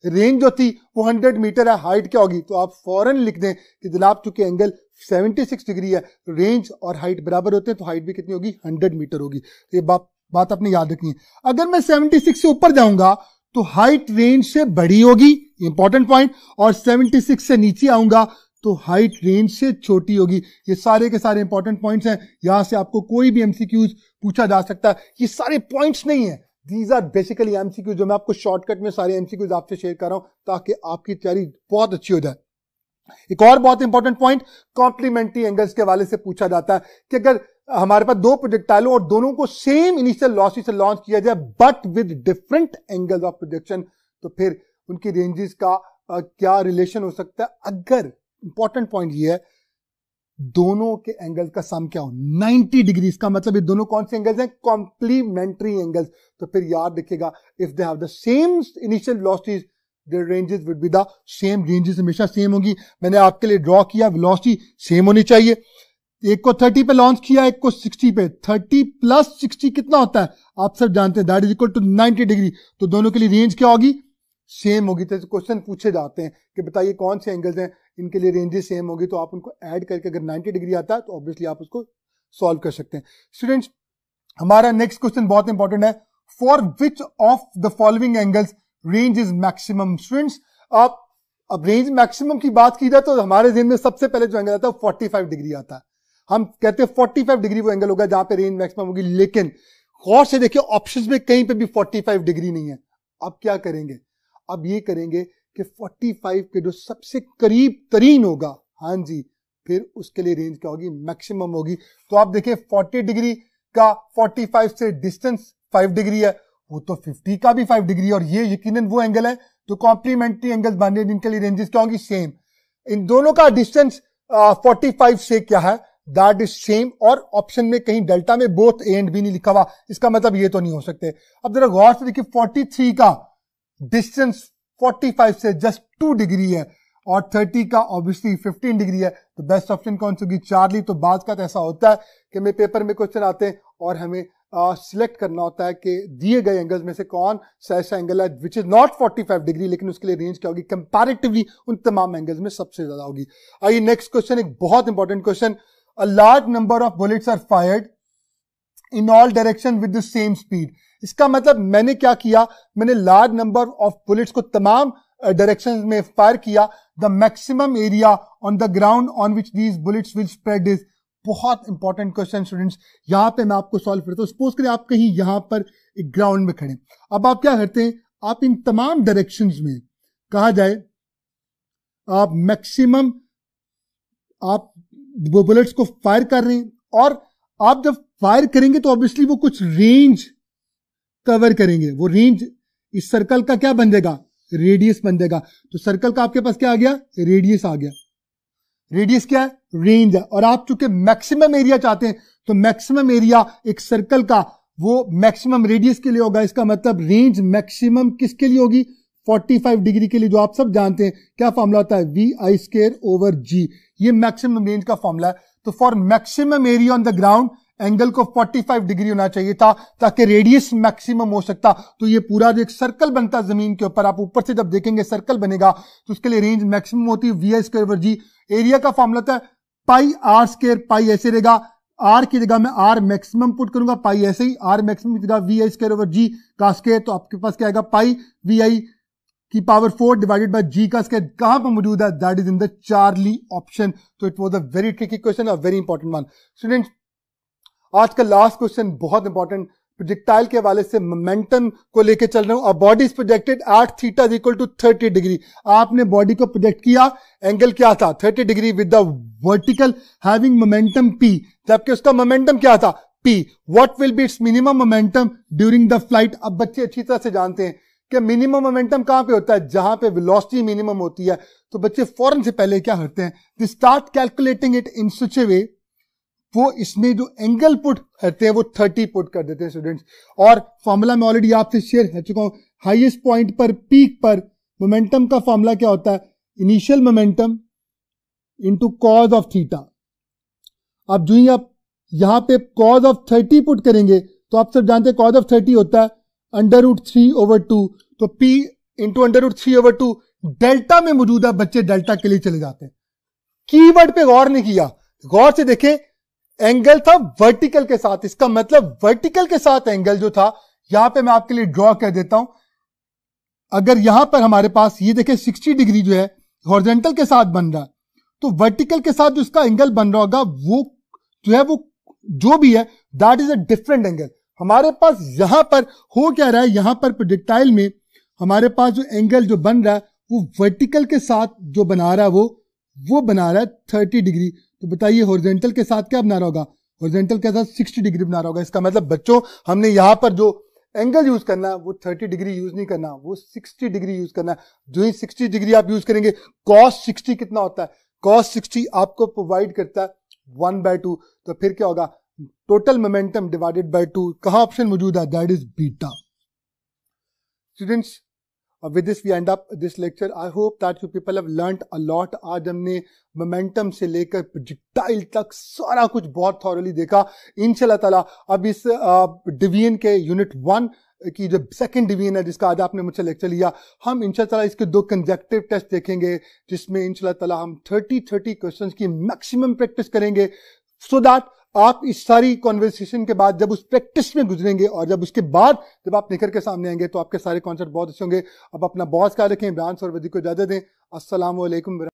रेंज जो थी वो 100 मीटर है, हाइट क्या होगी? तो आप फौरन लिख दें कि जनाब चूंकि एंगल 76 डिग्री है, रेंज और हाइट बराबर होते हैं, तो हाइट भी कितनी होगी 100 मीटर होगी। तो ये बात आपने याद रखनी है। अगर मैं 76 से ऊपर जाऊंगा तो हाइट रेंज से बड़ी होगी, इंपॉर्टेंट पॉइंट, और 76 से नीचे आऊंगा तो हाइट रेंज से छोटी होगी। ये सारे के सारे इंपॉर्टेंट पॉइंट्स हैं, यहां से आपको कोई भी एमसीक्यूज पूछा जा सकता है। ये सारे पॉइंट्स नहीं है, दीज आर बेसिकली एमसीक्यूज, जो मैं आपको शॉर्टकट में सारे एमसीक्यूज आपसे शेयर कर रहा हूं ताकि आपकी तैयारी बहुत अच्छी हो जाए। एक और बहुत इंपॉर्टेंट पॉइंट कॉम्प्लीमेंट्री एंगल्स के हवाले से पूछा जाता है कि अगर हमारे पास दो प्रोजेक्टाइलों और दोनों को सेम इनिशियल वेलोसिटी से लॉन्च किया जाए but with different angles of projection, तो फिर उनकी रेंजेस का क्या रिलेशन हो सकता है? अगर इंपॉर्टेंट पॉइंट ये है दोनों के एंगल का सम क्या हो 90 डिग्री, इसका मतलब ये दोनों कौन से एंगल्स हैं? Complementary angles. तो फिर याद रखिएगा if they have the same initial velocities the ranges would be the same, ranges हमेशा सेम होगी। मैंने आपके लिए ड्रॉ किया, वेलोसिटी सेम होनी चाहिए। एक को 30 पे लॉन्च किया, एक को 60 पे। 30 प्लस 60 कितना होता है आप सब जानते हैं, that is equal to 90 degree. तो दोनों के लिए रेंज क्या होगी? सेम होगी। तो क्वेश्चन पूछे जाते हैं कि बताइए कौन से एंगल्स हैं इनके लिए रेंजेस सेम होगी, तो आप उनको ऐड करके अगर 90 डिग्री आता है तो ऑब्वियसली आप उसको सॉल्व कर सकते हैं। स्टूडेंट्स हमारा नेक्स्ट क्वेश्चन बहुत इंपॉर्टेंट है, for which of the following angles range is maximum. Students आप अब रेंज मैक्सिमम की बात की जाए तो हमारे ज़हन में सबसे पहले जो एंगल आता है वो 45 डिग्री आता है। हम कहते हैं 45 डिग्री वो एंगल होगा जहां पे रेंज मैक्सिमम होगी, लेकिन गौर से देखिए ऑप्शंस में कहीं पे भी 45 डिग्री नहीं है। अब क्या करेंगे, अब ये करेंगे कि 45 के जो सबसे करीब तरीन होगा, हाँ जी, फिर उसके लिए रेंज क्या होगी, मैक्सिमम होगी। तो आप देखिए 40 डिग्री का 45 से डिस्टेंस 5 डिग्री है, वो तो 50 का भी 5 डिग्री, और ये यकीनन वो एंगल है जो कॉम्प्लीमेंट्री एंगल्स बन रहे हैं जिनके लिए रेंजेस क्या होंगी, सेम। इन दोनों का डिस्टेंस 45 से क्या है, दैट इज सेम, और ऑप्शन में कहीं डेल्टा में बोथ ए एंड बी नहीं लिखा हुआ, इसका मतलब ये तो नहीं हो सकते। अब जरा गौर से देखिए 43 का डिस्टेंस 45 से जस्ट 2 डिग्री है और 30 का ऑब्वियसली 15 डिग्री है, तो बेस्ट ऑप्शन कौन सी होगी, चार्ली। तो बात का तो ऐसा होता है कि मेरे पेपर में क्वेश्चन आते हैं और हमें सिलेक्ट करना होता है कि दिए गए एंगल्स में से कौन सा ऐसा एंगल है विच इज नॉट 45 डिग्री, लेकिन उसके लिए रेंज क्या होगी, कंपैरेटिवली उन तमाम एंगल्स में सबसे ज्यादा होगी। आइए नेक्स्ट क्वेश्चन, एक बहुत important question. A large number of bullets are fired in all direction with the same speed. इसका मतलब मैंने क्या किया, मैंने लार्ज नंबर ऑफ बुलेट्स को तमाम डायरेक्शंस में फायर किया। The maximum area on the ground on which these bullets will spread is. बहुत इंपॉर्टेंट क्वेश्चन स्टूडेंट्स, यहां पे मैं आपको सॉल्व करता हूं। सपोज करें आप कहीं यहां पर एक ग्राउंड में खड़े, अब आप क्या करते हैं, आप इन तमाम डायरेक्शंस में कहा जाए आप मैक्सिमम आप वो बुलेट्स को फायर कर रहे हैं, और आप जब फायर करेंगे तो ऑब्वियसली वो कुछ रेंज कवर करेंगे। वो रेंज इस सर्कल का क्या बन जाएगा, रेडियस बन जाएगा। तो सर्कल का आपके पास क्या आ गया, रेडियस आ गया। रेडियस क्या है, रेंज है। और आप चूंकि मैक्सिमम एरिया चाहते हैं तो मैक्सिमम एरिया एक सर्कल का वो मैक्सिमम रेडियस के लिए होगा। इसका मतलब रेंज मैक्सिमम किसके लिए होगी, 45 डिग्री के लिए, जो आप सब जानते हैं क्या फॉर्मूला होता है, VI²/G। ये मैक्सिमम रेंज का फॉर्मूला है। तो for maximum area on the ground angle को 45 डिग्री होना चाहिए था ताकि रेडियस मैक्सिमम हो सकता। तो ये पूरा जो एक सर्कल बनता है जमीन के ऊपर, आप ऊपर से जब देखेंगे सर्कल बनेगा तो उसके लिए रेंज मैक्सिमम होती है VI²/G। एरिया का फॉर्मूला था πr², पाई ऐसे रहेगा, आर की जगह मैं आर मैक्सिमम पुट करूंगा, पाई ऐसे ही, आर मैक्सिमम की जगह VI²/G का स्क्वायर, तो आपके पास क्या आएगा, pi VI⁴ divided by G का स्क्वायर। कहां पर मौजूद है, that is in the Charlie option. तो it was a very tricky question, a very important one. Students, आज का लास्ट क्वेश्चन बहुत इंपॉर्टेंट, प्रोजेक्टाइल के हवाले से मोमेंटम को लेके चल रहा हूं। A body is projected at theta is equal to 30 degree. आपने बॉडी को प्रोजेक्ट किया, एंगल क्या था, 30 degree with the vertical having momentum P, जबकि उसका मोमेंटम क्या था, P। What will B it's minimum momentum during the flight. अब बच्चे अच्छी तरह से जानते हैं कि मिनिमम मोमेंटम कहां पे होता है, जहां पे वेलोसिटी मिनिमम होती है। तो बच्चे फौरन से पहले क्या करते हैं, they start calculating it in such a way, वो इसमें जो एंगल पुट करते हैं वो 30 पुट कर देते हैं स्टूडेंट्स। और फॉर्मूला मैं ऑलरेडी आपसे शेयर कर चुका हूं, हाईएस्ट पॉइंट पर, पीक पर मोमेंटम का फॉर्मूला क्या होता है, initial momentum into cause of theta. अब जो ही आप यहां पे कॉज ऑफ 30 पुट करेंगे तो आप सब जानते हैं कॉज ऑफ 30 होता है √3/2, तो P इंटू √3/2 डेल्टा में मौजूद है। बच्चे डेल्टा के लिए चले जाते हैं, कीवर्ड पे गौर नहीं किया। गौर से देखें, एंगल था वर्टिकल के साथ, इसका मतलब वर्टिकल के साथ एंगल जो था, यहां पे मैं आपके लिए ड्रॉ कर देता हूं। अगर यहां पर हमारे पास ये देखें 60 डिग्री जो है हॉरिजॉन्टल के साथ बन रहा है, तो वर्टिकल के साथ जो इसका एंगल बन रहा होगा वो जो है, वो जो भी है that is a different angle. हमारे पास यहां पर हो क्या रहा है, यहां पर प्रोजेक्टाइल में हमारे पास जो एंगल जो बन रहा है वो वर्टिकल के साथ जो बना रहा है वो बना रहा है 30 डिग्री। तो बताइए हॉरिजॉन्टल के साथ क्या बना रहा होगा, हॉरिजॉन्टल के साथ 60 डिग्री बना रहा होगा। इसका मतलब बच्चों, हमने यहां पर जो एंगल यूज करना है वो 30 डिग्री यूज नहीं करना, वो 60 डिग्री यूज करना है। जो ही 60 डिग्री आप यूज करेंगे, cos 60 कितना होता है, cos 60 आपको प्रोवाइड करता है 1/2। तो फिर क्या होगा, टोटल मोमेंटम डिवाइडेड बाय 2। कहां ऑप्शन मौजूद है, that is beta. Students, with this we end up this lecture. I hope that you people have learnt a lot. आज हमने मोमेंटम से लेकर प्रोजेक्टाइल तक सारा कुछ बहुत थॉरली देखा। इंशाल्लाह ताला अब इस डिवीजन के यूनिट 1 की जो सेकंड डिवीजन है, जिसका आज आपने मुझसे लेक्चर लिया, हम इंशाल्लाह ताला इसके 2 कंसेक्टिव टेस्ट देखेंगे, जिसमें इंशाल्लाह ताला हम 30 क्वेश्चंस की मैक्सिमम प्रैक्टिस करेंगे, so that आप इस सारी कॉन्वर्सेशन के बाद जब उस प्रैक्टिस में गुजरेंगे और जब उसके बाद जब आप निखर के सामने आएंगे तो आपके सारे कॉन्सेप्ट बहुत अच्छे होंगे। अब अपना बहुत ख्याल रखें। इमरान सरवदी को इजाजत दें। अस्सलाम वालेकुम।